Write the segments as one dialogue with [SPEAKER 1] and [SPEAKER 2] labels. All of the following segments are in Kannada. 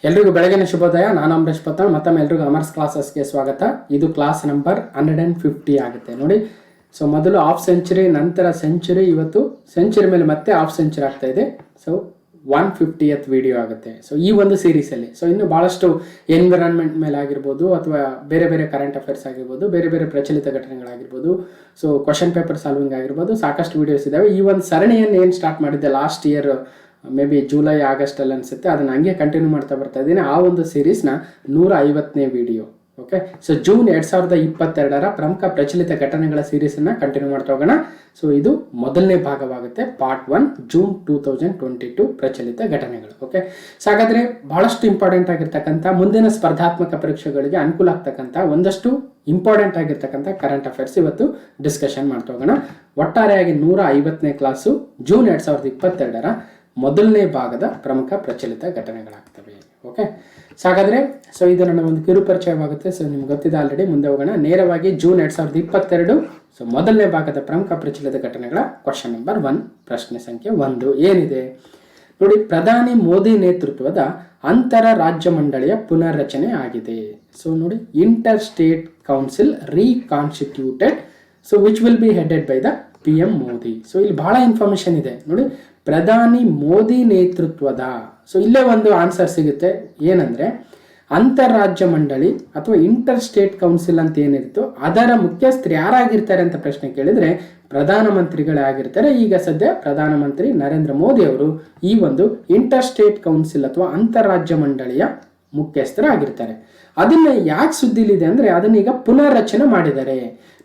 [SPEAKER 1] ಎಲ್ರಿಗೂ ಬೆಳಗಿನ ಶುಭೋದಯ. ನಾನು ಅಂಬರೀಶ್ ಪತ್ತಾಳ್. ಮತ್ತೊಮ್ಮೆ ಎಲ್ರಿಗೂ ಅಮರ್ಸ್ ಕ್ಲಾಸಸ್ಗೆ ಸ್ವಾಗತ. ಇದು ಕ್ಲಾಸ್ ನಂಬರ್ 150 ಆಗುತ್ತೆ ನೋಡಿ. ಸೊ ಮೊದಲು ಹಾಫ್ ಸೆಂಚುರಿ, ನಂತರ ಸೆಂಚುರಿ, ಇವತ್ತು ಸೆಂಚುರಿ ಮೇಲೆ ಮತ್ತೆ ಹಾಫ್ ಸೆಂಚುರಿ ಆಗ್ತಾ ಇದೆ. ಸೊ 150th ವಿಡಿಯೋ ಆಗುತ್ತೆ. ಸೊ ಈ ಒಂದು ಸೀರೀಸಲ್ಲಿ ಇನ್ನು ಭಾಳಷ್ಟು ಎನ್ವಿರಾನ್ಮೆಂಟ್ ಮೇಲೆ ಆಗಿರ್ಬೋದು, ಅಥವಾ ಬೇರೆ ಬೇರೆ ಕರೆಂಟ್ ಅಫೇರ್ಸ್ ಆಗಿರ್ಬೋದು, ಬೇರೆ ಬೇರೆ ಪ್ರಚಲಿತ ಘಟನೆಗಳಾಗಿರ್ಬೋದು, ಸೊ ಕ್ವಶನ್ ಪೇಪರ್ ಸಾಲ್ವಿಂಗ್ ಆಗಿರ್ಬೋದು, ಸಾಕಷ್ಟು ವಿಡಿಯೋಸ್ ಇದ್ದಾವೆ. ಈ ಒಂದು ಸರಣಿಯನ್ನು ಏನು ಸ್ಟಾರ್ಟ್ ಮಾಡಿದ್ದೆ last year, maybe July ಆಗಸ್ಟಲ್ಲಿ ಅನಿಸುತ್ತೆ, ಅದನ್ನು ಹಂಗೆ ಕಂಟಿನ್ಯೂ ಮಾಡ್ತಾ ಬರ್ತಾ ಇದ್ದೀನಿ. ಆ ಒಂದು ಸೀರೀಸ್ನ 150ನೇ ವಿಡಿಯೋ. ಓಕೆ, ಸೊ ಜೂನ್ 2022 ಪ್ರಮುಖ ಪ್ರಚಲಿತ ಘಟನೆಗಳ ಸೀರೀಸನ್ನು ಕಂಟಿನ್ಯೂ ಮಾಡ್ತಾ ಹೋಗೋಣ. ಸೊ ಇದು ಮೊದಲನೇ ಭಾಗವಾಗುತ್ತೆ, ಪಾರ್ಟ್ 1, ಜೂನ್ 2022 ಪ್ರಚಲಿತ ಘಟನೆಗಳು. ಓಕೆ, ಸೊ ಹಾಗಾದರೆ ಬಹಳಷ್ಟು ಇಂಪಾರ್ಟೆಂಟ್ ಆಗಿರ್ತಕ್ಕಂಥ, ಮುಂದಿನ ಸ್ಪರ್ಧಾತ್ಮಕ ಪರೀಕ್ಷೆಗಳಿಗೆ ಅನುಕೂಲ ಆಗ್ತಕ್ಕಂಥ ಒಂದಷ್ಟು ಇಂಪಾರ್ಟೆಂಟ್ ಆಗಿರ್ತಕ್ಕಂಥ ಕರೆಂಟ್ ಅಫೇರ್ಸ್ ಇವತ್ತು ಡಿಸ್ಕಷನ್ ಮಾಡ್ತಾ ಹೋಗೋಣ. ಒಟ್ಟಾರೆಯಾಗಿ 150ನೇ ಕ್ಲಾಸು ಜೂನ್ 2022 ಮೊದಲನೇ ಭಾಗದ ಪ್ರಮುಖ ಪ್ರಚಲಿತ ಘಟನೆಗಳಾಗ್ತವೆ. ಓಕೆ, ಸೊ ಹಾಗಾದರೆ ಇದು ನನ್ನ ಒಂದು ಕಿರು ಪರಿಚಯವಾಗುತ್ತೆ. ಸೊ ನಿಮ್ಗೆ ಗೊತ್ತಿದೆ ಆಲ್ರೆಡಿ. ಮುಂದೆ ಹೋಗೋಣ ನೇರವಾಗಿ. ಜೂನ್ 2022 ಸೊ ಮೊದಲನೇ ಭಾಗದ ಪ್ರಮುಖ ಪ್ರಚಲಿತ ಘಟನೆಗಳ ಕ್ವಶನ್ ನಂಬರ್ 1, ಪ್ರಶ್ನೆ ಸಂಖ್ಯೆ 1 ಏನಿದೆ ನೋಡಿ. ಪ್ರಧಾನಿ ಮೋದಿ ನೇತೃತ್ವದ ಅಂತರ ರಾಜ್ಯ ಮಂಡಳಿಯ ಪುನರ್ರಚನೆ ಆಗಿದೆ. ಸೊ ನೋಡಿ, inter state council reconstituted, so which will be headed by the PM Modi. So ಇಲ್ಲಿ ಬಹಳ ಇನ್ಫಾರ್ಮೇಶನ್ ಇದೆ ನೋಡಿ. ಪ್ರಧಾನಿ ಮೋದಿ ನೇತೃತ್ವದ, ಸೊ ಇಲ್ಲೇ ಒಂದು ಆನ್ಸರ್ ಸಿಗುತ್ತೆ. ಏನಂದ್ರೆ ಅಂತಾರಾಜ್ಯ ಮಂಡಳಿ ಅಥವಾ ಇಂಟರ್ ಸ್ಟೇಟ್ ಕೌನ್ಸಿಲ್ ಅಂತ ಏನಿರುತ್ತೋ ಅದರ ಮುಖ್ಯಸ್ಥರು ಯಾರಾಗಿರ್ತಾರೆ ಅಂತ ಪ್ರಶ್ನೆ ಕೇಳಿದ್ರೆ ಪ್ರಧಾನಮಂತ್ರಿಗಳೇ ಆಗಿರ್ತಾರೆ. ಈಗ ಸದ್ಯ ಪ್ರಧಾನಮಂತ್ರಿ ನರೇಂದ್ರ ಮೋದಿ ಅವರು ಈ ಒಂದು ಇಂಟರ್ ಸ್ಟೇಟ್ ಕೌನ್ಸಿಲ್ ಅಥವಾ ಅಂತಾರಾಜ್ಯ ಮಂಡಳಿಯ ಮುಖ್ಯಸ್ಥರಾಗಿರ್ತಾರೆ. ಅದನ್ನ ಯಾಕೆ ಸುದ್ದಿಲಿದೆ ಅಂದ್ರೆ ಅದನ್ನ ಈಗ ಪುನರ್ರಚನೆ ಮಾಡಿದ್ದಾರೆ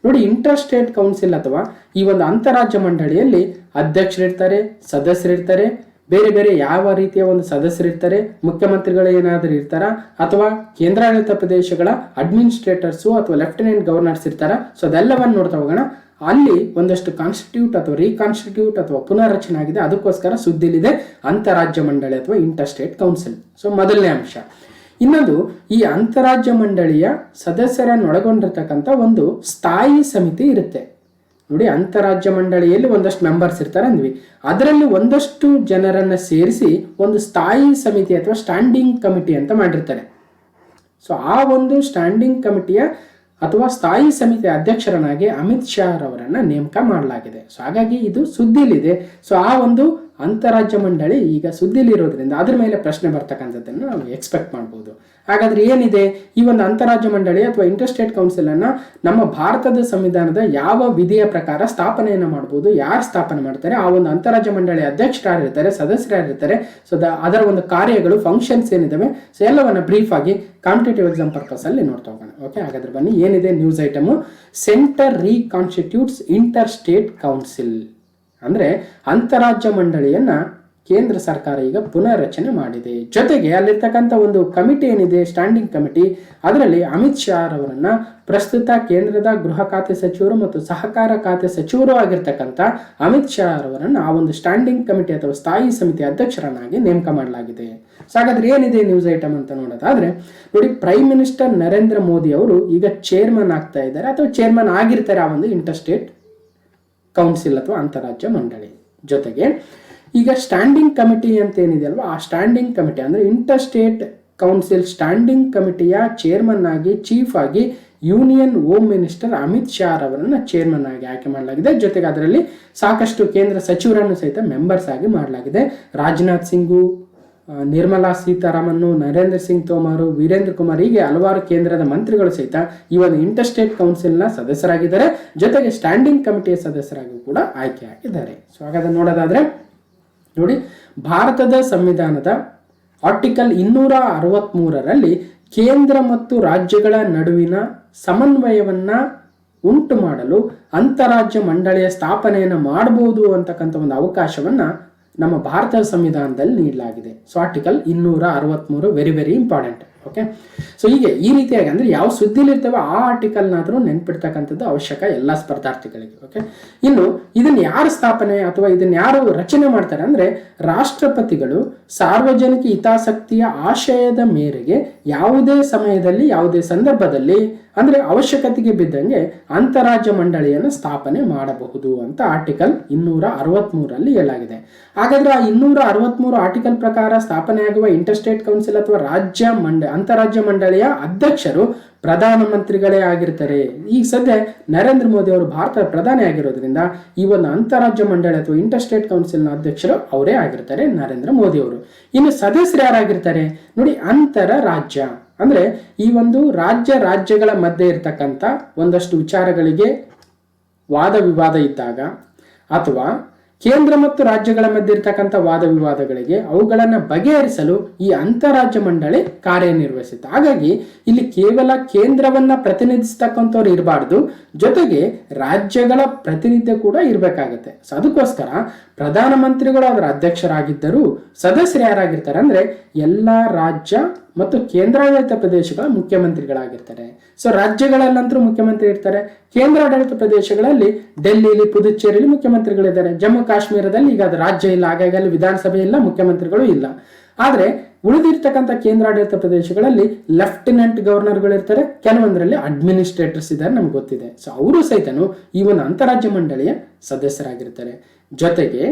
[SPEAKER 1] ನೋಡಿ. ಇಂಟರ್ ಸ್ಟೇಟ್ ಕೌನ್ಸಿಲ್ ಅಥವಾ ಈ ಒಂದು ಅಂತಾರಾಜ್ಯ ಮಂಡಳಿಯಲ್ಲಿ ಅಧ್ಯಕ್ಷರಿರ್ತಾರೆ, ಸದಸ್ಯರಿರ್ತಾರೆ, ಬೇರೆ ಬೇರೆ ಯಾವ ರೀತಿಯ ಒಂದು ಸದಸ್ಯರಿರ್ತಾರೆ, ಮುಖ್ಯಮಂತ್ರಿಗಳು ಏನಾದರೂ ಇರ್ತಾರ, ಅಥವಾ ಕೇಂದ್ರಾಡಳಿತ ಪ್ರದೇಶಗಳ ಅಡ್ಮಿನಿಸ್ಟ್ರೇಟರ್ಸು ಅಥವಾ ಲೆಫ್ಟಿನೆಂಟ್ ಗವರ್ನರ್ಸ್ ಇರ್ತಾರ. ಸೊ ಅದೆಲ್ಲವನ್ನು ನೋಡ್ತಾ ಹೋಗೋಣ. ಅಲ್ಲಿ ಒಂದಷ್ಟು ಕಾನ್ಸ್ಟಿಟ್ಯೂಟ್ ಅಥವಾ ರೀಕಾನ್ಸ್ಟಿಟ್ಯೂಟ್ ಅಥವಾ ಪುನರ್ರಚನೆ ಆಗಿದೆ. ಅದಕ್ಕೋಸ್ಕರ ಸುದ್ದಿಲಿದೆ ಅಂತಾರಾಜ್ಯ ಮಂಡಳಿ ಅಥವಾ ಇಂಟರ್ ಸ್ಟೇಟ್ ಕೌನ್ಸಿಲ್. ಸೊ ಮೊದಲನೇ ಅಂಶ. ಇನ್ನೊಂದು, ಈ ಅಂತಾರಾಜ್ಯ ಮಂಡಳಿಯ ಸದಸ್ಯರನ್ನೊಳಗೊಂಡಿರ್ತಕ್ಕಂಥ ಒಂದು ಸ್ಥಾಯಿ ಸಮಿತಿ ಇರುತ್ತೆ ನೋಡಿ. ಅಂತಾರಾಜ್ಯ ಮಂಡಳಿಯಲ್ಲಿ ಒಂದಷ್ಟು ಮೆಂಬರ್ಸ್ ಇರ್ತಾರೆ ಅಂದ್ವಿ, ಅದರಲ್ಲಿ ಒಂದಷ್ಟು ಜನರನ್ನ ಸೇರಿಸಿ ಒಂದು ಸ್ಥಾಯಿ ಸಮಿತಿ ಅಥವಾ ಸ್ಟ್ಯಾಂಡಿಂಗ್ ಕಮಿಟಿ ಅಂತ ಮಾಡಿರ್ತಾರೆ. ಸೊ ಆ ಒಂದು ಸ್ಟ್ಯಾಂಡಿಂಗ್ ಕಮಿಟಿಯ ಅಥವಾ ಸ್ಥಾಯಿ ಸಮಿತಿಯ ಅಧ್ಯಕ್ಷರನ್ನಾಗಿ ಅಮಿತ್ ಶಾ ಅವರನ್ನ ನೇಮಕ ಮಾಡಲಾಗಿದೆ. ಸೊ ಹಾಗಾಗಿ ಇದು ಸುದ್ದಿಲಿದೆ. ಸೊ ಆ ಒಂದು ಅಂತಾರಾಜ್ಯ ಮಂಡಳಿ ಈಗ ಸುದ್ದಿಲಿರೋದ್ರಿಂದ ಅದ್ರ ಮೇಲೆ ಪ್ರಶ್ನೆ ಬರ್ತಕ್ಕಂಥದ್ದನ್ನು ನಾವು ಎಕ್ಸ್ಪೆಕ್ಟ್ ಮಾಡ್ಬೋದು. ಹಾಗಾದ್ರೆ ಏನಿದೆ ಈ ಒಂದು ಅಂತಾರಾಜ್ಯ ಮಂಡಳಿ ಅಥವಾ ಇಂಟರ್ ಸ್ಟೇಟ್ ಕೌನ್ಸಿಲ್ ಅನ್ನ ನಮ್ಮ ಭಾರತದ ಸಂವಿಧಾನದ ಯಾವ ವಿಧಿಯ ಪ್ರಕಾರ ಸ್ಥಾಪನೆಯನ್ನು ಮಾಡ್ಬೋದು, ಯಾರು ಸ್ಥಾಪನೆ ಮಾಡ್ತಾರೆ, ಆ ಒಂದು ಅಂತಾರಾಜ್ಯ ಮಂಡಳಿ ಅಧ್ಯಕ್ಷರಾಗಿರ್ತಾರೆ, ಸದಸ್ಯರಾಗಿರ್ತಾರೆ, ಸೊ ಅದರ ಒಂದು ಕಾರ್ಯಗಳು, ಫಂಕ್ಷನ್ಸ್ ಏನಿದಾವೆ, ಸೊ ಎಲ್ಲವನ್ನ ಬ್ರೀಫ್ ಆಗಿ ಕಾಂಪಿಟೇಟಿವ್ ಎಕ್ಸಾಮ್ ಪರ್ಪಸ್ ಅಲ್ಲಿ ನೋಡ್ತಾ ಹೋಗೋಣ. ಓಕೆ, ಹಾಗಾದ್ರೆ ಬನ್ನಿ. ಏನಿದೆ news item? Centre reconstitutes inter state council ಅಂದ್ರೆ ಅಂತಾರಾಜ್ಯ ಮಂಡಳಿಯನ್ನ ಕೇಂದ್ರ ಸರ್ಕಾರ ಈಗ ಪುನರ್ರಚನೆ ಮಾಡಿದೆ. ಜೊತೆಗೆ ಅಲ್ಲಿರ್ತಕ್ಕಂಥ ಒಂದು ಕಮಿಟಿ ಏನಿದೆ, ಸ್ಟ್ಯಾಂಡಿಂಗ್ ಕಮಿಟಿ, ಅದರಲ್ಲಿ ಅಮಿತ್ ಶಾ ಅವರನ್ನ ಪ್ರಸ್ತುತ ಕೇಂದ್ರದ ಗೃಹ ಖಾತೆ ಸಚಿವರು ಮತ್ತು ಸಹಕಾರ ಖಾತೆ ಸಚಿವರು ಆಗಿರ್ತಕ್ಕಂಥ ಅಮಿತ್ ಶಾ ಅವರನ್ನ ಆ ಒಂದು ಸ್ಟ್ಯಾಂಡಿಂಗ್ ಕಮಿಟಿ ಅಥವಾ ಸ್ಥಾಯಿ ಸಮಿತಿ ಅಧ್ಯಕ್ಷರನ್ನಾಗಿ ನೇಮಕ ಮಾಡಲಾಗಿದೆ. ಸೊ ಹಾಗಾದ್ರೆ ಏನಿದೆ ನ್ಯೂಸ್ ಐಟಮ್ ಅಂತ ನೋಡೋದಾದ್ರೆ ನೋಡಿ, ಪ್ರೈಮ್ ಮಿನಿಸ್ಟರ್ ನರೇಂದ್ರ ಮೋದಿ ಅವರು ಈಗ ಚೇರ್ಮನ್ ಆಗ್ತಾ ಇದ್ದಾರೆ ಅಥವಾ ಚೇರ್ಮನ್ ಆಗಿರ್ತಾರೆ ಆ ಒಂದು ಇಂಟರ್ ಸ್ಟೇಟ್ ಕೌನ್ಸಿಲ್ ಅಥವಾ ಅಂತಾರಾಜ್ಯ ಮಂಡಳಿ. ಜೊತೆಗೆ ಈಗ ಸ್ಟ್ಯಾಂಡಿಂಗ್ ಕಮಿಟಿ ಅಂತ ಏನಿದೆ ಅಲ್ವಾ, ಆ ಸ್ಟ್ಯಾಂಡಿಂಗ್ ಕಮಿಟಿ ಅಂದ್ರೆ ಇಂಟರ್ ಸ್ಟೇಟ್ ಕೌನ್ಸಿಲ್ ಸ್ಟ್ಯಾಂಡಿಂಗ್ ಕಮಿಟಿಯ ಚೇರ್ಮನ್ ಆಗಿ, ಚೀಫ್ ಆಗಿ union home minister Amit Shah ಅವರನ್ನ ಚೇರ್ಮನ್ ಆಗಿ ಆಯ್ಕೆ ಮಾಡಲಾಗಿದೆ. ಜೊತೆಗೆ ಅದರಲ್ಲಿ ಸಾಕಷ್ಟು ಕೇಂದ್ರ ಸಚಿವರನ್ನು ಸಹಿತ ಮೆಂಬರ್ಸ್ ಆಗಿ ಮಾಡಲಾಗಿದೆ. ರಾಜನಾಥ್ ಸಿಂಗು, ನಿರ್ಮಲಾ ಸೀತಾರಾಮನ್, ನರೇಂದ್ರ ಸಿಂಗ್ ತೋಮರ್, ವೀರೇಂದ್ರ ಕುಮಾರ್, ಹೀಗೆ ಹಲವಾರು ಕೇಂದ್ರದ ಮಂತ್ರಿಗಳು ಸಹಿತ ಈ ಒಂದು ಇಂಟರ್ ಸ್ಟೇಟ್ ಕೌನ್ಸಿಲ್ನ ಸದಸ್ಯರಾಗಿದ್ದಾರೆ. ಜೊತೆಗೆ ಸ್ಟ್ಯಾಂಡಿಂಗ್ ಕಮಿಟಿಯ ಸದಸ್ಯರಾಗಿ ಕೂಡ ಆಯ್ಕೆಯಾಗಿದ್ದಾರೆ. ಸೊ ಹಾಗಾದ್ರೆ ನೋಡೋದಾದ್ರೆ ನೋಡಿ, ಭಾರತದ ಸಂವಿಧಾನದ ಆರ್ಟಿಕಲ್ 263ರಲ್ಲಿ ಕೇಂದ್ರ ಮತ್ತು ರಾಜ್ಯಗಳ ನಡುವಿನ ಸಮನ್ವಯವನ್ನ ಉಂಟು ಮಾಡಲು ಅಂತಾರಾಜ್ಯ ಮಂಡಳಿಯ ಸ್ಥಾಪನೆಯನ್ನು ಮಾಡಬಹುದು ಅಂತಕ್ಕಂಥ ಒಂದು ಅವಕಾಶವನ್ನ ನಮ್ಮ ಭಾರತದ ಸಂವಿಧಾನದಲ್ಲಿ ನೀಡಲಾಗಿದೆ. So article 263 very very important. Okay. So ಹೀಗೆ ಈ ರೀತಿಯಾಗಿ ಅಂದರೆ ಯಾವ ಸುದ್ದಿಲಿ ಇರ್ತವೆ ಆ ಆರ್ಟಿಕಲ್ನಾದರೂ ನೆನ್ಪಿಡ್ತಕ್ಕಂಥದ್ದು ಅವಶ್ಯಕ ಎಲ್ಲ ಸ್ಪರ್ಧಾರ್ಥಿಗಳಿಗೆ. ಓಕೆ. ಇನ್ನು ಇದನ್ನು ಯಾರು ಸ್ಥಾಪನೆ ಅಥವಾ ಇದನ್ನು ಯಾರು ರಚನೆ ಮಾಡ್ತಾರೆ ಅಂದರೆ ರಾಷ್ಟ್ರಪತಿಗಳು ಸಾರ್ವಜನಿಕ ಹಿತಾಸಕ್ತಿಯ ಆಶಯದ ಮೇರೆಗೆ ಯಾವುದೇ ಸಮಯದಲ್ಲಿ ಯಾವುದೇ ಸಂದರ್ಭದಲ್ಲಿ ಅಂದರೆ ಅವಶ್ಯಕತೆಗೆ ಬಿದ್ದಂಗೆ ಅಂತಾರಾಜ್ಯ ಮಂಡಳಿಯನ್ನು ಸ್ಥಾಪನೆ ಮಾಡಬಹುದು ಅಂತ ಆರ್ಟಿಕಲ್ 263ರಲ್ಲಿ ಹೇಳಲಾಗಿದೆ. ಹಾಗಾದ್ರೆ ಆ 263 ಆರ್ಟಿಕಲ್ ಪ್ರಕಾರ ಸ್ಥಾಪನೆಯಾಗುವ ಇಂಟರ್ಸ್ಟೇಟ್ ಕೌನ್ಸಿಲ್ ಅಥವಾ ಅಂತಾರಾಜ್ಯ ಮಂಡಳಿಯ ಅಧ್ಯಕ್ಷರು ಪ್ರಧಾನಮಂತ್ರಿಗಳೇ ಆಗಿರ್ತಾರೆ. ಈಗ ಸದ್ಯ ನರೇಂದ್ರ ಮೋದಿ ಅವರು ಭಾರತದ ಪ್ರಧಾನಿ ಆಗಿರೋದ್ರಿಂದ ಈ ಒಂದು ಅಂತಾರಾಜ್ಯ ಮಂಡಳಿ ಅಥವಾ ಇಂಟರ್ಸ್ಟೇಟ್ ಕೌನ್ಸಿಲ್ನ ಅಧ್ಯಕ್ಷರು ಅವರೇ ಆಗಿರ್ತಾರೆ, ನರೇಂದ್ರ ಮೋದಿ ಅವರು. ಇನ್ನು ಸದಸ್ಯರು ಯಾರಾಗಿರ್ತಾರೆ ನೋಡಿ, ಅಂತರ ರಾಜ್ಯ ಅಂದ್ರೆ ಈ ಒಂದು ರಾಜ್ಯಗಳ ಮಧ್ಯೆ ಇರತಕ್ಕಂಥ ಒಂದಷ್ಟು ವಿಚಾರಗಳಿಗೆ ವಾದ ವಿವಾದ ಇದ್ದಾಗ ಅಥವಾ ಕೇಂದ್ರ ಮತ್ತು ರಾಜ್ಯಗಳ ಮಧ್ಯೆ ಇರತಕ್ಕಂಥ ವಾದ ವಿವಾದಗಳಿಗೆ ಅವುಗಳನ್ನು ಬಗೆಹರಿಸಲು ಈ ಅಂತಾರಾಜ್ಯ ಮಂಡಳಿ ಕಾರ್ಯನಿರ್ವಹಿಸುತ್ತೆ. ಹಾಗಾಗಿ ಇಲ್ಲಿ ಕೇವಲ ಕೇಂದ್ರವನ್ನ ಪ್ರತಿನಿಧಿಸ್ತಕ್ಕಂಥವ್ರು ಇರಬಾರ್ದು, ಜೊತೆಗೆ ರಾಜ್ಯಗಳ ಪ್ರತಿನಿಧ್ಯ ಕೂಡ ಇರಬೇಕಾಗತ್ತೆ. ಸೊ ಅದಕ್ಕೋಸ್ಕರ ಪ್ರಧಾನಮಂತ್ರಿಗಳು ಅದರ ಅಧ್ಯಕ್ಷರಾಗಿದ್ದರೂ ಸದಸ್ಯರು ಯಾರಾಗಿರ್ತಾರೆ ಅಂದ್ರೆ ಎಲ್ಲ ರಾಜ್ಯ ಮತ್ತು ಕೇಂದ್ರಾಡಳಿತ ಪ್ರದೇಶಗಳ ಮುಖ್ಯಮಂತ್ರಿಗಳಾಗಿರ್ತಾರೆ. ಸೊ ರಾಜ್ಯಗಳಲ್ಲಂತರೂ ಮುಖ್ಯಮಂತ್ರಿ ಇರ್ತಾರೆ, ಕೇಂದ್ರಾಡಳಿತ ಪ್ರದೇಶಗಳಲ್ಲಿ ಡೆಲ್ಲಿಲಿ ಪುದುಚೇರಿಯಲ್ಲಿ ಮುಖ್ಯಮಂತ್ರಿಗಳಿದ್ದಾರೆ, ಜಮ್ಮು ಕಾಶ್ಮೀರದಲ್ಲಿ ಈಗ ಅದು ರಾಜ್ಯ ಇಲ್ಲ, ಹಾಗಾಗಿ ಅಲ್ಲಿ ವಿಧಾನಸಭೆ ಇಲ್ಲ, ಮುಖ್ಯಮಂತ್ರಿಗಳು ಇಲ್ಲ. ಆದರೆ ಉಳಿದಿರ್ತಕ್ಕಂಥ ಕೇಂದ್ರಾಡಳಿತ ಪ್ರದೇಶಗಳಲ್ಲಿ ಲೆಫ್ಟಿನೆಂಟ್ ಗವರ್ನರ್ಗಳು ಇರ್ತಾರೆ, ಕೆಲವೊಂದರಲ್ಲಿ ಅಡ್ಮಿನಿಸ್ಟ್ರೇಟರ್ಸ್ ಇದ್ದಾರೆ, ನಮ್ಗೆ ಗೊತ್ತಿದೆ. ಸೊ ಅವರು ಸಹಿತನು ಈ ಒಂದು ಅಂತಾರಾಜ್ಯ ಮಂಡಳಿಯ ಸದಸ್ಯರಾಗಿರ್ತಾರೆ. ಜೊತೆಗೆ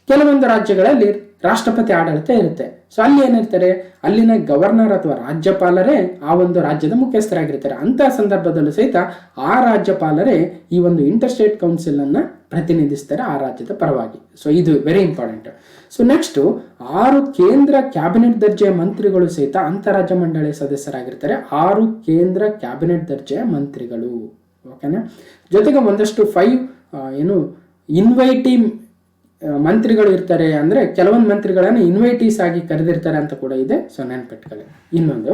[SPEAKER 1] ಕೆಲವೊಂದು ರಾಜ್ಯಗಳಲ್ಲಿ ರಾಷ್ಟ್ರಪತಿ ಆಡಳಿತ ಇರುತ್ತೆ. ಸೊ ಅಲ್ಲಿ ಏನಿರ್ತಾರೆ, ಅಲ್ಲಿನ ಗವರ್ನರ್ ಅಥವಾ ರಾಜ್ಯಪಾಲರೇ ಆ ಒಂದು ರಾಜ್ಯದ ಮುಖ್ಯಸ್ಥರಾಗಿರ್ತಾರೆ. ಅಂತಹ ಸಂದರ್ಭದಲ್ಲೂ ಸಹಿತ ಆ ರಾಜ್ಯಪಾಲರೇ ಈ ಒಂದು ಇಂಟರ್ಸ್ಟೇಟ್ ಕೌನ್ಸಿಲ್ ಅನ್ನ ಪ್ರತಿನಿಧಿಸ್ತಾರೆ ಆ ರಾಜ್ಯದ ಪರವಾಗಿ. ಸೊ ಇದು ವೆರಿ ಇಂಪಾರ್ಟೆಂಟ್. ಸೊ ನೆಕ್ಸ್ಟ್ 6 ಕೇಂದ್ರ ಕ್ಯಾಬಿನೆಟ್ ದರ್ಜೆಯ ಮಂತ್ರಿಗಳು ಸಹಿತ ಅಂತಾರಾಜ್ಯ ಮಂಡಳಿಯ ಸದಸ್ಯರಾಗಿರ್ತಾರೆ. 6 ಕೇಂದ್ರ ಕ್ಯಾಬಿನೆಟ್ ದರ್ಜೆಯ ಮಂತ್ರಿಗಳು. ಓಕೆನಾ. ಜೊತೆಗೆ ಒಂದಷ್ಟು 5 ಇನ್ವೈಟಿ ಮಂತ್ರಿಗಳು ಇರ್ತಾರೆ, ಅಂದ್ರೆ ಕೆಲವೊಂದು ಮಂತ್ರಿಗಳನ್ನು ಇನ್ವೈಟೀಸ್ ಆಗಿ ಕರೆದಿರ್ತಾರೆ ಅಂತ ಕೂಡ ಇದೆ. ಸೊ ನೆನ್ಪಿಟ್ಕೊಳ್ಳಿ. ಇನ್ನೊಂದು,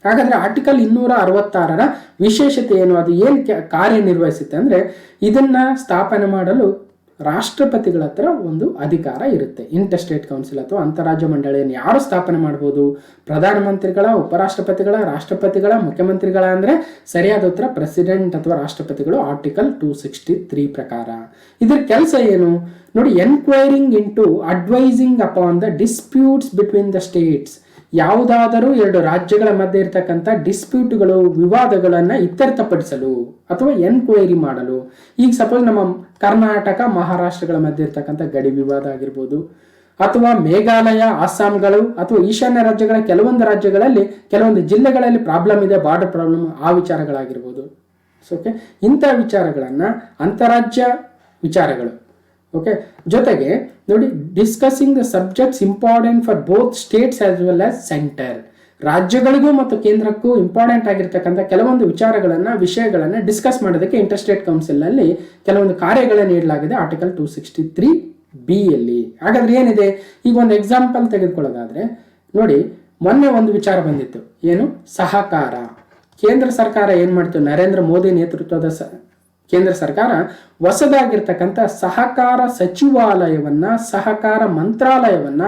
[SPEAKER 1] ಹಾಗಾದ್ರೆ ಆರ್ಟಿಕಲ್ 266ರ ವಿಶೇಷತೆ ಏನು, ಅದು ಏನು ಕಾರ್ಯನಿರ್ವಹಿಸುತ್ತೆ ಅಂದ್ರೆ ಇದನ್ನ ಸ್ಥಾಪನೆ ಮಾಡಲು ರಾಷ್ಟ್ರಪತಿಗಳ ಹತ್ರ ಒಂದು ಅಧಿಕಾರ ಇರುತ್ತೆ. ಇಂಟರ್ಸ್ಟೇಟ್ ಕೌನ್ಸಿಲ್ ಅಥವಾ ಅಂತಾರಾಜ್ಯ ಮಂಡಳಿಯನ್ನು ಯಾರು ಸ್ಥಾಪನೆ ಮಾಡಬಹುದು? ಪ್ರಧಾನಮಂತ್ರಿಗಳ, ಉಪರಾಷ್ಟ್ರಪತಿಗಳ, ರಾಷ್ಟ್ರಪತಿಗಳ, ಮುಖ್ಯಮಂತ್ರಿಗಳ ಅಂದ್ರೆ ಸರಿಯಾದ ಉತ್ತರ ಪ್ರೆಸಿಡೆಂಟ್ ಅಥವಾ ರಾಷ್ಟ್ರಪತಿಗಳು ಆರ್ಟಿಕಲ್ 263 ಪ್ರಕಾರ. ಇದ್ರ ಕೆಲಸ ಏನು ನೋಡಿ, enquiring into advising upon the disputes between the States. ಯಾವುದಾದರೂ 2 ರಾಜ್ಯಗಳ ಮಧ್ಯೆ ಇರತಕ್ಕಂಥ ಡಿಸ್ಪ್ಯೂಟ್ಗಳು, ವಿವಾದಗಳನ್ನ ಇತ್ಯರ್ಥಪಡಿಸಲು ಅಥವಾ ಎನ್ಕ್ವೈರಿ ಮಾಡಲು. ಈಗ ಸಪೋಸ್ ನಮ್ಮ ಕರ್ನಾಟಕ ಮಹಾರಾಷ್ಟ್ರಗಳ ಮಧ್ಯೆ ಇರ್ತಕ್ಕಂಥ ಗಡಿ ವಿವಾದ ಆಗಿರ್ಬೋದು, ಅಥವಾ ಮೇಘಾಲಯ, ಅಸ್ಸಾಂಗಳು ಅಥವಾ ಈಶಾನ್ಯ ರಾಜ್ಯಗಳ ಕೆಲವೊಂದು ರಾಜ್ಯಗಳಲ್ಲಿ ಕೆಲವೊಂದು ಜಿಲ್ಲೆಗಳಲ್ಲಿ ಪ್ರಾಬ್ಲಮ್ ಇದೆ, ಬಾರ್ಡರ್ ಪ್ರಾಬ್ಲಮ್, ಆ ವಿಚಾರಗಳಾಗಿರ್ಬೋದು. ಓಕೆ, ಇಂಥ ವಿಚಾರಗಳನ್ನ ಅಂತಾರಾಜ್ಯ ವಿಚಾರಗಳು. ಓಕೆ. ಜೊತೆಗೆ ನೋಡಿ, discussing the subjects important for both states as well as centre. ರಾಜ್ಯಗಳಿಗೂ ಮತ್ತು ಕೇಂದ್ರಕ್ಕೂ ಇಂಪಾರ್ಟೆಂಟ್ ಆಗಿರ್ತಕ್ಕಂಥ ಕೆಲವೊಂದು ವಿಷಯಗಳನ್ನ ಡಿಸ್ಕಸ್ ಮಾಡೋದಕ್ಕೆ ಇಂಟರ್ಸ್ಟೇಟ್ ಕೌನ್ಸಿಲ್ ನಲ್ಲಿ ಕೆಲವೊಂದು ಕಾರ್ಯಗಳನ್ನು ನೀಡಲಾಗಿದೆ ಆರ್ಟಿಕಲ್ 263B ಯಲ್ಲಿ. ಹಾಗಾದ್ರೆ ಏನಿದೆ, ಈಗ ಒಂದು ಎಕ್ಸಾಂಪಲ್ ತೆಗೆದುಕೊಳ್ಳೋದಾದ್ರೆ ನೋಡಿ, ಮೊನ್ನೆ ಒಂದು ವಿಚಾರ ಬಂದಿತ್ತು, ಏನು, ಸಹಕಾರ. ಕೇಂದ್ರ ಸರ್ಕಾರ ಏನ್ ಮಾಡ್ತು, ನರೇಂದ್ರ ಮೋದಿ ನೇತೃತ್ವದ ಕೇಂದ್ರ ಸರ್ಕಾರ ಹೊಸದಾಗಿರ್ತಕ್ಕಂಥ ಸಹಕಾರ ಸಚಿವಾಲಯವನ್ನ, ಸಹಕಾರ ಮಂತ್ರಾಲಯವನ್ನ,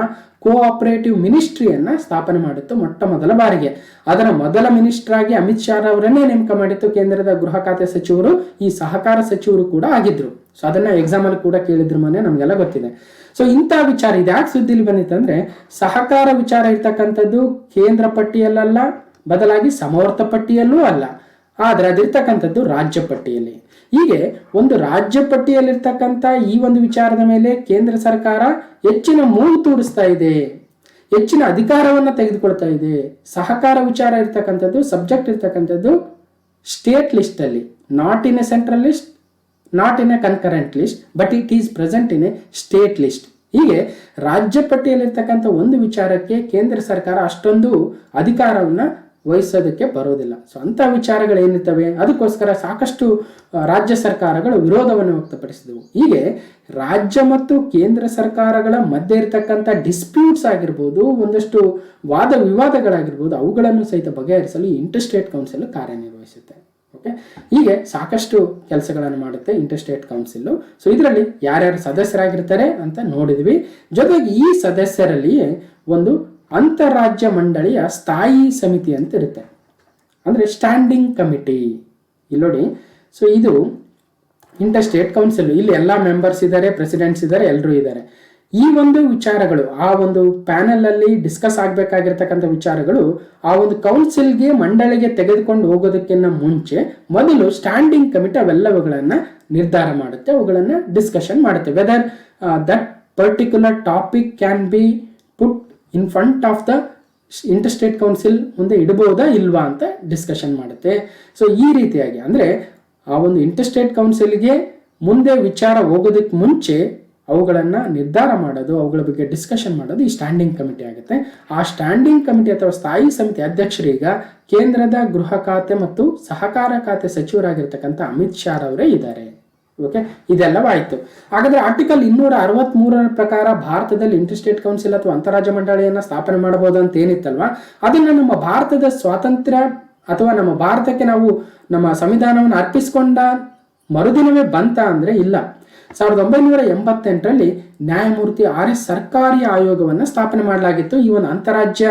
[SPEAKER 1] ಕೋಆಪರೇಟಿವ್ ಮಿನಿಸ್ಟ್ರಿಯನ್ನ ಸ್ಥಾಪನೆ ಮಾಡಿತ್ತು ಮೊಟ್ಟ ಮೊದಲ ಬಾರಿಗೆ. ಅದರ ಮೊದಲ ಮಿನಿಸ್ಟರ್ ಆಗಿ ಅಮಿತ್ ಶಾ ಅವರನ್ನೇ ನೇಮಕ ಮಾಡಿತ್ತು ಕೇಂದ್ರದ ಗೃಹ ಖಾತೆ ಸಚಿವರು, ಈ ಸಹಕಾರ ಸಚಿವರು ಕೂಡ ಆಗಿದ್ರು. ಸೊ ಅದನ್ನ ಎಕ್ಸಾಮ್ ಅಲ್ಲಿ ಕೂಡ ಕೇಳಿದ್ರು, ಮೊನ್ನೆ ನಮ್ಗೆಲ್ಲ ಗೊತ್ತಿದೆ. ಸೊ ಇಂಥ ವಿಚಾರ ಇದು ಯಾಕೆ ಸುದ್ದಿಲಿ ಬಂದಿತ್ತು ಅಂದ್ರೆ, ಸಹಕಾರ ವಿಚಾರ ಇರ್ತಕ್ಕಂಥದ್ದು ಕೇಂದ್ರ ಪಟ್ಟಿಯಲ್ಲ, ಬದಲಾಗಿ ಸಮವರ್ತ ಪಟ್ಟಿಯಲ್ಲೂ ಅಲ್ಲ, ಆದ್ರೆ ಅದಿರ್ತಕ್ಕಂಥದ್ದು ರಾಜ್ಯ ಪಟ್ಟಿಯಲ್ಲಿ. ಹೀಗೆ ಒಂದು ರಾಜ್ಯ ಪಟ್ಟಿಯಲ್ಲಿರ್ತಕ್ಕಂಥ ಈ ಒಂದು ವಿಚಾರದ ಮೇಲೆ ಕೇಂದ್ರ ಸರ್ಕಾರ ಹೆಚ್ಚಿನ ಮೂಗು ತೂಡಿಸ್ತಾ ಇದೆ, ಹೆಚ್ಚಿನ ಅಧಿಕಾರವನ್ನ ತೆಗೆದುಕೊಳ್ತಾ ಇದೆ. ಸಹಕಾರ ವಿಚಾರ ಇರ್ತಕ್ಕಂಥದ್ದು, ಸಬ್ಜೆಕ್ಟ್ ಇರ್ತಕ್ಕಂಥದ್ದು ಸ್ಟೇಟ್ ಲಿಸ್ಟ್ ಅಲ್ಲಿ, not in a central list, not in a concurrent list, but it is present in a state list. ಹೀಗೆ ರಾಜ್ಯ ಪಟ್ಟಿಯಲ್ಲಿರ್ತಕ್ಕಂಥ ಒಂದು ವಿಚಾರಕ್ಕೆ ಕೇಂದ್ರ ಸರ್ಕಾರ ಅಷ್ಟೊಂದು ಅಧಿಕಾರವನ್ನ ವಹಿಸೋದಕ್ಕೆ ಬರೋದಿಲ್ಲ. ಸೊ ಅಂಥ ವಿಚಾರಗಳು ಏನಿರ್ತವೆ, ಅದಕ್ಕೋಸ್ಕರ ಸಾಕಷ್ಟು ರಾಜ್ಯ ಸರ್ಕಾರಗಳು ವಿರೋಧವನ್ನು ವ್ಯಕ್ತಪಡಿಸಿದವು. ಹೀಗೆ ರಾಜ್ಯ ಮತ್ತು ಕೇಂದ್ರ ಸರ್ಕಾರಗಳ ಮಧ್ಯೆ ಇರತಕ್ಕಂಥ ಡಿಸ್ಪ್ಯೂಟ್ಸ್ ಆಗಿರ್ಬೋದು, ಒಂದಷ್ಟು ವಾದ ವಿವಾದಗಳಾಗಿರ್ಬೋದು, ಅವುಗಳನ್ನು ಸಹಿತ ಬಗೆಹರಿಸಲು ಇಂಟರ್ಸ್ಟೇಟ್ ಕೌನ್ಸಿಲ್ ಕಾರ್ಯನಿರ್ವಹಿಸುತ್ತೆ. ಓಕೆ, ಹೀಗೆ ಸಾಕಷ್ಟು ಕೆಲಸಗಳನ್ನು ಮಾಡುತ್ತೆ ಇಂಟರ್ಸ್ಟೇಟ್ ಕೌನ್ಸಿಲ್. ಸೊ ಇದರಲ್ಲಿ ಯಾರ್ಯಾರು ಸದಸ್ಯರಾಗಿರ್ತಾರೆ ಅಂತ ನೋಡಿದ್ವಿ. ಜೊತೆಗೆ ಈ ಸದಸ್ಯರಲ್ಲಿಯೇ ಒಂದು ಅಂತಾರಾಜ್ಯ ಮಂಡಳಿಯ ಸ್ಥಾಯಿ ಸಮಿತಿ ಅಂತ ಇರುತ್ತೆ, ಅಂದರೆ ಸ್ಟ್ಯಾಂಡಿಂಗ್ ಕಮಿಟಿ. ಇಲ್ಲಿ ನೋಡಿ, ಸೊ ಇದು ಇಂಟರ್ ಸ್ಟೇಟ್ ಕೌನ್ಸಿಲ್, ಇಲ್ಲಿ ಎಲ್ಲ ಮೆಂಬರ್ಸ್ ಇದ್ದಾರೆ, ಪ್ರೆಸಿಡೆಂಟ್ಸ್ ಇದ್ದಾರೆ, ಎಲ್ಲರೂ ಇದ್ದಾರೆ. ಈ ಒಂದು ವಿಚಾರಗಳು ಆ ಒಂದು ಪ್ಯಾನೆಲ್ ಅಲ್ಲಿ ಡಿಸ್ಕಸ್ ಆಗಬೇಕಾಗಿರ್ತಕ್ಕಂಥ ವಿಚಾರಗಳು ಆ ಒಂದು ಕೌನ್ಸಿಲ್ಗೆ ಮಂಡಳಿಗೆ ತೆಗೆದುಕೊಂಡು ಹೋಗೋದಕ್ಕಿಂತ ಮುಂಚೆ ಮೊದಲು ಸ್ಟ್ಯಾಂಡಿಂಗ್ ಕಮಿಟಿ ಅವೆಲ್ಲವುಗಳನ್ನ ನಿರ್ಧಾರ ಮಾಡುತ್ತೆ, ಅವುಗಳನ್ನ ಡಿಸ್ಕಷನ್ ಮಾಡುತ್ತೆ. Whether that particular topic can be put in front of the inter state council ಮುಂದೆ ಇಡಬಹುದಾ ಇಲ್ವಾ ಅಂತ ಡಿಸ್ಕಷನ್ ಮಾಡುತ್ತೆ. ಸೊ ಈ ರೀತಿಯಾಗಿ ಅಂದರೆ ಆ ಒಂದು ಇಂಟರ್ ಸ್ಟೇಟ್ ಕೌನ್ಸಿಲ್ಗೆ ಮುಂದೆ ವಿಚಾರ ಹೋಗೋದಕ್ಕೆ ಮುಂಚೆ ಅವುಗಳನ್ನು ನಿರ್ಧಾರ ಮಾಡೋದು, ಅವುಗಳ ಬಗ್ಗೆ ಡಿಸ್ಕಷನ್ ಮಾಡೋದು ಈ ಸ್ಟ್ಯಾಂಡಿಂಗ್ ಕಮಿಟಿ ಆಗುತ್ತೆ. ಆ ಸ್ಟ್ಯಾಂಡಿಂಗ್ ಕಮಿಟಿ ಅಥವಾ ಸ್ಥಾಯಿ ಸಮಿತಿ ಅಧ್ಯಕ್ಷರೀಗ ಕೇಂದ್ರದ ಗೃಹ ಖಾತೆ ಮತ್ತು ಸಹಕಾರ ಖಾತೆ ಸಚಿವರಾಗಿರ್ತಕ್ಕಂಥ ಅಮಿತ್ ಶಾ ಅವರೇ ಇದ್ದಾರೆ. ಓಕೆ, ಇದೆಲ್ಲವಾಯಿತು. ಹಾಗಾದ್ರೆ ಆರ್ಟಿಕಲ್ 263 ಪ್ರಕಾರ ಭಾರತದಲ್ಲಿ ಇಂಟರ್ ಸ್ಟೇಟ್ ಕೌನ್ಸಿಲ್ ಅಥವಾ ಅಂತಾರಾಜ್ಯ ಮಂಡಳಿಯನ್ನ ಸ್ಥಾಪನೆ ಮಾಡಬಹುದು ಅಂತ ಏನಿತ್ತಲ್ವಾ, ಅದನ್ನ ನಮ್ಮ ಭಾರತದ ಸ್ವಾತಂತ್ರ್ಯ ಅಥವಾ ನಮ್ಮ ಭಾರತಕ್ಕೆ ನಾವು ನಮ್ಮ ಸಂವಿಧಾನವನ್ನು ಅರ್ಪಿಸಿಕೊಂಡ ಮರುದಿನವೇ ಬಂತ ಅಂದ್ರೆ ಇಲ್ಲ. 1988ರಲ್ಲಿ ನ್ಯಾಯಮೂರ್ತಿ RS ಸರ್ಕಾರಿ ಆಯೋಗವನ್ನು ಸ್ಥಾಪನೆ ಮಾಡಲಾಗಿತ್ತು. ಈ ಒಂದು ಅಂತಾರಾಜ್ಯ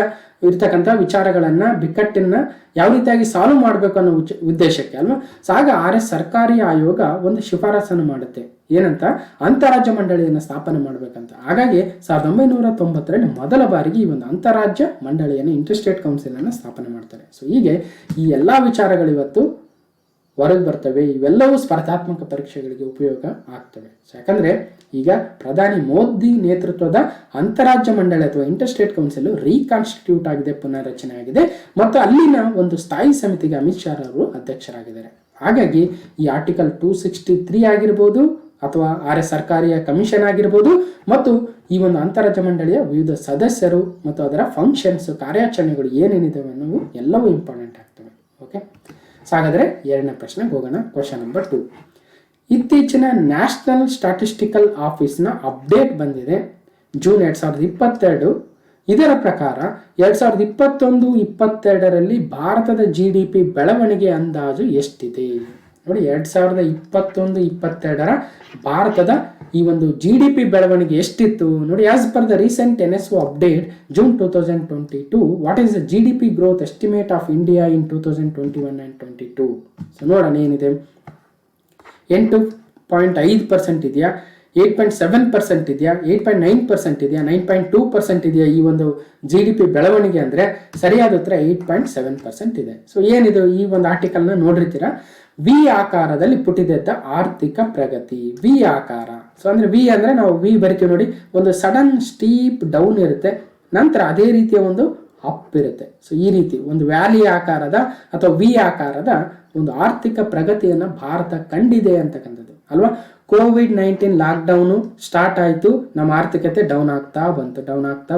[SPEAKER 1] ಇರ್ತಕ್ಕಂಥ ವಿಚಾರಗಳನ್ನ ಬಿಕ್ಕಟ್ಟನ್ನ ಯಾವ ರೀತಿಯಾಗಿ ಸಾಲ್ವ್ ಮಾಡಬೇಕು ಅನ್ನೋ ಉದ್ದೇಶಕ್ಕೆ ಅಲ್ವಾ. ಆಗ RS ಸರ್ಕಾರಿ ಆಯೋಗ ಒಂದು ಶಿಫಾರಸನ್ನು ಮಾಡುತ್ತೆ, ಏನಂತ, ಅಂತಾರಾಜ್ಯ ಮಂಡಳಿಯನ್ನು ಸ್ಥಾಪನೆ ಮಾಡಬೇಕಂತ. ಹಾಗಾಗಿ 1990ರಲ್ಲಿ ಮೊದಲ ಬಾರಿಗೆ ಈ ಒಂದು ಅಂತಾರಾಜ್ಯ ಮಂಡಳಿಯನ್ನು ಇಂಟರ್ ಸ್ಟೇಟ್ ಕೌನ್ಸಿಲ್ ಅನ್ನು ಸ್ಥಾಪನೆ ಮಾಡ್ತಾರೆ. ಸೊ ಹೀಗೆ ಈ ಎಲ್ಲಾ ವಿಚಾರಗಳು ಇವತ್ತು ಹೊರಗೆ ಬರ್ತವೆ. ಇವೆಲ್ಲವೂ ಸ್ಪರ್ಧಾತ್ಮಕ ಪರೀಕ್ಷೆಗಳಿಗೆ ಉಪಯೋಗ ಆಗ್ತವೆ. ಯಾಕಂದ್ರೆ ಈಗ ಪ್ರಧಾನಿ ಮೋದಿ ನೇತೃತ್ವದ ಅಂತಾರಾಜ್ಯ ಮಂಡಳಿ ಅಥವಾ ಇಂಟರ್ ಸ್ಟೇಟ್ ಕೌನ್ಸಿಲ್ ರೀಕಾನ್ಸ್ಟಿಟ್ಯೂಟ್ ಆಗಿದೆ, ಪುನರ್ರಚನೆ ಆಗಿದೆ, ಮತ್ತು ಅಲ್ಲಿನ ಒಂದು ಸ್ಥಾಯಿ ಸಮಿತಿಗೆ ಅಮಿತ್ ಶಾ ಅವರು ಅಧ್ಯಕ್ಷರಾಗಿದ್ದಾರೆ. ಹಾಗಾಗಿ ಈ ಆರ್ಟಿಕಲ್ 263 ಆಗಿರ್ಬೋದು ಅಥವಾ RS ಸರ್ಕಾರಿಯ ಕಮಿಷನ್ ಆಗಿರ್ಬೋದು ಮತ್ತು ಈ ಒಂದು ಅಂತಾರಾಜ್ಯ ಮಂಡಳಿಯ ವಿವಿಧ ಸದಸ್ಯರು ಮತ್ತು ಅದರ ಫಂಕ್ಷನ್ಸ್ ಕಾರ್ಯಾಚರಣೆಗಳು ಏನೇನಿದಾವೆ ಅನ್ನೋವು ಎಲ್ಲವೂ ಇಂಪಾರ್ಟೆಂಟ್ ಆಗ್ತವೆ. ಓಕೆ, ಹಾಗಾದರೆ ಎರಡನೇ ಪ್ರಶ್ನೆಗೆ ಹೋಗೋಣ. Question number 2. ಇತ್ತೀಚಿನ ನ್ಯಾಷನಲ್ ಸ್ಟಾಟಿಸ್ಟಿಕಲ್ ಆಫೀಸ್ನ ಅಪ್ಡೇಟ್ ಬಂದಿದೆ ಜೂನ್ 2022. ಇದರ ಪ್ರಕಾರ 2021-22ರಲ್ಲಿ ಭಾರತದ GDP ಬೆಳವಣಿಗೆ ಅಂದಾಜು ಎಷ್ಟಿದೆ? ನೋಡಿ, 2021-22ರ ಭಾರತದ ಈ ಒಂದು GDP ಬೆಳವಣಿಗೆ ಎಷ್ಟಿತ್ತು ನೋಡಿ. As per the recent NSO update June 2022, what is the GDP growth estimate of India in 2021 and 22? So ನೋಡೋಣ ಏನಿದೆ. 8.5% ಇದೆಯಾ, 8.7% ಇದೆಯಾ, 8.9% ಇದೆಯಾ, 9.2% ಇದೆಯಾ? ಈ ಒಂದು GDP ಬೆಳವಣಿಗೆ ಅಂದರೆ ಸರಿಯಾದ ಉತ್ತರ 8.7% ಇದೆ. ಸೊ ಏನಿದು ಈ ಒಂದು ಆರ್ಟಿಕಲ್ನ ನೋಡಿರ್ತೀರಾ, ವಿ ಆಕಾರದಲ್ಲಿ ಪುಟಿದೆದ್ದ ಆರ್ಥಿಕ ಪ್ರಗತಿ. ವಿ ಆಕಾರ, ಸೊ ಅಂದ್ರೆ ವಿ ಅಂದ್ರೆ ನಾವು ವಿ ಬರಿತೀವಿ ನೋಡಿ, ಒಂದು ಸಡನ್ ಸ್ಟೀಪ್ ಡೌನ್ ಇರುತ್ತೆ, ನಂತರ ಅದೇ ರೀತಿಯ ಒಂದು ಅಪ್ ಇರುತ್ತೆ. ಸೊ ಈ ರೀತಿ ಒಂದು ವ್ಯಾಲಿ ಆಕಾರದ ಅಥವಾ ವಿ ಆಕಾರದ ಒಂದು ಆರ್ಥಿಕ ಪ್ರಗತಿಯನ್ನು ಭಾರತ ಕಂಡಿದೆ ಅಂತಕ್ಕಂಥದ್ದು ಅಲ್ವಾ. COVID-19 ಲಾಕ್ಡೌನು ಸ್ಟಾರ್ಟ್ ಆಯಿತು, ನಮ್ಮ ಆರ್ಥಿಕತೆ ಡೌನ್ ಆಗ್ತಾ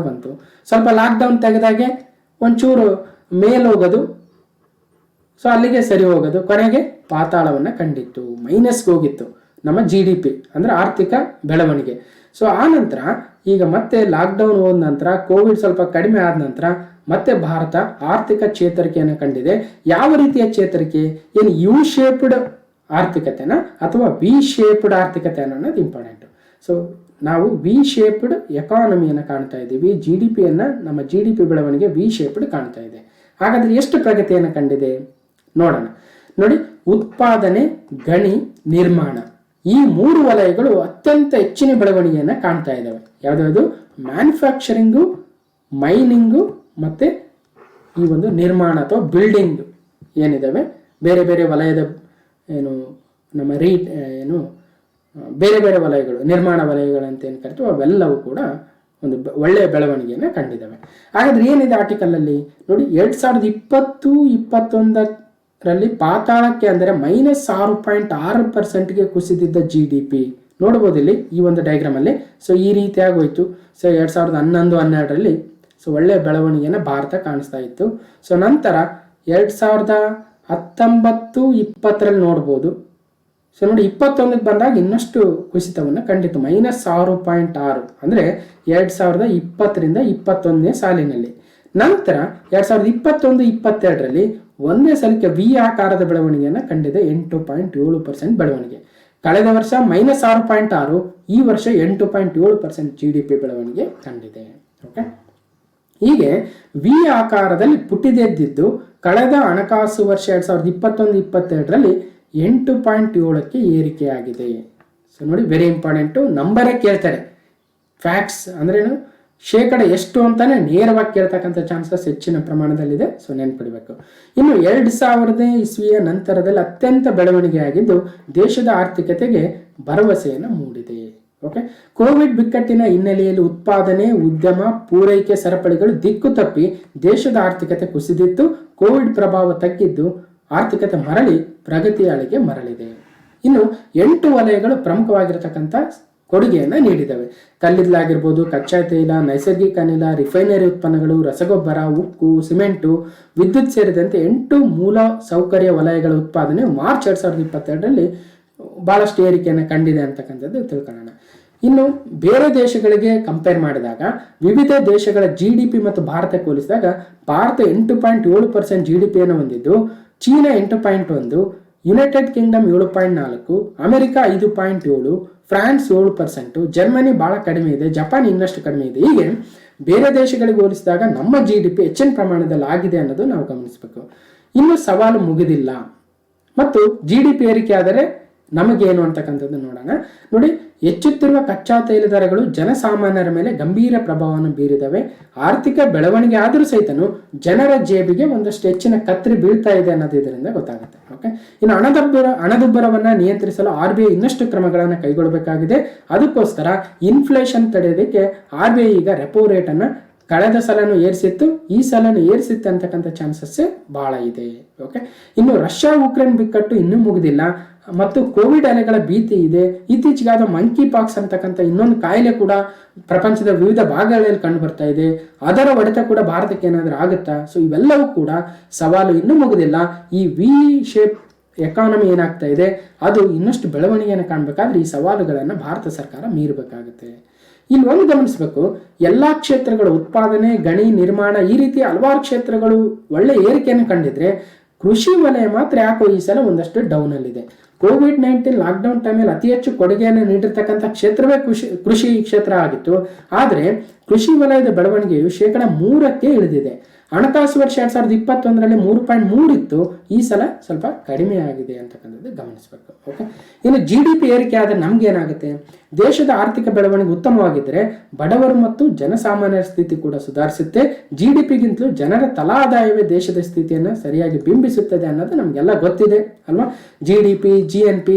[SPEAKER 1] ಬಂತು. ಸ್ವಲ್ಪ ಲಾಕ್ಡೌನ್ ತೆಗೆದಾಗೆ ಒಂಚೂರು ಮೇಲೋಗೋದು, ಸೊ ಅಲ್ಲಿಗೆ ಸರಿ ಹೋಗೋದು, ಕೊನೆಗೆ ಪಾತಾಳವನ್ನು ಕಂಡಿತ್ತು, ಮೈನಸ್ಗೆ ಹೋಗಿತ್ತು ನಮ್ಮ GDP ಅಂದರೆ ಆರ್ಥಿಕ ಬೆಳವಣಿಗೆ. ಸೊ ಆ ನಂತರ ಈಗ ಮತ್ತೆ ಲಾಕ್ಡೌನ್ ಹೋದ ನಂತರ ಕೋವಿಡ್ ಸ್ವಲ್ಪ ಕಡಿಮೆ ಆದ ನಂತರ ಮತ್ತೆ ಭಾರತ ಆರ್ಥಿಕ ಚೇತರಿಕೆಯನ್ನು ಕಂಡಿದೆ. ಯಾವ ರೀತಿಯ ಚೇತರಿಕೆ? ಏನು ಯು ಶೇಪ್ಡ್ ಆರ್ಥಿಕತೆನ ಅಥವಾ ವಿ ಶೇಪ್ಡ್ ಆರ್ಥಿಕತೆ ಅನ್ನೋದು ಇಂಪಾರ್ಟೆಂಟ್. ಸೊ ನಾವು ವಿ ಶೇಪ್ಡ್ ಎಕಾನಮಿಯನ್ನು ಕಾಣ್ತಾ ಇದ್ದೀವಿ, GDPಯನ್ನು ನಮ್ಮ GDP ಬೆಳವಣಿಗೆ ವಿ ಶೇಪ್ಡ್ ಕಾಣ್ತಾ ಇದೆ. ಹಾಗಾದ್ರೆ ಎಷ್ಟು ಪ್ರಗತಿಯನ್ನು ಕಂಡಿದೆ ನೋಡೋಣ. ನೋಡಿ, ಉತ್ಪಾದನೆ, ಗಣಿ, ನಿರ್ಮಾಣ ಈ 3 ವಲಯಗಳು ಅತ್ಯಂತ ಹೆಚ್ಚಿನ ಬೆಳವಣಿಗೆಯನ್ನು ಕಾಣ್ತಾ ಇದ್ದಾವೆ. ಯಾವುದಾವುದು? ಮ್ಯಾನುಫ್ಯಾಕ್ಚರಿಂಗು, ಮೈನಿಂಗು ಮತ್ತು ಈ ಒಂದು ನಿರ್ಮಾಣ ಅಥವಾ ಬಿಲ್ಡಿಂಗ್ ಏನಿದ್ದಾವೆ, ಬೇರೆ ಬೇರೆ ವಲಯದ ಏನು ನಮ್ಮ ಬೇರೆ ಬೇರೆ ವಲಯಗಳು, ನಿರ್ಮಾಣ ವಲಯಗಳಂತ ಏನು ಕರಿತೀವಿ, ಅವೆಲ್ಲವೂ ಕೂಡ ಒಂದು ಒಳ್ಳೆಯ ಬೆಳವಣಿಗೆಯನ್ನು ಕಂಡಿದ್ದಾವೆ. ಹಾಗಾದ್ರೆ ಏನಿದೆ ಆರ್ಟಿಕಲಲ್ಲಿ ನೋಡಿ, 2020-21ರಲ್ಲಿ ಪಾತಾಳಕ್ಕೆ ಅಂದರೆ -6.6%ಗೆ ಕುಸಿದಿದ್ದ GDP ನೋಡ್ಬೋದು ಇಲ್ಲಿ ಈ ಒಂದು ಡಯಾಗ್ರಾಮಲ್ಲಿ. ಸೊ ಈ ರೀತಿಯಾಗಿ ಹೋಯ್ತು. ಸೊ 2011-12ರಲ್ಲಿ ಸೊ ಒಳ್ಳೆಯ ಬೆಳವಣಿಗೆಯನ್ನು ಭಾರತ ಕಾಣಿಸ್ತಾ ಇತ್ತು. ಸೊ ನಂತರ 2019-20ರಲ್ಲಿ ನೋಡ್ಬೋದು. ಸೊ ನೋಡಿ, 21ಕ್ಕೆ ಬಂದಾಗ ಇನ್ನಷ್ಟು ಕುಸಿತವನ್ನು ಕಂಡಿತು, -6.6 ಅಂದರೆ 2020-21ನೇ ಸಾಲಿನಲ್ಲಿ. ನಂತರ 2021-22ರಲ್ಲಿ ಒಂದೇ ಸಲಕ್ಕೆ ವಿ ಆಕಾರದ ಬೆಳವಣಿಗೆಯನ್ನು ಕಂಡಿದೆ, 8.7% ಬೆಳವಣಿಗೆ. ಕಳೆದ ವರ್ಷ -6.6, ಈ ವರ್ಷ 8.7% GDP ಬೆಳವಣಿಗೆ ಕಂಡಿದೆ. ಓಕೆ, ಹೀಗೆ ವಿ ಆಕಾರದಲ್ಲಿ ಪುಟಿದೆದ್ದಿದ್ದು ಕಳೆದ ಹಣಕಾಸು ವರ್ಷ 2021-22ರಲ್ಲಿ 8.7ಕ್ಕೆ ಏರಿಕೆಯಾಗಿದೆ. ಸೊ ನೋಡಿ, ವೆರಿ ಇಂಪಾರ್ಟೆಂಟು, ನಂಬರೇ ಕೇಳ್ತಾರೆ. ಫ್ಯಾಕ್ಟ್ಸ್ ಅಂದ್ರೇನು, ಶೇಕಡ ಎಷ್ಟು ಅಂತಾನೆ ನೇರವಾಗಿ ಕೇಳ್ತಕ್ಕಂಥ ಚಾನ್ಸಸ್ ಹೆಚ್ಚಿನ ಪ್ರಮಾಣದಲ್ಲಿದೆ. ಸೊ ನೆನ್ಪಿಡಬೇಕು. ಇನ್ನು 2000 ಇಸ್ವಿಯ ನಂತರದಲ್ಲಿ ಅತ್ಯಂತ ಬೆಳವಣಿಗೆ ಆಗಿದ್ದು ದೇಶದ ಆರ್ಥಿಕತೆಗೆ ಭರವಸೆಯನ್ನು ಮೂಡಿದೆ. ಓಕೆ, ಕೋವಿಡ್ ಬಿಕ್ಕಟ್ಟಿನ ಹಿನ್ನೆಲೆಯಲ್ಲಿ ಉತ್ಪಾದನೆ, ಉದ್ಯಮ, ಪೂರೈಕೆ ಸರಪಳಿಗಳು ದಿಕ್ಕು ತಪ್ಪಿ ದೇಶದ ಆರ್ಥಿಕತೆ ಕುಸಿದಿತ್ತು. ಕೋವಿಡ್ ಪ್ರಭಾವ ತಗ್ಗಿದ್ದು ಆರ್ಥಿಕತೆ ಮರಳಿ ಪ್ರಗತಿಯ ಅಲೆಗೆ ಮರಳಿದೆ. ಇನ್ನು 8 ವಲಯಗಳು ಪ್ರಮುಖವಾಗಿರತಕ್ಕಂಥ ಕೊಡುಗೆಯನ್ನು ನೀಡಿದವೆ. ಕಲ್ಲಿದ್ದಲಾಗಿರ್ಬೋದು, ಕಚ್ಚಾ ತೈಲ, ನೈಸರ್ಗಿಕ ಅನಿಲ, ರಿಫೈನರಿ ಉತ್ಪನ್ನಗಳು, ರಸಗೊಬ್ಬರ, ಉಕ್ಕು, ಸಿಮೆಂಟು, ವಿದ್ಯುತ್ ಸೇರಿದಂತೆ 8 ಮೂಲ ಸೌಕರ್ಯ ವಲಯಗಳ ಉತ್ಪಾದನೆ ಮಾರ್ಚ್ 2022ರಲ್ಲಿ ಬಹಳಷ್ಟು ಏರಿಕೆಯನ್ನು ಕಂಡಿದೆ ಅಂತಕ್ಕಂಥದ್ದು ತಿಳ್ಕೊಳ್ಳೋಣ. ಇನ್ನು ಬೇರೆ ದೇಶಗಳಿಗೆ ಕಂಪೇರ್ ಮಾಡಿದಾಗ ವಿವಿಧ ದೇಶಗಳ GDP ಮತ್ತು ಭಾರತಕ್ಕೆ ಹೋಲಿಸಿದಾಗ ಭಾರತ 8.7% GDPಯನ್ನು ಹೊಂದಿದ್ದು, China 8.1, United Kingdom 7.4, America 5.7, France 7%, Germany ಬಹಳ ಕಡಿಮೆ ಇದೆ, ಜಪಾನ್ ಇನ್ನಷ್ಟು ಕಡಿಮೆ ಇದೆ. ಹೀಗೆ ಬೇರೆ ದೇಶಗಳಿಗೆ ಹೋಲಿಸಿದಾಗ ನಮ್ಮ GDP ಹೆಚ್ಚಿನ ಪ್ರಮಾಣದಲ್ಲಿ ಆಗಿದೆ ಅನ್ನೋದು ನಾವು ಗಮನಿಸಬೇಕು. ಇನ್ನು ಸವಾಲು ಮುಗಿದಿಲ್ಲ ಮತ್ತು GDP ಏರಿಕೆ ಆದರೆ ನಮಗೇನು ಅಂತಕ್ಕಂಥದ್ದು ನೋಡೋಣ. ನೋಡಿ, ಹೆಚ್ಚುತ್ತಿರುವ ಕಚ್ಚಾ ತೈಲ ದರಗಳು ಜನಸಾಮಾನ್ಯರ ಮೇಲೆ ಗಂಭೀರ ಪ್ರಭಾವವನ್ನು ಬೀರಿದವೆ. ಆರ್ಥಿಕ ಬೆಳವಣಿಗೆ ಆದರೂ ಸಹಿತನು ಜನರ ಜೇಬಿಗೆ ಒಂದಷ್ಟು ಹೆಚ್ಚಿನ ಕತ್ತರಿ ಬೀಳ್ತಾ ಇದೆ ಅನ್ನೋದು ಇದರಿಂದ ಗೊತ್ತಾಗುತ್ತೆ. ಓಕೆ, ಇನ್ನು ಹಣದುಬ್ಬರವನ್ನು ನಿಯಂತ್ರಿಸಲು RBI ಇನ್ನಷ್ಟು ಕ್ರಮಗಳನ್ನು ಕೈಗೊಳ್ಳಬೇಕಾಗಿದೆ. ಅದಕ್ಕೋಸ್ಕರ ಇನ್ಫ್ಲೇಷನ್ ತಡೆಯೋದಕ್ಕೆ RBI ಈಗ ರೆಪೋ ರೇಟನ್ನು ಕಳೆದ ಸಲನು ಏರಿಸಿತ್ತು, ಈ ಸಲನು ಏರಿಸಿತ್ತು ಅಂತಕ್ಕಂಥ ಚಾನ್ಸಸ್ ಬಹಳ ಇದೆ. ಓಕೆ, ಇನ್ನು ರಷ್ಯಾ ಉಕ್ರೇನ್ ಬಿಕ್ಕಟ್ಟು ಇನ್ನೂ ಮುಗಿದಿಲ್ಲ ಮತ್ತು ಕೋವಿಡ್ ಅಲೆಗಳ ಭೀತಿ ಇದೆ. ಇತ್ತೀಚೆಗಾದ ಮಂಕಿ ಪಾಕ್ಸ್ ಅಂತಕ್ಕಂಥ ಇನ್ನೊಂದು ಕಾಯಿಲೆ ಕೂಡ ಪ್ರಪಂಚದ ವಿವಿಧ ಭಾಗಗಳಲ್ಲಿ ಕಂಡು ಬರ್ತಾ ಇದೆ. ಅದರ ಹೊಡೆತ ಕೂಡ ಭಾರತಕ್ಕೆ ಏನಾದರೂ ಆಗುತ್ತಾ? ಸೊ ಇವೆಲ್ಲವೂ ಕೂಡ ಸವಾಲು ಇನ್ನೂ ಮುಗಿದಿಲ್ಲ. ಈ ವಿ ಶೇಪ್ ಎಕಾನಮಿ ಏನಾಗ್ತಾ ಇದೆ ಅದು ಇನ್ನಷ್ಟು ಬೆಳವಣಿಗೆಯನ್ನು ಕಾಣಬೇಕಾದ್ರೆ ಈ ಸವಾಲುಗಳನ್ನು ಭಾರತ ಸರ್ಕಾರ ಮೀರಬೇಕಾಗುತ್ತೆ. ಇಲ್ಲಿ ಒಂದು ಗಮನಿಸಬೇಕು, ಎಲ್ಲ ಕ್ಷೇತ್ರಗಳ ಉತ್ಪಾದನೆ, ಗಣಿ, ನಿರ್ಮಾಣ, ಈ ರೀತಿ ಹಲವಾರು ಕ್ಷೇತ್ರಗಳು ಒಳ್ಳೆ ಏರಿಕೆಯನ್ನು ಕಂಡಿದ್ರೆ ಕೃಷಿ ವಲಯ ಮಾತ್ರ ಯಾಕೋ ಈ ಸಲ ಒಂದಷ್ಟು ಡೌನ್ ಅಲ್ಲಿದೆ. COVID-19 ಲಾಕ್ಡೌನ್ ಟೈಮಲ್ಲಿ ಅತಿ ಹೆಚ್ಚು ಕೊಡುಗೆಯನ್ನು ನೀಡಿರ್ತಕ್ಕಂಥ ಕ್ಷೇತ್ರವೇ ಕೃಷಿ ಕ್ಷೇತ್ರ ಆಗಿತ್ತು. ಆದರೆ ಕೃಷಿ ವಲಯದ ಬೆಳವಣಿಗೆಯು 3% ಇಳಿದಿದೆ. ಹಣಕಾಸು ವರ್ಷ 2021ರಲ್ಲಿ 3.3 ಇತ್ತು, ಈ ಸಲ ಸ್ವಲ್ಪ ಕಡಿಮೆ ಆಗಿದೆ ಅಂತಕ್ಕಂಥದ್ದು ಗಮನಿಸಬೇಕು. ಓಕೆ, ಇನ್ನು GDP ಏರಿಕೆ ಆದರೆ ನಮ್ಗೆ ಏನಾಗುತ್ತೆ? ದೇಶದ ಆರ್ಥಿಕ ಬೆಳವಣಿಗೆ ಉತ್ತಮವಾಗಿದ್ದರೆ ಬಡವರು ಮತ್ತು ಜನಸಾಮಾನ್ಯರ ಸ್ಥಿತಿ ಕೂಡ ಸುಧಾರಿಸುತ್ತೆ. GDPಗಿಂತಲೂ ಜನರ ತಲಾ ಆದಾಯವೇ ದೇಶದ ಸ್ಥಿತಿಯನ್ನು ಸರಿಯಾಗಿ ಬಿಂಬಿಸುತ್ತದೆ ಅನ್ನೋದು ನಮಗೆಲ್ಲ ಗೊತ್ತಿದೆ ಅಲ್ವಾ. GDP, GNP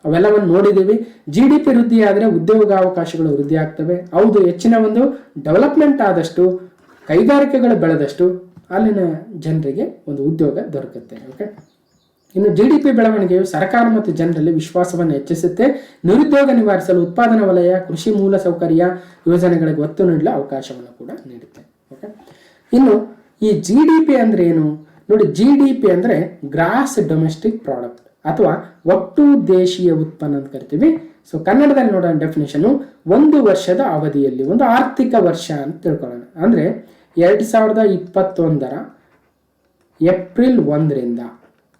[SPEAKER 1] ಅವೆಲ್ಲವನ್ನು ನೋಡಿದ್ದೀವಿ. GDP ವೃದ್ಧಿ ಆದರೆ ಉದ್ಯೋಗಾವಕಾಶಗಳು ವೃದ್ಧಿ ಆಗ್ತವೆ. ಹೌದು, ಹೆಚ್ಚಿನ ಒಂದು ಡೆವಲಪ್ಮೆಂಟ್ ಆದಷ್ಟು, ಕೈಗಾರಿಕೆಗಳು ಬೆಳೆದಷ್ಟು ಅಲ್ಲಿನ ಜನರಿಗೆ ಒಂದು ಉದ್ಯೋಗ ದೊರಕುತ್ತೆ. ಓಕೆ, ಇನ್ನು GDP ಬೆಳವಣಿಗೆಯು ಸರ್ಕಾರ ಮತ್ತು ಜನರಲ್ಲಿ ವಿಶ್ವಾಸವನ್ನು ಹೆಚ್ಚಿಸುತ್ತೆ. ನಿರುದ್ಯೋಗ ನಿವಾರಿಸಲು ಉತ್ಪಾದನಾ ವಲಯ, ಕೃಷಿ ಮೂಲ ಸೌಕರ್ಯ ಯೋಜನೆಗಳಿಗೆ ಒತ್ತು ನೀಡಲು ಅವಕಾಶವನ್ನು ಕೂಡ ನೀಡುತ್ತೆ. ಓಕೆ, ಇನ್ನು ಈ GDP ಅಂದ್ರೆ ಏನು ನೋಡಿ? GDP ಅಂದ್ರೆ ಗ್ರಾಸ್ ಡೊಮೆಸ್ಟಿಕ್ ಪ್ರಾಡಕ್ಟ್ ಅಥವಾ ಒಟ್ಟು ದೇಶೀಯ ಉತ್ಪನ್ನ ಅಂತ ಕರಿತೀವಿ. ಸೊ ಕನ್ನಡದಲ್ಲಿ ನೋಡೋಣ ಡೆಫಿನೇಷನ್. ಒಂದು ವರ್ಷದ ಅವಧಿಯಲ್ಲಿ, ಒಂದು ಆರ್ಥಿಕ ವರ್ಷ ಅಂತ ತಿಳ್ಕೊಳ್ಳೋಣ. ಅಂದ್ರೆ 2021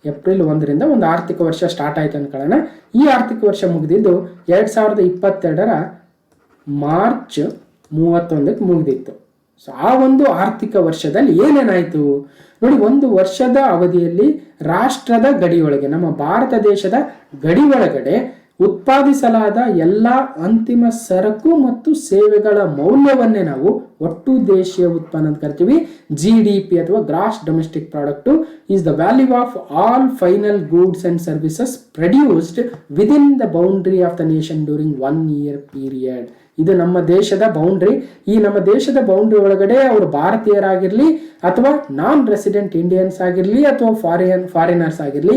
[SPEAKER 1] ಏಪ್ರಿಲ್ 1ರಿಂದ ಒಂದು ಆರ್ಥಿಕ ವರ್ಷ ಸ್ಟಾರ್ಟ್ ಆಯ್ತು ಅನ್ಕೊಳ್ಳೋಣ. ಈ ಆರ್ಥಿಕ ವರ್ಷ ಮುಗಿದಿದ್ದು 2022 ಮಾರ್ಚ್ 31ಕ್ಕೆ ಮುಗಿದಿತ್ತು. ಸೊ ಆ ಒಂದು ಆರ್ಥಿಕ ವರ್ಷದಲ್ಲಿ ಏನೇನಾಯಿತು ನೋಡಿ? ಒಂದು ವರ್ಷದ ಅವಧಿಯಲ್ಲಿ ರಾಷ್ಟ್ರದ ಗಡಿಯೊಳಗೆ, ನಮ್ಮ ಭಾರತ ದೇಶದ ಗಡಿ ಒಳಗಡೆ ಉತ್ಪಾದಿಸಲಾದ ಎಲ್ಲ ಅಂತಿಮ ಸರಕು ಮತ್ತು ಸೇವೆಗಳ ಮೌಲ್ಯವನ್ನೇ ನಾವು ಒಟ್ಟು ದೇಶೀಯ ಉತ್ಪನ್ನ ಅಂತ ಕರಿತೀವಿ. GDP ಅಥವಾ gross domestic product is the value of all final goods and services produced within the boundary of the nation during 1 year period. ಇದು ನಮ್ಮ ದೇಶದ ಬೌಂಡ್ರಿ. ಈ ನಮ್ಮ ದೇಶದ ಬೌಂಡ್ರಿ ಒಳಗಡೆ ಅವರು ಭಾರತೀಯರಾಗಿರ್ಲಿ ಅಥವಾ ನಾನ್ ರೆಸಿಡೆಂಟ್ ಇಂಡಿಯನ್ಸ್ ಆಗಿರ್ಲಿ ಅಥವಾ ಫಾರಿನರ್ಸ್ ಆಗಿರ್ಲಿ,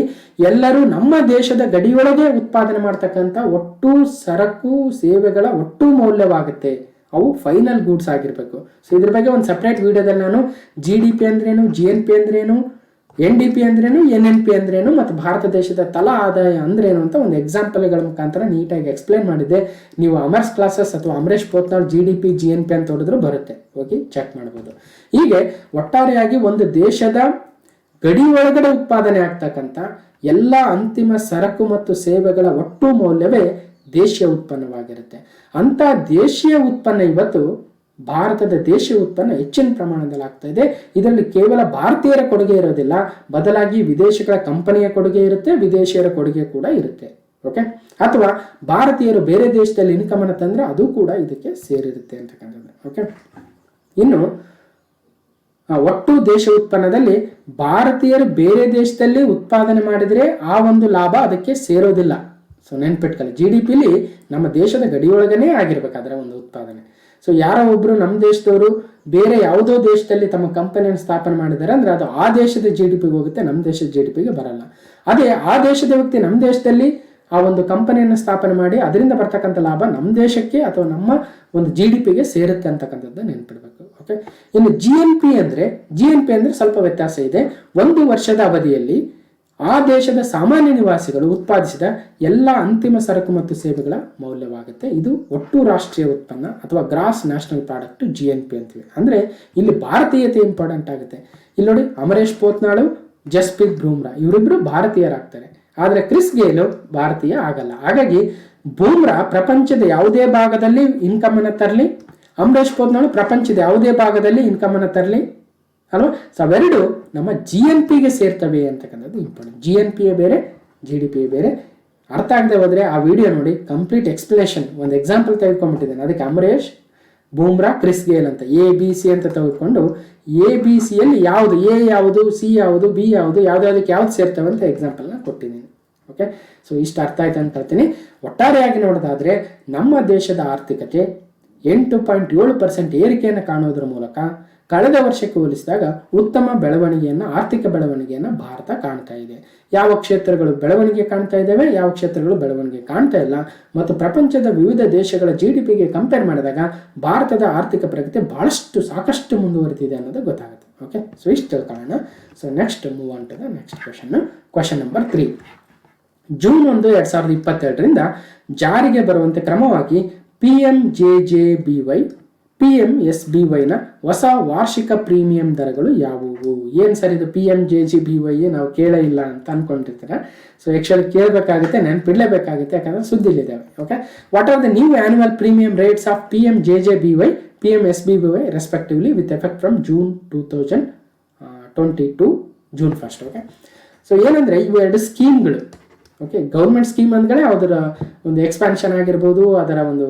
[SPEAKER 1] ಎಲ್ಲರೂ ನಮ್ಮ ದೇಶದ ಗಡಿಯೊಳಗೆ ಉತ್ಪಾದನೆ ಮಾಡ್ತಕ್ಕಂಥ ಒಟ್ಟು ಸರಕು ಸೇವೆಗಳ ಒಟ್ಟು ಮೌಲ್ಯವಾಗುತ್ತೆ. ಅವು ಫೈನಲ್ ಗೂಡ್ಸ್ ಆಗಿರ್ಬೇಕು. ಸೊ ಇದ್ರ ಬಗ್ಗೆ ಒಂದು ಸಪ್ರೇಟ್ ವಿಡಿಯೋದಲ್ಲಿ ನಾನು GDP ಅಂದ್ರೇನು, GNP ಅಂದ್ರೇನು, NDP ಅಂದ್ರೇನು, NNP ಅಂದ್ರೇನು ಮತ್ತು ಭಾರತ ದೇಶದ ತಲಾ ಆದಾಯ ಅಂದ್ರೇನು ಅಂತ ಒಂದು ಎಕ್ಸಾಂಪಲ್ಗಳ ಮುಖಾಂತರ ನೀಟಾಗಿ ಎಕ್ಸ್ಪ್ಲೇನ್ ಮಾಡಿದ್ದೆ. ನೀವು ಅಮರ್ಸ್ ಕ್ಲಾಸಸ್ ಅಥವಾ ಅಮರೇಶ್ ಪೋತ್ನಾಳ್ GDP GNP ಅಂತ ಹೊಡೆದ್ರು ಬರುತ್ತೆ, ಹೋಗಿ ಚೆಕ್ ಮಾಡ್ಬೋದು. ಹೀಗೆ ಒಟ್ಟಾರೆಯಾಗಿ ಒಂದು ದೇಶದ ಗಡಿ ಒಳಗಡೆ ಉತ್ಪಾದನೆ ಆಗ್ತಕ್ಕಂಥ ಎಲ್ಲ ಅಂತಿಮ ಸರಕು ಮತ್ತು ಸೇವೆಗಳ ಒಟ್ಟು ಮೌಲ್ಯವೇ ದೇಶೀಯ ಉತ್ಪನ್ನವಾಗಿರುತ್ತೆ. ಅಂತ ದೇಶೀಯ ಉತ್ಪನ್ನ ಇವತ್ತು ಭಾರತದ ದೇಶೀಯ ಉತ್ಪನ್ನ ಹೆಚ್ಚಿನ ಪ್ರಮಾಣದಲ್ಲಿ ಆಗ್ತಾ ಇದೆ. ಇದರಲ್ಲಿ ಕೇವಲ ಭಾರತೀಯರ ಕೊಡುಗೆ ಇರೋದಿಲ್ಲ, ಬದಲಾಗಿ ವಿದೇಶಿಗಳ ಕಂಪನಿಯ ಕೊಡುಗೆ ಇರುತ್ತೆ, ವಿದೇಶಿಯರ ಕೊಡುಗೆ ಕೂಡ ಇರುತ್ತೆ. ಓಕೆ, ಅಥವಾ ಭಾರತೀಯರು ಬೇರೆ ದೇಶದಲ್ಲಿ ಇನ್ಕಮ್ ಅನ್ನು ತಂದ್ರೆ ಅದು ಕೂಡ ಇದಕ್ಕೆ ಸೇರಿರುತ್ತೆ ಅಂತಕ್ಕಂಥದ್ದು. ಓಕೆ, ಇನ್ನು ಒಟ್ಟು ದೇಶ ಉತ್ಪನ್ನದಲ್ಲಿ ಭಾರತೀಯರು ಬೇರೆ ದೇಶದಲ್ಲಿ ಉತ್ಪಾದನೆ ಮಾಡಿದರೆ ಆ ಒಂದು ಲಾಭ ಅದಕ್ಕೆ ಸೇರೋದಿಲ್ಲ. ಸೊ ನೆನ್ಪಿಟ್ಕೊಳ್ಳಿ, GDPಲಿ ನಮ್ಮ ದೇಶದ ಗಡಿಯೊಳಗನೆ ಆಗಿರ್ಬೇಕಾದ್ರೆ ಒಂದು ಉತ್ಪಾದನೆ. ಸೊ ಯಾರೋ ಒಬ್ರು ನಮ್ಮ ದೇಶದವರು ಬೇರೆ ಯಾವುದೋ ದೇಶದಲ್ಲಿ ತಮ್ಮ ಕಂಪನಿಯನ್ನು ಸ್ಥಾಪನೆ ಮಾಡಿದ್ದಾರೆ ಅಂದ್ರೆ ಅದು ಆ ದೇಶದ GDPಗೆ ಹೋಗುತ್ತೆ, ನಮ್ಮ ದೇಶದ GDPಗೆ ಬರಲ್ಲ. ಅದೇ ಆ ದೇಶದ ವ್ಯಕ್ತಿ ನಮ್ಮ ದೇಶದಲ್ಲಿ ಆ ಒಂದು ಕಂಪನಿಯನ್ನು ಸ್ಥಾಪನೆ ಮಾಡಿ ಅದರಿಂದ ಬರ್ತಕ್ಕಂಥ ಲಾಭ ನಮ್ಮ ದೇಶಕ್ಕೆ ಅಥವಾ ನಮ್ಮ ಒಂದು GDPಗೆ ಸೇರುತ್ತೆ ಅಂತಕ್ಕಂಥದ್ದು ನೆನ್ಪಿಡ್ಬೇಕು. ಓಕೆ, ಇನ್ನು GNP ಅಂದ್ರೆ ಸ್ವಲ್ಪ ವ್ಯತ್ಯಾಸ ಇದೆ. ಒಂದು ವರ್ಷದ ಅವಧಿಯಲ್ಲಿ ಆ ದೇಶದ ಸಾಮಾನ್ಯ ನಿವಾಸಿಗಳು ಉತ್ಪಾದಿಸಿದ ಎಲ್ಲ ಅಂತಿಮ ಸರಕು ಮತ್ತು ಸೇವೆಗಳ ಮೌಲ್ಯವಾಗುತ್ತೆ. ಇದು ಒಟ್ಟು ರಾಷ್ಟ್ರೀಯ ಉತ್ಪನ್ನ ಅಥವಾ ಗ್ರಾಸ್ ನ್ಯಾಷನಲ್ ಪ್ರಾಡಕ್ಟ್ GNP ಅಂತೀವಿ. ಅಂದ್ರೆ ಇಲ್ಲಿ ಭಾರತೀಯತೆ ಇಂಪಾರ್ಟೆಂಟ್ ಆಗುತ್ತೆ. ಇಲ್ಲಿ ನೋಡಿ, ಅಮರೇಶ್ ಪೋತ್ನಾಳು, ಜಸ್ಪ್ರೀತ್ ಬೂಮ್ರಾ ಇವರಿಬ್ರು ಭಾರತೀಯರಾಗ್ತಾರೆ, ಆದ್ರೆ ಕ್ರಿಸ್ ಗೇಲ್ ಭಾರತೀಯ ಆಗಲ್ಲ. ಹಾಗಾಗಿ ಬೂಮ್ರಾ ಪ್ರಪಂಚದ ಯಾವುದೇ ಭಾಗದಲ್ಲಿ ಇನ್ಕಮ್ ಅನ್ನ ತರಲಿ, ಅಮರೇಶ್ ಪೋತ್ನಾಳು ಪ್ರಪಂಚದ ಯಾವುದೇ ಭಾಗದಲ್ಲಿ ಇನ್ಕಮ್ ಅನ್ನ ತರಲಿ ಅಲ್ವಾ. ಸೊ ಅವೆರಡು ನಮ್ಮ GNPಗೆ ಸೇರ್ತವೆ ಅಂತಕ್ಕಂಥದ್ದು ಇಂಪಾರ್ಟೆಂಟ್. GNPಯೇ ಬೇರೆ, GDPಯೇ ಬೇರೆ. ಅರ್ಥ ಆಗದೆ ಹೋದ್ರೆ ಆ ವಿಡಿಯೋ ನೋಡಿ, ಕಂಪ್ಲೀಟ್ ಎಕ್ಸ್ಪ್ಲನೇಷನ್ ಒಂದು ಎಕ್ಸಾಂಪಲ್ ತೆಗೆದುಕೊಂಡ್ಬಿಟ್ಟಿದ್ದೇನೆ. ಅದಕ್ಕೆ ಅಮರೇಶ್, ಬೂಮ್ರಾ, ಕ್ರಿಸ್ ಗೇಲ್ ಅಂತ ABC ಅಂತ ತೆಗೆದುಕೊಂಡು ABCಯಲ್ಲಿ ಯಾವುದು A ಯಾವುದು, C ಯಾವುದು, B ಯಾವುದು, ಯಾವ್ದಾವುದಕ್ಕೆ ಯಾವ್ದು ಸೇರ್ತವೆ ಅಂತ ಎಕ್ಸಾಂಪಲ್ನ ಕೊಟ್ಟಿದ್ದೀನಿ. ಓಕೆ, ಸೊ ಇಷ್ಟು ಅರ್ಥ ಆಯ್ತು ಅಂತ ಹೇಳ್ತೀನಿ. ಒಟ್ಟಾರೆಯಾಗಿ ನೋಡೋದಾದ್ರೆ ನಮ್ಮ ದೇಶದ ಆರ್ಥಿಕತೆ 8.7% ಏರಿಕೆಯನ್ನು ಕಾಣುವುದರ ಮೂಲಕ ಕಳೆದ ವರ್ಷಕ್ಕೆ ಹೋಲಿಸಿದಾಗ ಉತ್ತಮ ಆರ್ಥಿಕ ಬೆಳವಣಿಗೆಯನ್ನು ಭಾರತ ಕಾಣ್ತಾ ಇದೆ. ಯಾವ ಕ್ಷೇತ್ರಗಳು ಬೆಳವಣಿಗೆ ಕಾಣ್ತಾ ಇದ್ದಾವೆ, ಯಾವ ಕ್ಷೇತ್ರಗಳು ಬೆಳವಣಿಗೆ ಕಾಣ್ತಾ ಇಲ್ಲ, ಮತ್ತು ಪ್ರಪಂಚದ ವಿವಿಧ ದೇಶಗಳ GDPಗೆ ಕಂಪೇರ್ ಮಾಡಿದಾಗ ಭಾರತದ ಆರ್ಥಿಕ ಪ್ರಗತಿ ಸಾಕಷ್ಟು ಮುಂದುವರೆದಿದೆ ಅನ್ನೋದು ಗೊತ್ತಾಗುತ್ತೆ. ಓಕೆ, ಸೊ ಇಷ್ಟು ತಿಳ್ಕೊಳ್ಳೋಣ. So next move on to the next question number 3. June 1, 2022ರಿಂದ ಜಾರಿಗೆ ಬರುವಂತೆ ಕ್ರಮವಾಗಿ PMJJBY PMSBYನ ಹೊಸ ವಾರ್ಷಿಕ ಪ್ರೀಮಿಯಂ ದರಗಳು ಯಾವುವು? ಏನು ಸರ್ ಇದು PMJJBY ನಾವು ಕೇಳೇ ಇಲ್ಲ ಅಂತ ಅನ್ಕೊಂಡಿರ್ತೀರ. ಸೊ ಆಕ್ಚುಲಿ ಕೇಳಬೇಕಾಗುತ್ತೆ, ನೆನಪಿಡಲೇಬೇಕಾಗುತ್ತೆ, ಯಾಕಂದ್ರೆ ಸುದ್ದಿಲಿದ್ದಾವೆ. Okay, what are the new annual premium rates of PMJJBY PMSBY respectively with effect from June 2022 June 1. Okay, so ಏನಂದ್ರೆ ಇವು ಎರಡು ಸ್ಕೀಮ್ಗಳು. ಓಕೆ, ಗೌರ್ಮೆಂಟ್ ಸ್ಕೀಮ್ ಅಂದ್ಗಳೇ ಅದರ ಒಂದು ಎಕ್ಸ್ಪಾನ್ಷನ್ ಆಗಿರ್ಬೋದು, ಅದರ ಒಂದು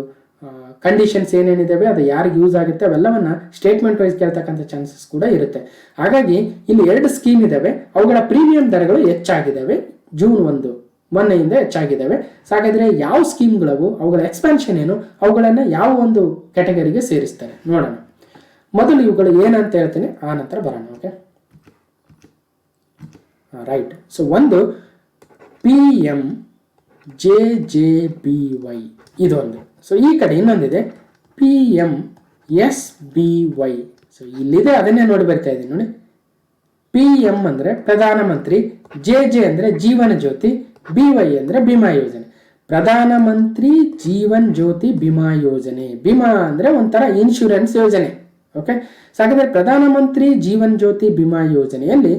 [SPEAKER 1] ಕಂಡೀಷನ್ಸ್ ಏನೇನಿದ್ದಾವೆ, ಅದು ಯಾರಿಗೆ ಯೂಸ್ ಆಗುತ್ತೆ ಅವೆಲ್ಲವನ್ನ ಸ್ಟೇಟ್ಮೆಂಟ್ ವೈಸ್ ಕೇಳ್ತಕ್ಕಂಥ ಚಾನ್ಸಸ್ ಕೂಡ ಇರುತ್ತೆ. ಹಾಗಾಗಿ ಇಲ್ಲಿ 2 ಸ್ಕೀಮ್ ಇದಾವೆ, ಅವುಗಳ ಪ್ರೀಮಿಯಂ ದರಗಳು ಹೆಚ್ಚಾಗಿದ್ದಾವೆ. June 1 ಮೊನ್ನೆಯಿಂದ ಹೆಚ್ಚಾಗಿದ್ದಾವೆ. ಸೊ ಹಾಗಾದ್ರೆ ಯಾವ ಸ್ಕೀಮ್ಗಳವು, ಅವುಗಳ ಎಕ್ಸ್ಪಾನ್ಷನ್ ಏನು, ಅವುಗಳನ್ನ ಯಾವ ಒಂದು ಕ್ಯಾಟಗರಿಗೆ ಸೇರಿಸ್ತಾರೆ ನೋಡೋಣ. ಮೊದಲು ಇವುಗಳು ಏನಂತ ಹೇಳ್ತೀನಿ, ಆ ನಂತರ ಬರೋಣ. Okay, right. ಸೊ ಒಂದು PMJJBY ಇದೊಂದು. ಸೊ ಈ ಕಡೆ ಇನ್ನೊಂದಿದೆ PMSBY. ಸೊ ಇಲ್ಲಿದೆ, ಅದನ್ನೇ ನೋಡಿ ಬರ್ತಾ ಇದ್ದೀನಿ ನೋಡಿ. PM ಅಂದ್ರೆ ಪ್ರಧಾನಮಂತ್ರಿ, JJ ಅಂದ್ರೆ ಜೀವನ ಜ್ಯೋತಿ, BY ಅಂದ್ರೆ ಬಿಮಾ ಯೋಜನೆ. ಪ್ರಧಾನಮಂತ್ರಿ ಜೀವನ್ ಜ್ಯೋತಿ ಬಿಮಾ ಯೋಜನೆ. ಬಿಮಾ ಅಂದ್ರೆ ಒಂಥರ ಇನ್ಶೂರೆನ್ಸ್ ಯೋಜನೆ. ಓಕೆ, ಸೊ ಹಾಗಾದ್ರೆ ಪ್ರಧಾನಮಂತ್ರಿ ಜೀವನ್ ಜ್ಯೋತಿ ಬಿಮಾ ಯೋಜನೆಯಲ್ಲಿ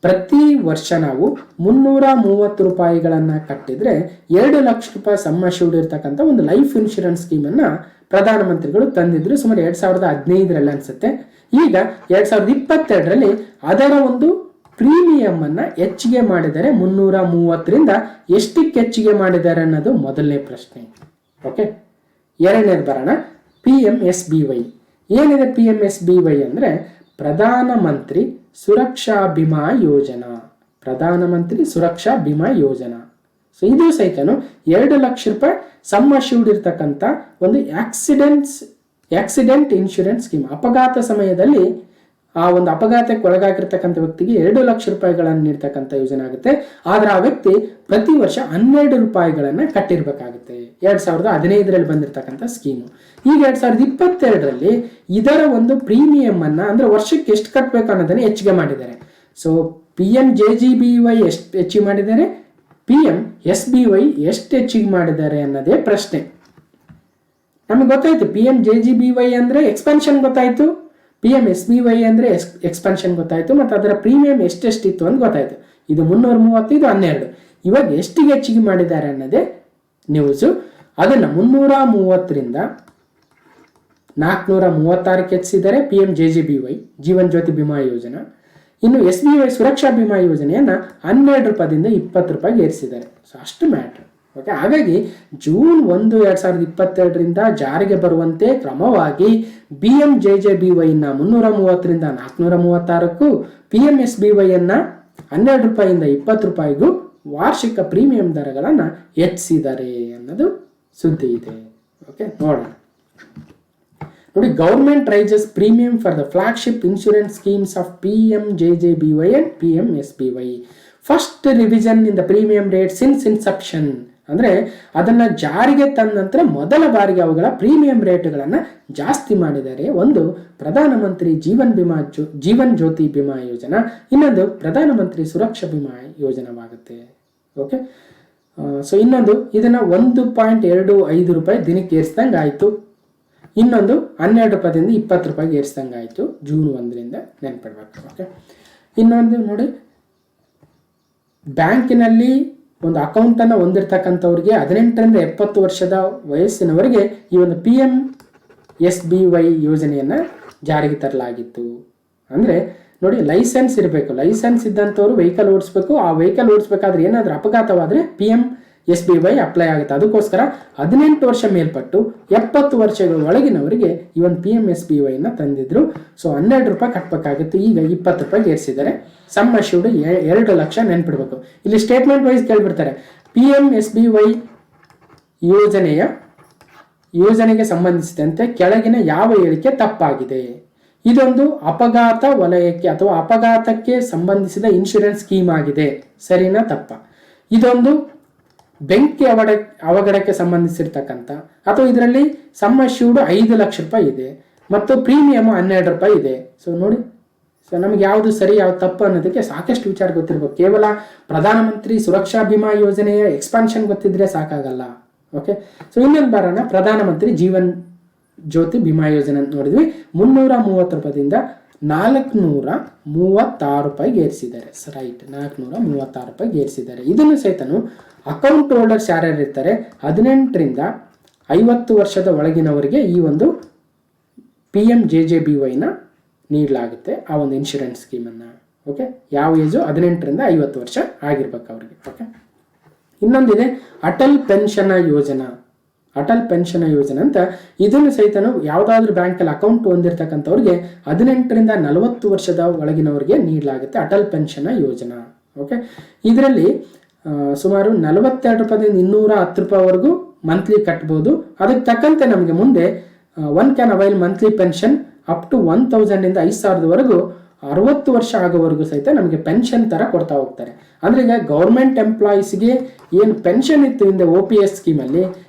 [SPEAKER 1] ಪ್ರತಿ ವರ್ಷ ನಾವು 330 ರೂಪಾಯಿಗಳನ್ನ ಕಟ್ಟಿದ್ರೆ 2 ಲಕ್ಷ ರೂಪಾಯಿ ಸಮ್ ಅಶ್ಯೂರ್ಡ್ ಇರ್ತಕ್ಕಂಥ ಒಂದು ಲೈಫ್ ಇನ್ಶೂರೆನ್ಸ್ ಸ್ಕೀಮನ್ನ ಪ್ರಧಾನಮಂತ್ರಿಗಳು ತಂದಿದ್ರು ಸುಮಾರು 2015ರಲ್ಲಿ ಅನ್ಸುತ್ತೆ. ಈಗ 2022ರಲ್ಲಿ ಅದರ ಒಂದು ಪ್ರೀಮಿಯಂ ಅನ್ನ ಹೆಚ್ಚಿಗೆ ಮಾಡಿದರೆ 330ರಿಂದ ಎಷ್ಟಕ್ಕೆ ಹೆಚ್ಚಿಗೆ ಮಾಡಿದ್ದಾರೆ ಅನ್ನೋದು ಮೊದಲನೇ ಪ್ರಶ್ನೆ. ಓಕೆ, ಎರಡನೇದು ಬರೋಣ. PMSBY ಏನಿದೆ? PMSBY ಅಂದ್ರೆ ಪ್ರಧಾನಮಂತ್ರಿ ಸುರಕ್ಷಾ ಬಿಮಾ ಯೋಜನಾ. ಪ್ರಧಾನಮಂತ್ರಿ ಸುರಕ್ಷಾ ಬಿಮಾ ಯೋಜನಾ. ಸೊ ಇದು ಸಹಿತನು 2 ಲಕ್ಷ ರೂಪಾಯಿ ಸಮ್ ಅಶ್ಯೂರ್ಡ್ ಇರ್ತಕ್ಕಂಥ ಒಂದು ಆಕ್ಸಿಡೆಂಟ್ ಇನ್ಶೂರೆನ್ಸ್ ಸ್ಕೀಮ್. ಅಪಘಾತ ಸಮಯದಲ್ಲಿ ಆ ಒಂದು ಅಪಘಾತಕ್ಕೆ ಒಳಗಾಗಿರ್ತಕ್ಕಂಥ ವ್ಯಕ್ತಿಗೆ 2 ಲಕ್ಷ ರೂಪಾಯಿಗಳನ್ನು ನೀಡ್ತಕ್ಕಂಥ ಯೋಜನೆ ಆಗುತ್ತೆ. ಆದ್ರೆ ಆ ವ್ಯಕ್ತಿ ಪ್ರತಿ ವರ್ಷ 12 ರೂಪಾಯಿಗಳನ್ನ ಕಟ್ಟಿರ್ಬೇಕಾಗುತ್ತೆ. 2015ರಲ್ಲಿ ಬಂದಿರತಕ್ಕಂಥ ಸ್ಕೀಮು. ಈಗ 2022ರಲ್ಲಿ ಇದರ ಒಂದು ಪ್ರೀಮಿಯಂ ಅನ್ನ ಅಂದ್ರೆ ವರ್ಷಕ್ಕೆ ಎಷ್ಟು ಕಟ್ಟಬೇಕು ಅನ್ನೋದನ್ನ ಹೆಚ್ಚಿಗೆ ಮಾಡಿದ್ದಾರೆ. ಸೊ PMJJBY ಎಷ್ಟು ಹೆಚ್ಚಿಗೆ ಮಾಡಿದ್ದಾರೆ, PMSBY ಎಷ್ಟು ಹೆಚ್ಚಿಗೆ ಮಾಡಿದ್ದಾರೆ ಅನ್ನೋದೇ ಪ್ರಶ್ನೆ. ನಮಗೆ ಗೊತ್ತಾಯ್ತು PMJJBY ಅಂದ್ರೆ ಎಕ್ಸ್ಪಾನ್ಷನ್ ಗೊತ್ತಾಯ್ತು, PMSBY ಅಂದ್ರೆ ಎಕ್ಸ್ಪಾನ್ಷನ್ ಗೊತ್ತಾಯ್ತು, ಮತ್ತು ಅದರ ಪ್ರೀಮಿಯಂ ಎಷ್ಟೆಷ್ಟಿತ್ತು ಅಂತ ಗೊತ್ತಾಯ್ತು. ಇದು 330, ಇದು 12. ಇವಾಗ ಎಷ್ಟಿಗೆ ಹೆಚ್ಚಿಗೆ ಮಾಡಿದ್ದಾರೆ ಅನ್ನೋದೇ ನ್ಯೂಸು. ಅದನ್ನ 330ರಿಂದ 436ಕ್ಕೆ ಹೆಚ್ಚಿಸಿದ್ದಾರೆ PMJJBY ಜೀವನ್ ಜ್ಯೋತಿ ಬಿಮಾ ಯೋಜನಾ. ಇನ್ನು SBY ಸುರಕ್ಷಾ ಬಿಮಾ ಯೋಜನೆಯನ್ನು 12 ರೂಪಾಯಿಂದ 20 ರೂಪಾಯಿಗೆ ಏರಿಸಿದ್ದಾರೆ. ಸೊ ಅಷ್ಟು ಮ್ಯಾಟ್ರ್. ಓಕೆ, ಹಾಗಾಗಿ ಜೂನ್ 1, 2022ರಿಂದ ಜಾರಿಗೆ ಬರುವಂತೆ ಕ್ರಮವಾಗಿ BMJJBYನ 330ರಿಂದ 436ಕ್ಕೂ PMSBYಯನ್ನು 12 ರೂಪಾಯಿಂದ 20 ರೂಪಾಯಿಗೂ ವಾರ್ಷಿಕ ಪ್ರೀಮಿಯಂ ದರಗಳನ್ನು ಹೆಚ್ಚಿಸಿದ್ದಾರೆ ಅನ್ನೋದು ಸುದ್ದಿ ಇದೆ. ಓಕೆ, ನೋಡೋಣ. ನೋಡಿ, government raises premium for the flagship insurance schemes of PMJJBY and PMSBY. First revision in the premium rate since inception. ಅಂದರೆ ಅದನ್ನು ಜಾರಿಗೆ ತಂದ ನಂತರ ಮೊದಲ ಬಾರಿಗೆ ಅವುಗಳ ಪ್ರೀಮಿಯಂ ರೇಟ್ಗಳನ್ನು ಜಾಸ್ತಿ ಮಾಡಿದ್ದಾರೆ. ಒಂದು ಪ್ರಧಾನಮಂತ್ರಿ ಜೀವನ್ ಜ್ಯೋತಿ ಬಿಮಾ ಯೋಜನಾ, ಇನ್ನೊಂದು ಪ್ರಧಾನಮಂತ್ರಿ ಸುರಕ್ಷಾ ಬಿಮಾ ಯೋಜನವಾಗುತ್ತೆ. ಓಕೆ, ಸೊ ಇನ್ನೊಂದು ಇದನ್ನು 1.25 ರೂಪಾಯಿ ದಿನಕ್ಕೆ ಏರಿಸಿದಂಗೆ ಆಯಿತು. ಇನ್ನೊಂದು 12 ರೂಪಾಯಿಂದ 20 ರೂಪಾಯಿಗೆ ಏರಿಸಿದಂಗೆ ಆಯಿತು ಜೂನ್ 1ರಿಂದ, ನೆನ್ಪಿಡ್ಬೇಕು. ಓಕೆ, ಇನ್ನೊಂದು ನೋಡಿ, ಬ್ಯಾಂಕಿನಲ್ಲಿ ಒಂದು ಅಕೌಂಟನ್ನು ಹೊಂದಿರತಕ್ಕಂಥವ್ರಿಗೆ 18ರಿಂದ 70 ವರ್ಷದ ವಯಸ್ಸಿನವರಿಗೆ ಈ ಒಂದು PMSBY ಯೋಜನೆಯನ್ನು ಜಾರಿಗೆ ತರಲಾಗಿತ್ತು. ಅಂದರೆ ನೋಡಿ, ಲೈಸೆನ್ಸ್ ಇರಬೇಕು. ಲೈಸೆನ್ಸ್ ಇದ್ದಂಥವ್ರು ವೆಹಿಕಲ್ ಓಡಿಸ್ಬೇಕು. ಆ ವೆಹಿಕಲ್ ಓಡಿಸ್ಬೇಕಾದ್ರೆ ಏನಾದರೂ ಅಪಘಾತವಾದರೆ PMSBY ಅಪ್ಲೈ ಆಗುತ್ತೆ. ಅದಕ್ಕೋಸ್ಕರ 18 ವರ್ಷ ಮೇಲ್ಪಟ್ಟು 70 ವರ್ಷಗಳ ಒಳಗಿನವರಿಗೆ ಈ ಒಂದು PMSBYನ ತಂದಿದ್ರು. ಸೊ 12 ರೂಪಾಯಿ ಕಟ್ಟಬೇಕಾಗಿತ್ತು, ಈಗ 20 ರೂಪಾಯಿಗೆ ಏರಿಸಿದ್ದಾರೆ. ಸಮ್ ಅಶ್ಯೂರ್ಡ್ 2 ಲಕ್ಷ, ನೆನ್ಪಿಡ್ಬೇಕು. ಇಲ್ಲಿ ಸ್ಟೇಟ್ಮೆಂಟ್ ವೈಸ್ ಕೇಳ್ಬಿಡ್ತಾರೆ. PMSBY ಯೋಜನೆಗೆ ಸಂಬಂಧಿಸಿದಂತೆ ಕೆಳಗಿನ ಯಾವ ಹೇಳಿಕೆ ತಪ್ಪಾಗಿದೆ? ಇದೊಂದು ಅಪಘಾತ ವಲಯಕ್ಕೆ ಅಥವಾ ಅಪಘಾತಕ್ಕೆ ಸಂಬಂಧಿಸಿದ ಇನ್ಶೂರೆನ್ಸ್ ಸ್ಕೀಮ್ ಆಗಿದೆ, ಸರಿನಾ ತಪ್ಪ? ಇದೊಂದು ಬೆಂಕಿ ಅವಘಡಕ್ಕೆ ಸಂಬಂಧಿಸಿರ್ತಕ್ಕಂಥ, ಅಥವಾ ಇದರಲ್ಲಿ ಸಮ್ ಅಶ್ಯೂರ್ಡ್ 5 ಲಕ್ಷ ರೂಪಾಯಿ ಇದೆ ಮತ್ತು ಪ್ರೀಮಿಯಮ್ 12 ರೂಪಾಯಿ ಇದೆ. ಸೊ ನೋಡಿ, ಸೊ ನಮಗೆ ಯಾವುದು ಸರಿ ಯಾವ್ದು ತಪ್ಪು ಅನ್ನೋದಕ್ಕೆ ಸಾಕಷ್ಟು ವಿಚಾರ ಗೊತ್ತಿರ್ಬೇಕು. ಕೇವಲ ಪ್ರಧಾನಮಂತ್ರಿ ಸುರಕ್ಷಾ ಬಿಮಾ ಯೋಜನೆಯ ಎಕ್ಸ್ಪಾನ್ಷನ್ ಗೊತ್ತಿದ್ರೆ ಸಾಕಾಗಲ್ಲ. ಓಕೆ, ಸೊ ಇನ್ನೊಂದು ಬರೋಣ. ಪ್ರಧಾನಮಂತ್ರಿ ಜೀವನ್ ಜ್ಯೋತಿ ಬಿಮಾ ಯೋಜನೆ ನೋಡಿದ್ವಿ. 330 ರೂಪಾಯಿಂದ 436 ರೂಪಾಯಿಗೆ ಏರಿಸಿದ್ದಾರೆ. ರೈಟ್, 436 ರೂಪಾಯಿಗೆ ಏರಿಸಿದ್ದಾರೆ. ಇದನ್ನು ಸಹಿತನು ಅಕೌಂಟ್ ಹೋಲ್ಡರ್ಸ್ ಯಾರ್ಯಾರು ಇರ್ತಾರೆ 18ರಿಂದ 50 ವರ್ಷದ ಒಳಗಿನವರಿಗೆ ಈ ಒಂದು PMJJBYನ ನೀಡಲಾಗುತ್ತೆ, ಆ ಒಂದು ಇನ್ಶೂರೆನ್ಸ್ ಸ್ಕೀಮನ್ನು. ಓಕೆ, ಯಾವ ಏಜು 18ರಿಂದ 50 ವರ್ಷ ಆಗಿರ್ಬೇಕು ಅವರಿಗೆ. ಓಕೆ, ಇನ್ನೊಂದಿದೆ ಅಟಲ್ ಪೆನ್ಷನ್ ಯೋಜನಾ. ಅಟಲ್ ಪೆನ್ಷನ್ ಯೋಜನೆ ಅಂತ, ಇದನ್ನು ಸಹಿತನು ಯಾವುದಾದ್ರೂ ಬ್ಯಾಂಕಲ್ಲಿ ಅಕೌಂಟ್ ಹೊಂದಿರತಕ್ಕಂಥವ್ರಿಗೆ 18ರಿಂದ 40 ವರ್ಷದ ಒಳಗಿನವರಿಗೆ ನೀಡಲಾಗುತ್ತೆ ಅಟಲ್ ಪೆನ್ಷನ್ ಯೋಜನಾ. ಓಕೆ, ಇದರಲ್ಲಿ ಸುಮಾರು 42 ರೂಪಾಯಿಂದ 210 ರೂಪಾಯಿವರೆಗೂ ಮಂತ್ಲಿ ಕಟ್ಬೋದು. ಅದಕ್ಕೆ ತಕ್ಕಂತೆ ನಮಗೆ ಮುಂದೆ one can avail monthly pension up to 1000ರಿಂದ 5000ವರೆಗೂ 60 ವರ್ಷ ಆಗೋವರೆಗೂ ಸಹಿತ ನಮಗೆ ಪೆನ್ಷನ್ ಥರ ಕೊಡ್ತಾ ಹೋಗ್ತಾರೆ. ಅಂದರೆ ಈಗ ಗೌರ್ಮೆಂಟ್ ಎಂಪ್ಲಾಯೀಸ್ಗೆ ಏನು ಪೆನ್ಷನ್ ಇತ್ತು ಹಿಂದೆ OPS ಸ್ಕೀಮಲ್ಲಿ,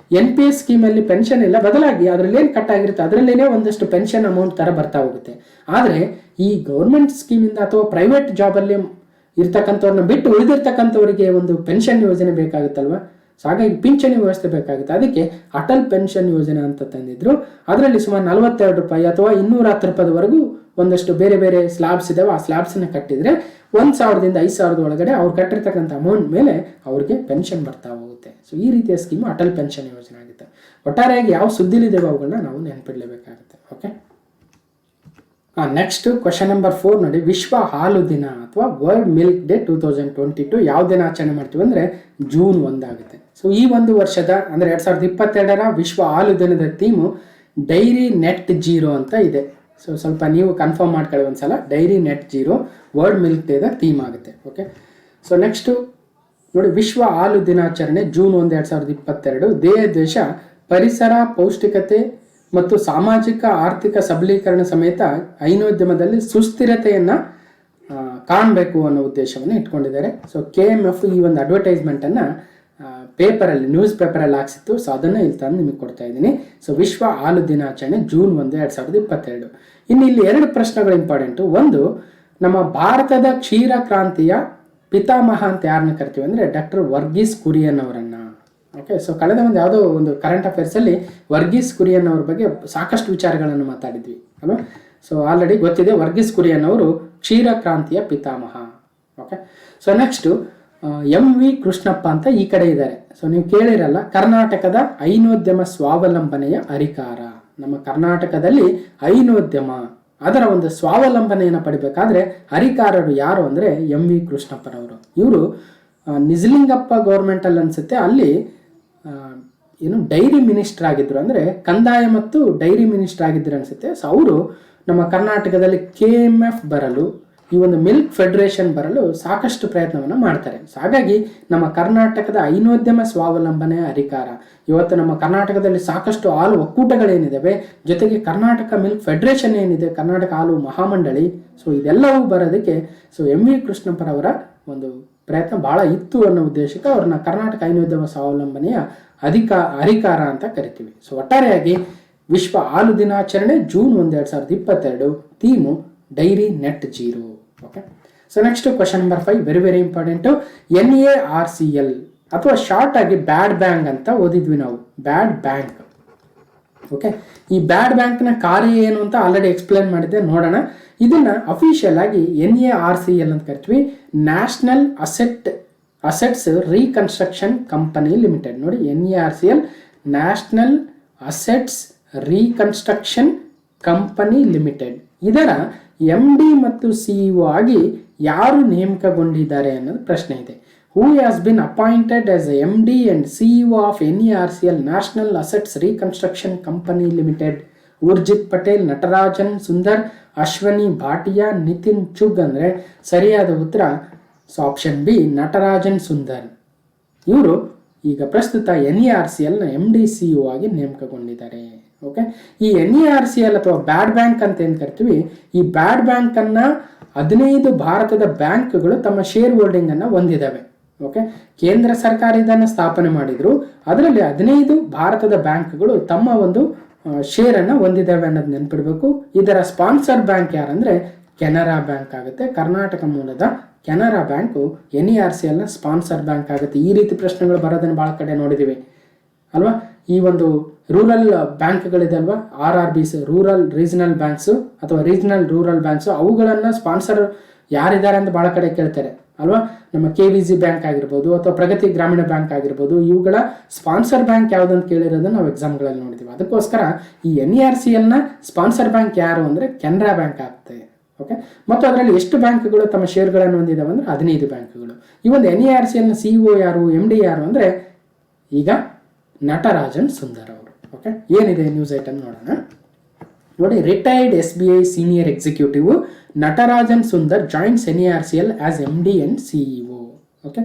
[SPEAKER 1] NPS ಸ್ಕೀಮಲ್ಲಿ ಪೆನ್ಷನ್ ಎಲ್ಲ ಬದಲಾಗಿ ಅದರಲ್ಲಿ ಏನು ಕಟ್ ಆಗಿರುತ್ತೆ ಅದರಲ್ಲೇ ಒಂದಷ್ಟು ಪೆನ್ಷನ್ ಅಮೌಂಟ್ ಥರ ಬರ್ತಾ ಹೋಗುತ್ತೆ. ಆದರೆ ಈ ಗೌರ್ಮೆಂಟ್ ಸ್ಕೀಮಿಂದ ಅಥವಾ ಪ್ರೈವೇಟ್ ಜಾಬಲ್ಲಿ ಇರ್ತಕ್ಕಂಥವ್ರನ್ನ ಬಿಟ್ಟು ಉಳಿದಿರ್ತಕ್ಕಂಥವರಿಗೆ ಒಂದು ಪೆನ್ಷನ್ ಯೋಜನೆ ಬೇಕಾಗುತ್ತಲ್ವ. ಸೊ ಹಾಗಾಗಿ ಪಿಂಚಣಿ ವ್ಯವಸ್ಥೆ ಬೇಕಾಗುತ್ತೆ. ಅದಕ್ಕೆ ಅಟಲ್ ಪೆನ್ಷನ್ ಯೋಜನೆ ಅಂತ ತಂದಿದ್ರು. ಅದರಲ್ಲಿ ಸುಮಾರು 42 ರೂಪಾಯಿ ಅಥವಾ 210 ರೂಪಾಯಿವರೆಗೂ ಒಂದಷ್ಟು ಬೇರೆ ಬೇರೆ ಸ್ಲಾಬ್ಸ್ ಇದಾವೆ. ಆ ಸ್ಲಾಬ್ಸನ್ನ ಕಟ್ಟಿದ್ರೆ 1000ದಿಂದ 5000 ಒಳಗಡೆ ಅವ್ರು ಕಟ್ಟಿರ್ತಕ್ಕಂಥ ಅಮೌಂಟ್ ಮೇಲೆ ಅವ್ರಿಗೆ ಪೆನ್ಷನ್ ಬರ್ತಾ ಹೋಗುತ್ತೆ. ಸೊ ಈ ರೀತಿಯ ಸ್ಕೀಮು ಅಟಲ್ ಪೆನ್ಷನ್ ಯೋಜನೆ ಆಗುತ್ತೆ. ಒಟ್ಟಾರೆಯಾಗಿ ಯಾವ ಸುದ್ದಿಲಿದ್ದೇವೆ ಅವುಗಳನ್ನ ನಾವು ನೆನಪಿಡಲೇಬೇಕಾಗುತ್ತೆ. ಓಕೆ, ನೆಕ್ಸ್ಟ್ ಕ್ವಶನ್ ನಂಬರ್ 4 ನೋಡಿ. ವಿಶ್ವ ಹಾಲು ದಿನ ಅಥವಾ ವರ್ಲ್ಡ್ ಮಿಲ್ಕ್ ಡೇ 2022 ಯಾವ ದಿನ ಆಚರಣೆ ಮಾಡ್ತೀವಿ ಅಂದರೆ ಜೂನ್ 1 ಆಗುತ್ತೆ. ಸೊ ಈ ಒಂದು ವರ್ಷದ ಅಂದರೆ 2022ರ ವಿಶ್ವ ಹಾಲು ದಿನದ ಥೀಮು ಡೈರಿ ನೆಟ್ ಜೀರೋ ಅಂತ ಇದೆ. ಸೊ ಸ್ವಲ್ಪ ನೀವು ಕನ್ಫರ್ಮ್ ಮಾಡ್ಕೊಳ್ಳಿ ಒಂದ್ಸಲ. Dairy net zero world milk ಡೇದ ಥೀಮ್ ಆಗುತ್ತೆ. ಓಕೆ, ಸೊ ನೆಕ್ಸ್ಟು ನೋಡಿ, ವಿಶ್ವ ಹಾಲು ದಿನಾಚರಣೆ ಜೂನ್ 1, 2022. ದೇಶ ಪರಿಸರ, ಪೌಷ್ಟಿಕತೆ ಮತ್ತು ಸಾಮಾಜಿಕ ಆರ್ಥಿಕ ಸಬಲೀಕರಣ ಸಮೇತ ಹೈನೋದ್ಯಮದಲ್ಲಿ ಸುಸ್ಥಿರತೆಯನ್ನು ಕಾಣಬೇಕು ಅನ್ನೋ ಉದ್ದೇಶವನ್ನು ಇಟ್ಕೊಂಡಿದ್ದಾರೆ. ಸೊ KMF ಈ ಒಂದು ಅಡ್ವರ್ಟೈಸ್ಮೆಂಟನ್ನು ಪೇಪರಲ್ಲಿ, ನ್ಯೂಸ್ ಪೇಪರಲ್ಲಿ ಹಾಕ್ಸಿತ್ತು. ಸೊ ಅದನ್ನು ಇಲ್ಲಿ ತಂದು ನಿಮಗೆ ಕೊಡ್ತಾ ಇದ್ದೀನಿ. ಸೊ ವಿಶ್ವ ಹಾಲು ದಿನಾಚರಣೆ ಜೂನ್ 1, 2022. ಇನ್ನು ಇಲ್ಲಿ 2 ಪ್ರಶ್ನೆಗಳು ಇಂಪಾರ್ಟೆಂಟು. ಒಂದು, ನಮ್ಮ ಭಾರತದ ಕ್ಷೀರ ಕ್ರಾಂತಿಯ ಪಿತಾಮಹ ಅಂತ ಯಾರನ್ನ ಕರಿತೀವಿ ಅಂದರೆ ಡಾಕ್ಟರ್ ವರ್ಗೀಸ್ ಕುರಿಯನ್ ಅವರನ್ನು. ಓಕೆ, ಸೊ ಕಳೆದ ಒಂದು ಯಾವುದೋ ಒಂದು ಕರೆಂಟ್ ಅಫೇರ್ಸಲ್ಲಿ ವರ್ಗೀಸ್ ಕುರಿಯನ್ ಅವ್ರ ಬಗ್ಗೆ ಸಾಕಷ್ಟು ವಿಚಾರಗಳನ್ನು ಮಾತಾಡಿದ್ವಿ ಅಲ್ವಾ. ಸೊ ಆಲ್ರೆಡಿ ಗೊತ್ತಿದೆ, ವರ್ಗೀಸ್ ಕುರಿಯನ್ ಅವರು ಕ್ಷೀರ ಕ್ರಾಂತಿಯ ಪಿತಾಮಹ. Okay, so next MV Krishnappa ಅಂತ ಈ ಕಡೆ ಇದ್ದಾರೆ. ಸೊ ನೀವು ಕೇಳಿರಲ್ಲ, ಕರ್ನಾಟಕದ ಹೈನೋದ್ಯಮ ಸ್ವಾವಲಂಬನೆಯ ಹರಿಕಾರ. ನಮ್ಮ ಕರ್ನಾಟಕದಲ್ಲಿ ಹೈನೋದ್ಯಮ ಅದರ ಒಂದು ಸ್ವಾವಲಂಬನೆಯನ್ನು ಪಡಿಬೇಕಾದ್ರೆ ಹರಿಕಾರರು ಯಾರು ಅಂದರೆ MV ಕೃಷ್ಣಪ್ಪನವರು. ಇವರು ನಿಜಲಿಂಗಪ್ಪ ಗೌರ್ಮೆಂಟಲ್ಲಿ ಅನಿಸುತ್ತೆ, ಅಲ್ಲಿ ಏನು ಡೈರಿ ಮಿನಿಸ್ಟರ್ ಆಗಿದ್ರು, ಅಂದರೆ ಕಂದಾಯ ಮತ್ತು ಡೈರಿ ಮಿನಿಸ್ಟರ್ ಆಗಿದ್ರು ಅನಿಸುತ್ತೆ. ಸೊ ಅವರು ನಮ್ಮ ಕರ್ನಾಟಕದಲ್ಲಿ KMF ಬರಲು, ಈ ಒಂದು ಮಿಲ್ಕ್ ಫೆಡರೇಷನ್ ಬರಲು ಸಾಕಷ್ಟು ಪ್ರಯತ್ನವನ್ನು ಮಾಡ್ತಾರೆ. ಸೊ ಹಾಗಾಗಿ ನಮ್ಮ ಕರ್ನಾಟಕದ ಹೈನೋದ್ಯಮ ಸ್ವಾವಲಂಬನೆ ಹರಿಕಾರ. ಇವತ್ತು ನಮ್ಮ ಕರ್ನಾಟಕದಲ್ಲಿ ಸಾಕಷ್ಟು ಹಾಲು ಒಕ್ಕೂಟಗಳೇನಿದ್ದಾವೆ, ಜೊತೆಗೆ ಕರ್ನಾಟಕ ಮಿಲ್ಕ್ ಫೆಡರೇಷನ್ ಏನಿದೆ, ಕರ್ನಾಟಕ ಹಾಲು ಮಹಾಮಂಡಳಿ, ಸೊ ಇದೆಲ್ಲವೂ ಬರೋದಕ್ಕೆ ಸೊ MV ಕೃಷ್ಣಪ್ಪರವರ ಒಂದು ಪ್ರಯತ್ನ ಭಾಳ ಇತ್ತು ಅನ್ನೋ ಉದ್ದೇಶಕ್ಕೆ ಅವ್ರನ್ನ ಕರ್ನಾಟಕ ಹೈನೋದ್ಯಮ ಸ್ವಾವಲಂಬನೆಯ ಹರಿಕಾರ ಅಂತ ಕರಿತೀವಿ. ಸೊ ಒಟ್ಟಾರೆಯಾಗಿ ವಿಶ್ವ ಹಾಲು ದಿನಾಚರಣೆ June 1, 2022, theme dairy net zero. Okay, so next question number 5, very very important. NARCL ಅಥವಾ ಶಾರ್ಟ್ ಆಗಿ ಬ್ಯಾಡ್ ಬ್ಯಾಂಕ್ ಅಂತ ಓದಿದ್ವಿ ನಾವು, ಬ್ಯಾಡ್ ಬ್ಯಾಂಕ್. ಓಕೆ, ಈ ಬ್ಯಾಡ್ ಬ್ಯಾಂಕ್ನ ಕಾರ್ಯ ಏನು ಅಂತ ಆಲ್ರೆಡಿ ಎಕ್ಸ್ಪ್ಲೇನ್ ಮಾಡಿದ್ದೆ, ನೋಡೋಣ. ಇದನ್ನ ಅಫಿಷಿಯಲ್ ಆಗಿ NARCL ಅಂತ ಕರಿತೀವಿ, national assets reconstruction company limited. ನೋಡಿ, NARCL national assets reconstruction company limited. ಇದರ MD ಮತ್ತು CEO ಆಗಿ ಯಾರು ನೇಮಕಗೊಂಡಿದ್ದಾರೆ ಅನ್ನೋದು ಪ್ರಶ್ನೆ ಇದೆ. Who has been appointed as MD and CEO of NARCL national assets reconstruction company limited? Urjit Patel, Natarajan Sundar, Ashwani Bhatia, Nitin Chugh ಅಂದರೆ ಸರಿಯಾದ ಉತ್ತರ so option B, Natarajan Sundar. ಇವರು ಈಗ ಪ್ರಸ್ತುತ NARCLನ MD CEO ಆಗಿ ನೇಮಕಗೊಂಡಿದ್ದಾರೆ. ಓಕೆ, ಈ NARCL ಅಥವಾ ಬ್ಯಾಡ್ ಬ್ಯಾಂಕ್ ಅಂತ ಏನು ಕರಿತೀವಿ, ಈ ಬ್ಯಾಡ್ ಬ್ಯಾಂಕ್ ಅನ್ನ 15 ಭಾರತದ ಬ್ಯಾಂಕ್ಗಳು ತಮ್ಮ ಶೇರ್ ಹೋಲ್ಡಿಂಗ್ ಅನ್ನ ಹೊಂದಿದ್ದಾವೆ. ಓಕೆ, ಕೇಂದ್ರ ಸರ್ಕಾರ ಇದನ್ನು ಸ್ಥಾಪನೆ ಮಾಡಿದ್ರು, ಅದರಲ್ಲಿ 15 ಭಾರತದ ಬ್ಯಾಂಕ್ಗಳು ತಮ್ಮ ಒಂದು ಶೇರ್ ಅನ್ನ ಹೊಂದಿದ್ದಾವೆ ಅನ್ನೋದು ನೆನ್ಪಿಡ್ಬೇಕು. ಇದರ ಸ್ಪಾನ್ಸರ್ ಬ್ಯಾಂಕ್ ಯಾರಂದ್ರೆ ಕೆನರಾ ಬ್ಯಾಂಕ್ ಆಗುತ್ತೆ. ಕರ್ನಾಟಕ ಮೂಲದ ಕೆನರಾ ಬ್ಯಾಂಕು NARCLನ ಸ್ಪಾನ್ಸರ್ ಬ್ಯಾಂಕ್ ಆಗುತ್ತೆ. ಈ ರೀತಿ ಪ್ರಶ್ನೆಗಳು ಬರೋದನ್ನು ಭಾಳ ಕಡೆ ನೋಡಿದ್ದೀವಿ ಅಲ್ವಾ. ಈ ಒಂದು ರೂರಲ್ ಬ್ಯಾಂಕ್ಗಳಿದೆ ಅಲ್ವಾ, RRBs, ರೂರಲ್ ರೀಜನಲ್ ಬ್ಯಾಂಕ್ಸು ಅಥವಾ ರೀಜನಲ್ ರೂರಲ್ ಬ್ಯಾಂಕ್ಸು, ಅವುಗಳನ್ನು ಸ್ಪಾನ್ಸರ್ ಯಾರಿದ್ದಾರೆ ಅಂತ ಭಾಳ ಕಡೆ ಕೇಳ್ತಾರೆ ಅಲ್ವಾ. ನಮ್ಮ KVZ ಬ್ಯಾಂಕ್ ಆಗಿರ್ಬೋದು ಅಥವಾ ಪ್ರಗತಿ ಗ್ರಾಮೀಣ ಬ್ಯಾಂಕ್ ಆಗಿರ್ಬೋದು, ಇವುಗಳ ಸ್ಪಾನ್ಸರ್ ಬ್ಯಾಂಕ್ ಯಾವುದಂತ ಕೇಳಿರೋದನ್ನ ನಾವು ಎಕ್ಸಾಮ್ಗಳಲ್ಲಿ ನೋಡಿದ್ದೀವಿ. ಅದಕ್ಕೋಸ್ಕರ ಈ NARCLನ ಸ್ಪಾನ್ಸರ್ ಬ್ಯಾಂಕ್ ಯಾರು ಅಂದರೆ ಕೆನರಾ ಬ್ಯಾಂಕ್ ಆಗ್ತದೆ. ಓಕೆ, ಮತ್ತು ಅದರಲ್ಲಿ ಎಷ್ಟು ಬ್ಯಾಂಕ್ಗಳು ತಮ್ಮ ಶೇರ್ಗಳನ್ನು ಹೊಂದಿದ್ದಾವೆ ಅಂದರೆ 15 ಬ್ಯಾಂಕ್ಗಳು. ಈ ಒಂದು NARCLನ CEO ಯಾರು, MD ಯಾರು ಅಂದರೆ ಈಗ ನಟರಾಜನ್ ಸುಂದರ್ ಅವರು. ಓಕೆ, ಏನಿದೆ ನ್ಯೂಸ್ ಐಟಮ್ ನೋಡೋಣ. ನೋಡಿ, retired SBI senior executive Natarajan Sundar joins NARCL as MD and CEO. Okay,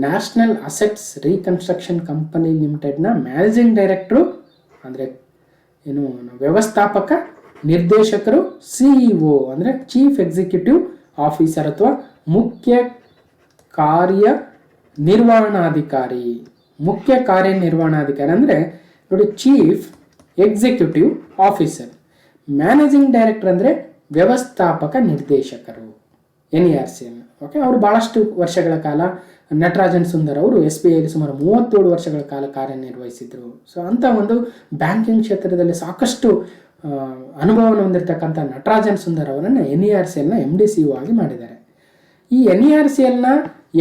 [SPEAKER 1] national assets reconstruction company ಲಿಮಿಟೆಡ್ನ ಮ್ಯಾನೇಜಿಂಗ್ ಡೈರೆಕ್ಟರು ಅಂದರೆ ಏನು ವ್ಯವಸ್ಥಾಪಕ ನಿರ್ದೇಶಕರು, CEO ಅಂದರೆ ಚೀಫ್ ಎಕ್ಸಿಕ್ಯೂಟಿವ್ ಆಫೀಸರ್ ಅಥವಾ ಮುಖ್ಯ ಕಾರ್ಯನಿರ್ವಹಣಾಧಿಕಾರಿ. ಮುಖ್ಯ ಕಾರ್ಯನಿರ್ವಹಣಾಧಿಕಾರಿ ಅಂದರೆ ನೋಡಿ, chief executive officer. Managing director ಅಂದರೆ ವ್ಯವಸ್ಥಾಪಕ ನಿರ್ದೇಶಕರು NARCL. ಓಕೆ, ಅವರು ಭಾಳಷ್ಟು ವರ್ಷಗಳ ಕಾಲ ನಟರಾಜನ್ ಸುಂದರ್ ಅವರು SBIಯಲ್ಲಿ ಸುಮಾರು 37 ವರ್ಷಗಳ ಕಾಲ ಕಾರ್ಯನಿರ್ವಹಿಸಿದರು. ಸೊ ಅಂಥ ಒಂದು ಬ್ಯಾಂಕಿಂಗ್ ಕ್ಷೇತ್ರದಲ್ಲಿ ಸಾಕಷ್ಟು ಅನುಭವವನ್ನು ಹೊಂದಿರತಕ್ಕಂಥ ನಟರಾಜನ್ ಸುಂದರ್ ಅವರನ್ನು NARCLನ MD CEO ಆಗಿ ಮಾಡಿದ್ದಾರೆ. ಈ NARCLನ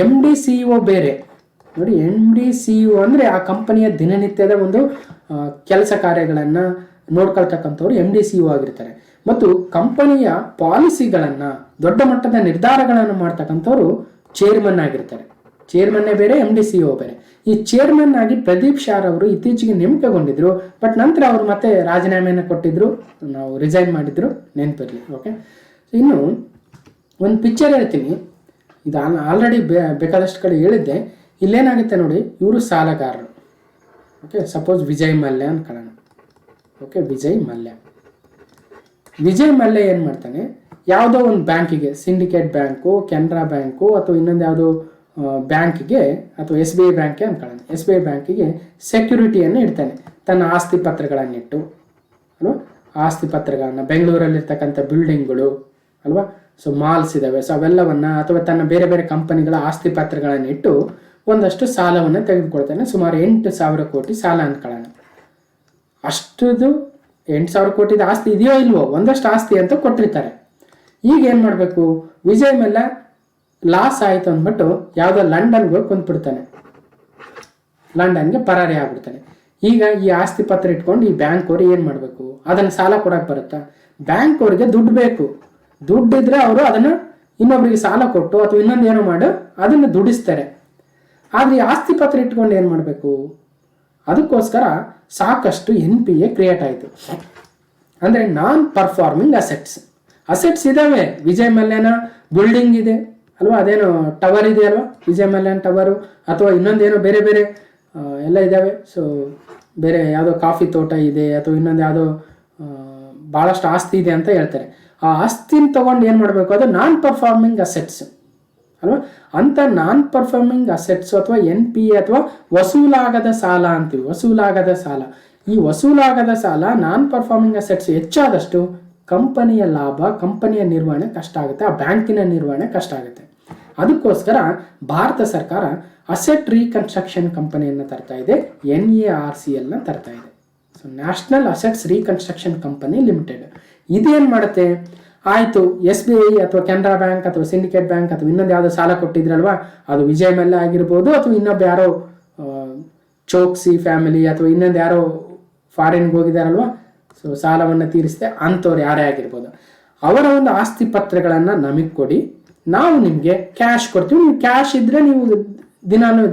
[SPEAKER 1] MD CEO ಬೇರೆ. ನೋಡಿ, MD CEO ಅಂದರೆ ಆ ಕಂಪನಿಯ ದಿನನಿತ್ಯದ ಒಂದು ಕೆಲಸ ಕಾರ್ಯಗಳನ್ನು ನೋಡ್ಕೊಳ್ತಕ್ಕಂಥವ್ರು MD CEO ಆಗಿರ್ತಾರೆ. ಮತ್ತು ಕಂಪನಿಯ ಪಾಲಿಸಿಗಳನ್ನು, ದೊಡ್ಡ ಮಟ್ಟದ ನಿರ್ಧಾರಗಳನ್ನು ಮಾಡ್ತಕ್ಕಂಥವ್ರು ಚೇರ್ಮನ್ ಆಗಿರ್ತಾರೆ. ಚೇರ್ಮನ್ನೇ ಬೇರೆ, MD CEO ಬೇರೆ. ಈ ಚೇರ್ಮನ್ ಆಗಿ ಪ್ರದೀಪ್ ಶಾರ್ ಅವರು ಇತ್ತೀಚೆಗೆ ನೇಮಕಗೊಂಡಿದ್ರು, ಬಟ್ ನಂತರ ಅವರು ಮತ್ತೆ ರಾಜೀನಾಮೆಯನ್ನು ಕೊಟ್ಟಿದ್ರು, ನಾವು ರಿಸೈನ್ ಮಾಡಿದ್ರು, ನೆನಪಿರಲಿ. ಓಕೆ, ಇನ್ನು ಒಂದು ಪಿಕ್ಚರ್ ಹೇಳ್ತೀನಿ, ಇದು ಆಲ್ರೆಡಿ ಬೇಕಾದಷ್ಟು ಕಡೆ ಹೇಳಿದ್ದೆ. ಇಲ್ಲೇನಾಗುತ್ತೆ ನೋಡಿ, ಇವರು ಸಾಲಗಾರರು. ಓಕೆ, ಸಪೋಸ್ ವಿಜಯ್ ಮಲ್ಯ ಅನ್ಕೊಳ್ಳೋಣ. ಓಕೆ, ವಿಜಯ್ ಮಲ್ಯ ಏನು ಮಾಡ್ತಾನೆ, ಯಾವುದೋ ಒಂದು ಬ್ಯಾಂಕಿಗೆ, ಸಿಂಡಿಕೇಟ್ ಬ್ಯಾಂಕು, ಕೆನರಾ ಬ್ಯಾಂಕು ಅಥವಾ ಇನ್ನೊಂದು ಯಾವುದೋ ಬ್ಯಾಂಕಿಗೆ ಅಥವಾ SBI ಬ್ಯಾಂಕ್ಗೆ ಅನ್ಕೊಳ್ಳೋಣ, SBI ಬ್ಯಾಂಕಿಗೆ ಸೆಕ್ಯೂರಿಟಿಯನ್ನು ಇಡ್ತಾನೆ. ತನ್ನ ಆಸ್ತಿ ಪತ್ರಗಳನ್ನಿಟ್ಟು ಅಲ್ವಾ, ಆಸ್ತಿ ಪತ್ರಗಳನ್ನು, ಬೆಂಗಳೂರಲ್ಲಿರ್ತಕ್ಕಂಥ ಬಿಲ್ಡಿಂಗ್ಗಳು ಅಲ್ವಾ, ಸೊ ಮಾಲ್ಸ್ ಇದ್ದಾವೆ, ಸೊ ಅವೆಲ್ಲವನ್ನು ಅಥವಾ ತನ್ನ ಬೇರೆ ಬೇರೆ ಕಂಪನಿಗಳ ಆಸ್ತಿ ಪತ್ರಗಳನ್ನಿಟ್ಟು ಒಂದಷ್ಟು ಸಾಲವನ್ನು ತೆಗೆದುಕೊಳ್ತಾನೆ. ಸುಮಾರು 8,000 ಕೋಟಿ ಸಾಲ ಅನ್ಕೊಳ್ಳೋಣ. ಅಷ್ಟದು 8,000 ಕೋಟಿದ ಆಸ್ತಿ ಇದೆಯೋ ಇಲ್ವೋ, ಒಂದಷ್ಟು ಆಸ್ತಿ ಅಂತ ಕೊಟ್ಟಿರ್ತಾರೆ. ಈಗ ಏನು ಮಾಡಬೇಕು, ವಿಜಯ್ ಮಲ್ಯ ಲಾಸ್ ಆಯಿತು ಅಂದ್ಬಿಟ್ಟು ಯಾವುದೋ ಲಂಡನ್ಗೆ ಹೋಗಿ ಕುಂತ್ಬಿಡ್ತಾನೆ, ಲಂಡನ್ಗೆ ಪರಾರಿ ಆಗ್ಬಿಡ್ತಾನೆ. ಈಗ ಈ ಆಸ್ತಿ ಪತ್ರ ಇಟ್ಕೊಂಡು ಈ ಬ್ಯಾಂಕ್ ಅವ್ರು ಏನು ಮಾಡಬೇಕು, ಅದನ್ನು ಸಾಲ ಕೊಡಕ್ಕೆ ಬರುತ್ತಾ? ಬ್ಯಾಂಕ್ ಅವ್ರಿಗೆ ದುಡ್ಡು ಬೇಕು. ದುಡ್ಡಿದ್ರೆ ಅವರು ಅದನ್ನು ಇನ್ನೊಬ್ರಿಗೆ ಸಾಲ ಕೊಟ್ಟು ಅಥವಾ ಇನ್ನೊಂದು ಏನೋ ಮಾಡಿ ಅದನ್ನು ದುಡಿಸ್ತಾರೆ. ಆದರೆ ಈ ಆಸ್ತಿ ಪತ್ರ ಇಟ್ಕೊಂಡು ಏನು ಮಾಡಬೇಕು? ಅದಕ್ಕೋಸ್ಕರ ಸಾಕಷ್ಟು NPA ಕ್ರಿಯೇಟ್ ಆಯಿತು. ಅಂದರೆ ನಾನ್ ಪರ್ಫಾರ್ಮಿಂಗ್ ಅಸೆಟ್ಸ್ ಇದಾವೆ. ವಿಜಯ್ ಮಲ್ಯನ ಬಿಲ್ಡಿಂಗ್ ಇದೆ ಅಲ್ವಾ, ಅದೇನೋ ಟವರ್ ಇದೆ ಅಲ್ವಾ, ವಿಜಯ್ ಮಲ್ಯನ್ ಟವರು, ಅಥವಾ ಇನ್ನೊಂದೇನೋ ಬೇರೆ ಬೇರೆ ಎಲ್ಲ ಇದ್ದಾವೆ. ಸೊ ಬೇರೆ ಯಾವುದೋ ಕಾಫಿ ತೋಟ ಇದೆ ಅಥವಾ ಇನ್ನೊಂದು ಯಾವುದೋ ಭಾಳಷ್ಟು ಆಸ್ತಿ ಇದೆ ಅಂತ ಹೇಳ್ತಾರೆ. ಆ ಆಸ್ತಿನ ತಗೊಂಡು ಏನು ಮಾಡಬೇಕು? ಅದು ನಾನ್ ಪರ್ಫಾರ್ಮಿಂಗ್ ಅಸೆಟ್ಸ್ ಅಲ್ವಾ. ಅಂತ ನಾನ್ ಪರ್ಫಾರ್ಮಿಂಗ್ ಅಸೆಟ್ಸ್ ಅಥವಾ NPA ಅಥವಾ ವಸೂಲಾಗದ ಸಾಲ ಅಂತೀವಿ. ವಸೂಲಾಗದ ಸಾಲ, ಈ ವಸೂಲಾಗದ ಸಾಲ ನಾನ್ ಪರ್ಫಾರ್ಮಿಂಗ್ ಅಸೆಟ್ಸ್ ಹೆಚ್ಚಾದಷ್ಟು ಕಂಪನಿಯ ಲಾಭ, ಕಂಪನಿಯ ನಿರ್ವಹಣೆ ಕಷ್ಟ ಆಗುತ್ತೆ, ಆ ಬ್ಯಾಂಕಿನ ನಿರ್ವಹಣೆ ಕಷ್ಟ ಆಗುತ್ತೆ. ಅದಕ್ಕೋಸ್ಕರ ಭಾರತ ಸರ್ಕಾರ ಅಸೆಟ್ ರೀಕನ್ಸ್ಟ್ರಕ್ಷನ್ ಕಂಪನಿಯನ್ನು ತರ್ತಾ ಇದೆ, NARCL ತರ್ತಾ ಇದೆ. So national assets reconstruction company limited. ಇದೇನು ಮಾಡುತ್ತೆ? ಆಯಿತು, SBI ಅಥವಾ ಕೆನರಾ ಬ್ಯಾಂಕ್ ಅಥವಾ ಸಿಂಡಿಕೇಟ್ ಬ್ಯಾಂಕ್ ಅಥವಾ ಇನ್ನೊಂದು ಯಾವುದೋ ಸಾಲ ಕೊಟ್ಟಿದ್ರಲ್ವಾ, ಅದು ವಿಜಯ್ ಮಲ್ಯ ಆಗಿರ್ಬೋದು ಅಥವಾ ಇನ್ನೊಬ್ಬ ಯಾರೋ ಚೋಕ್ಸಿ ಫ್ಯಾಮಿಲಿ ಅಥವಾ ಇನ್ನೊಂದು ಯಾರೋ ಫಾರಿನ್ಗೆ ಹೋಗಿದಾರಲ್ವಾ, ಸೊ ಸಾಲವನ್ನು ತೀರಿಸಿದೆ ಅಂಥವ್ರು ಯಾರೇ ಆಗಿರ್ಬೋದು, ಅವರ ಒಂದು ಆಸ್ತಿ ಪತ್ರಗಳನ್ನು ನಮಗೆ ಕೊಡಿ, ನಾವು ನಿಮಗೆ ಕ್ಯಾಶ್ ಕೊಡ್ತೀವಿ. ನೀವು ಕ್ಯಾಶ್ ಇದ್ದರೆ ನೀವು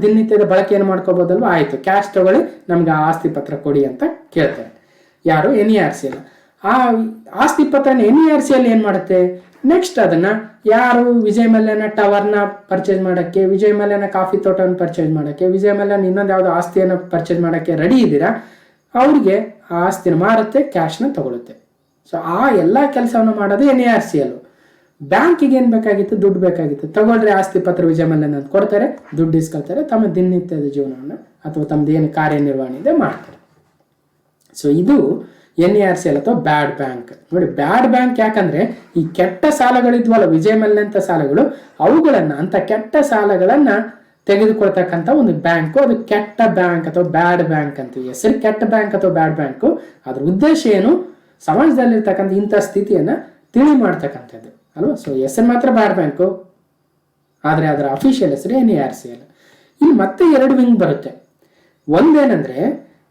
[SPEAKER 1] ದಿನನಿತ್ಯದ ಬಳಕೆಯನ್ನು ಮಾಡ್ಕೋಬೋದಲ್ವ, ಆಯಿತು ಕ್ಯಾಶ್ ತಗೊಳ್ಳಿ, ನಮ್ಗೆ ಆ ಆಸ್ತಿ ಪತ್ರ ಕೊಡಿ ಅಂತ ಕೇಳ್ತಾರೆ. ಯಾರು? NARCL. ಆ ಆಸ್ತಿ ಪತ್ರನ NARCL ಏನು ಮಾಡುತ್ತೆ? ನೆಕ್ಸ್ಟ್ ಅದನ್ನು ಯಾರು ವಿಜಯ್ ಮಲ್ಯನ ಟವರ್ನ ಪರ್ಚೇಸ್ ಮಾಡೋಕ್ಕೆ, ವಿಜಯ್ ಮಲ್ಯನ ಕಾಫಿ ತೋಟವನ್ನು ಪರ್ಚೇಸ್ ಮಾಡೋಕ್ಕೆ, ವಿಜಯ್ ಮಲ್ಯನ ಇನ್ನೊಂದು ಯಾವುದೋ ಆಸ್ತಿಯನ್ನು ಪರ್ಚೇಸ್ ಮಾಡೋಕ್ಕೆ ರೆಡಿ ಇದ್ದೀರಾ, ಅವ್ರಿಗೆ ಆ ಆಸ್ತಿನ ಮಾರುತ್ತೆ, ಕ್ಯಾಶ್ನ ತಗೊಳುತ್ತೆ. ಸೊ ಆ ಎಲ್ಲ ಕೆಲಸವನ್ನು ಮಾಡೋದು NARCL. ಬ್ಯಾಂಕಿಗೆ ಏನು ಬೇಕಾಗಿತ್ತು? ದುಡ್ಡು ಬೇಕಾಗಿತ್ತು. ತಗೊಳ್ರಿ ಆಸ್ತಿ ಪತ್ರ ವಿಜಯ್ ಮಲ್ಯನ್ ಅಂತ ಕೊಡ್ತಾರೆ, ದುಡ್ಡು ಇಸ್ಕೊಳ್ತಾರೆ, ತಮ್ಮ ದಿನನಿತ್ಯದ ಜೀವನವನ್ನು ಅಥವಾ ತಮ್ಮದು ಏನು ಕಾರ್ಯನಿರ್ವಹಣೆ ಇದೆ ಮಾಡ್ತಾರೆ. ಸೊ ಇದು NARCL ಅಥವಾ ಬ್ಯಾಡ್ ಬ್ಯಾಂಕ್. ನೋಡಿ, ಬ್ಯಾಡ್ ಬ್ಯಾಂಕ್ ಯಾಕಂದ್ರೆ ಈ ಕೆಟ್ಟ ಸಾಲಗಳಿದ್ವಲ್ಲ ವಿಜಯ್ ಮಲ್ಯಂತ ಸಾಲಗಳು, ಅವುಗಳನ್ನು ಅಂತ ಕೆಟ್ಟ ಸಾಲಗಳನ್ನು ತೆಗೆದುಕೊಳ್ತಕ್ಕಂಥ ಒಂದು ಬ್ಯಾಂಕು, ಅದು ಕೆಟ್ಟ ಬ್ಯಾಂಕ್ ಅಥವಾ ಬ್ಯಾಡ್ ಬ್ಯಾಂಕ್ ಅಂತೀವಿ. ಹೆಸರು ಕೆಟ್ಟ ಬ್ಯಾಂಕ್ ಅಥವಾ ಬ್ಯಾಡ್ ಬ್ಯಾಂಕು, ಅದ್ರ ಉದ್ದೇಶ ಏನು? ಸಮಾಜದಲ್ಲಿರ್ತಕ್ಕಂಥ ಇಂಥ ಸ್ಥಿತಿಯನ್ನು ತಿಳಿ ಮಾಡ್ತಕ್ಕಂಥದ್ದು ಅಲ್ವಾ. ಸೊ ಹೆಸರು ಮಾತ್ರ ಬ್ಯಾಡ್ ಬ್ಯಾಂಕು, ಆದರೆ ಅದರ ಅಫಿಷಿಯಲ್ ಹೆಸರು NARCL. ಇಲ್ಲಿ ಮತ್ತೆ 2 ವಿಂಗ್ ಬರುತ್ತೆ. ಒಂದೇನೆಂದರೆ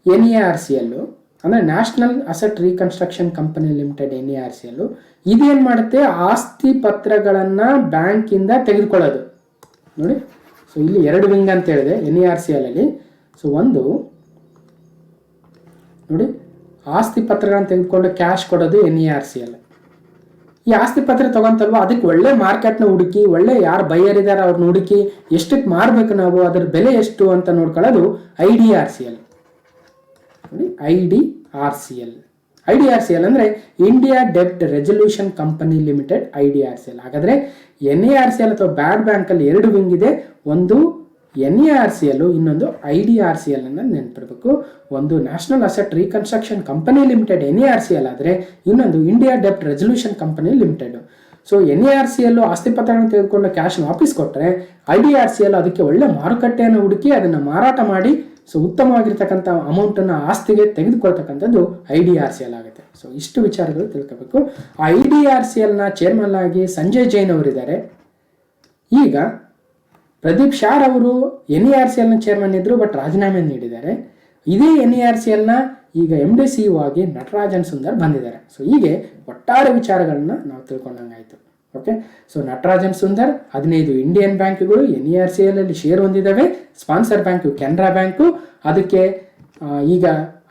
[SPEAKER 1] NARCL ಅಂದರೆ national asset reconstruction company limited, NARCL. ಇದೇನು ಮಾಡುತ್ತೆ? ಆಸ್ತಿ ಪತ್ರಗಳನ್ನು ಬ್ಯಾಂಕಿಂದ ತೆಗೆದುಕೊಳ್ಳೋದು. ನೋಡಿ, ಸೊ ಇಲ್ಲಿ 2 ವಿಂಗ್ ಅಂತ ಹೇಳಿದೆ NARCL ಅಲ್ಲಿ. ಸೊ ಒಂದು ನೋಡಿ, ಆಸ್ತಿ ಪತ್ರಗಳನ್ನು ತೆಗೆದುಕೊಂಡು ಕ್ಯಾಶ್ ಕೊಡೋದು NARCL. ಈ ಆಸ್ತಿ ಪತ್ರ ತಗೊಂತಲ್ವ, ಅದಕ್ಕೆ ಒಳ್ಳೆ ಮಾರ್ಕೆಟ್ನ ಹುಡುಕಿ, ಒಳ್ಳೆ ಯಾರು ಬೈಯರ್ ಇದ್ದಾರೆ ಅವ್ರನ್ನ ಹುಡುಕಿ ಎಷ್ಟಕ್ಕೆ ಮಾರಬೇಕು ನಾವು, ಅದರ ಬೆಲೆ ಎಷ್ಟು ಅಂತ ನೋಡ್ಕೊಳ್ಳೋದು IDRCL. ನೋಡಿ, IDRCL ಅಂದರೆ ಇಂಡಿಯಾ ಡೆಬ್ಟ್ ರೆಸಲ್ಯೂಷನ್ ಕಂಪನಿ ಲಿಮಿಟೆಡ್, IDRCL. ಹಾಗಾದರೆ NARCL ಅಥವಾ ಬ್ಯಾಡ್ ಬ್ಯಾಂಕಲ್ಲಿ 2 ವಿಂಗ್ ಇದೆ. ಒಂದು NARCL, ಇನ್ನೊಂದು IDRCL ಅನ್ನು ನೆನಪಿರಬೇಕು. ಒಂದು national asset reconstruction company limited NARCL ಆದರೆ ಇನ್ನೊಂದು ಇಂಡಿಯಾ ಡೆಬ್ಟ್ resolution company limited. So NARCL ಆಸ್ತಿ ಪತ್ರಗಳನ್ನು ತೆಗೆದುಕೊಂಡು ಕ್ಯಾಶ್ ವಾಪಸ್ ಕೊಟ್ಟರೆ, IDRCL ಅದಕ್ಕೆ ಒಳ್ಳೆ ಮಾರುಕಟ್ಟೆಯನ್ನು ಹುಡುಕಿ ಅದನ್ನು ಮಾರಾಟ ಮಾಡಿ ಸೊ ಉತ್ತಮವಾಗಿರ್ತಕ್ಕಂಥ ಅಮೌಂಟನ್ನು ಆಸ್ತಿಗೆ ತೆಗೆದುಕೊಳ್ತಕ್ಕಂಥದ್ದು IDRCL ಆಗುತ್ತೆ. ಸೊ ಇಷ್ಟು ವಿಚಾರಗಳು ತಿಳ್ಕೋಬೇಕು. ಆ IDRCLನ ಚೇರ್ಮನ್ ಆಗಿ ಸಂಜಯ್ ಜೈನ್ ಅವರಿದ್ದಾರೆ. ಈಗ ಪ್ರದೀಪ್ ಶಾರ್ ಅವರು NARCLನ ಚೇರ್ಮನ್ ಇದ್ದರು, ಬಟ್ ರಾಜೀನಾಮೆ ನೀಡಿದ್ದಾರೆ. ಇದೇ NARCLನ ಈಗ MD CEO ಆಗಿ ನಟರಾಜನ್ ಸುಂದರ್ ಬಂದಿದ್ದಾರೆ. ಸೊ ಹೀಗೆ ಒಟ್ಟಾರೆ ವಿಚಾರಗಳನ್ನ ನಾವು ತಿಳ್ಕೊಂಡಂಗಾಯಿತು. Okay, so Natarajan Sundar 15 Indian ಬ್ಯಾಂಕ್ಗಳು NARCL ಅಲ್ಲಿ ಶೇರ್ ಹೊಂದಿದ್ದಾವೆ. ಸ್ಪಾನ್ಸರ್ ಬ್ಯಾಂಕು ಕೆನರಾ ಬ್ಯಾಂಕು, ಅದಕ್ಕೆ ಈಗ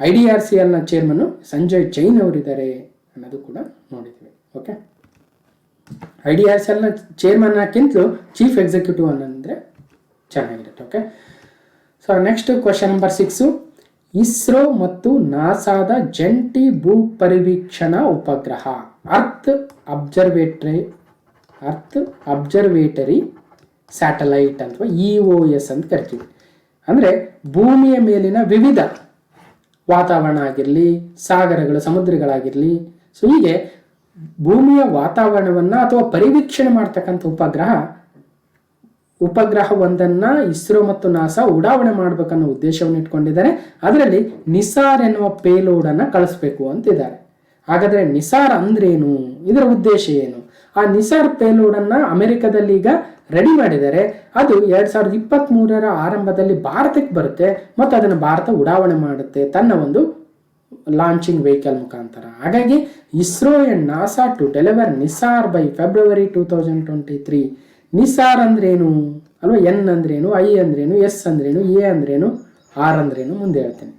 [SPEAKER 1] IDRCLನ ಚೇರ್ಮನ್ ಸಂಜಯ್ ಜೈನ್ ಅವರಿದ್ದಾರೆ ಅನ್ನೋದು ಕೂಡ ನೋಡಿದ್ವಿ. ಓಕೆ, IDRCLನ ಚೇರ್ಮನ್ ಹಾಕಿಂತಲೂ ಚೀಫ್ ಎಕ್ಸಿಕ್ಯೂಟಿವ್ ಅನ್ನಂದರೆ ಚೆನ್ನಾಗಿರುತ್ತೆ. Okay, so next question number 6. ISRO ಮತ್ತು ನಾಸಾದ ಜಂಟಿ ಭೂ ಪರಿವೀಕ್ಷಣಾ ಉಪಗ್ರಹ ಅರ್ತ್ ಅಬ್ಸರ್ವೇಟರಿ ಸ್ಯಾಟಲೈಟ್ ಅಥವಾ EOS ಅಂತ ಕರಿತೀವಿ. ಅಂದರೆ ಭೂಮಿಯ ಮೇಲಿನ ವಿವಿಧ ವಾತಾವರಣ ಆಗಿರಲಿ, ಸಾಗರಗಳು, ಸಮುದ್ರಗಳಾಗಿರಲಿ, ಸೊ ಹೀಗೆ ಭೂಮಿಯ ವಾತಾವರಣವನ್ನು ಅಥವಾ ಪರಿವೀಕ್ಷಣೆ ಮಾಡ್ತಕ್ಕಂಥ ಉಪಗ್ರಹವೊಂದನ್ನು ಇಸ್ರೋ ಮತ್ತು ನಾಸಾ ಉಡಾವಣೆ ಮಾಡಬೇಕನ್ನೋ ಉದ್ದೇಶವನ್ನು ಇಟ್ಕೊಂಡಿದ್ದಾರೆ. ಅದರಲ್ಲಿ ನಿಸಾರ್ ಎನ್ನುವ ಪೇಲೋಡನ್ನು ಕಳಿಸ್ಬೇಕು ಅಂತಿದ್ದಾರೆ. ಹಾಗಾದರೆ ನಿಸಾರ್ ಅಂದ್ರೇನು, ಇದರ ಉದ್ದೇಶ ಏನು? ಆ ನಿಸಾರ್ ಪೇಲೋಡ್ ಅನ್ನ ಅಮೆರಿಕದಲ್ಲಿ ಈಗ ರೆಡಿ ಮಾಡಿದ್ದಾರೆ. ಅದು 2023 ಆರಂಭದಲ್ಲಿ ಭಾರತಕ್ಕೆ ಬರುತ್ತೆ ಮತ್ತು ಅದನ್ನು ಭಾರತ ಉಡಾವಣೆ ಮಾಡುತ್ತೆ ತನ್ನ ಒಂದು ಲಾಂಚಿಂಗ್ ವೆಹಿಕಲ್ ಮುಖಾಂತರ. ಹಾಗಾಗಿ ISRO and NASA to deliver NISAR by February 2023. NISAR ಅಂದ್ರೇನು ಅಲ್ವಾ? ಎನ್ ಅಂದ್ರೇನು, ಐ ಅಂದ್ರೇನು, ಎಸ್ ಅಂದ್ರೇನು, ಎ ಅಂದ್ರೇನು, ಆರ್ ಅಂದ್ರೇನು ಮುಂದೆ ಹೇಳ್ತೇನೆ.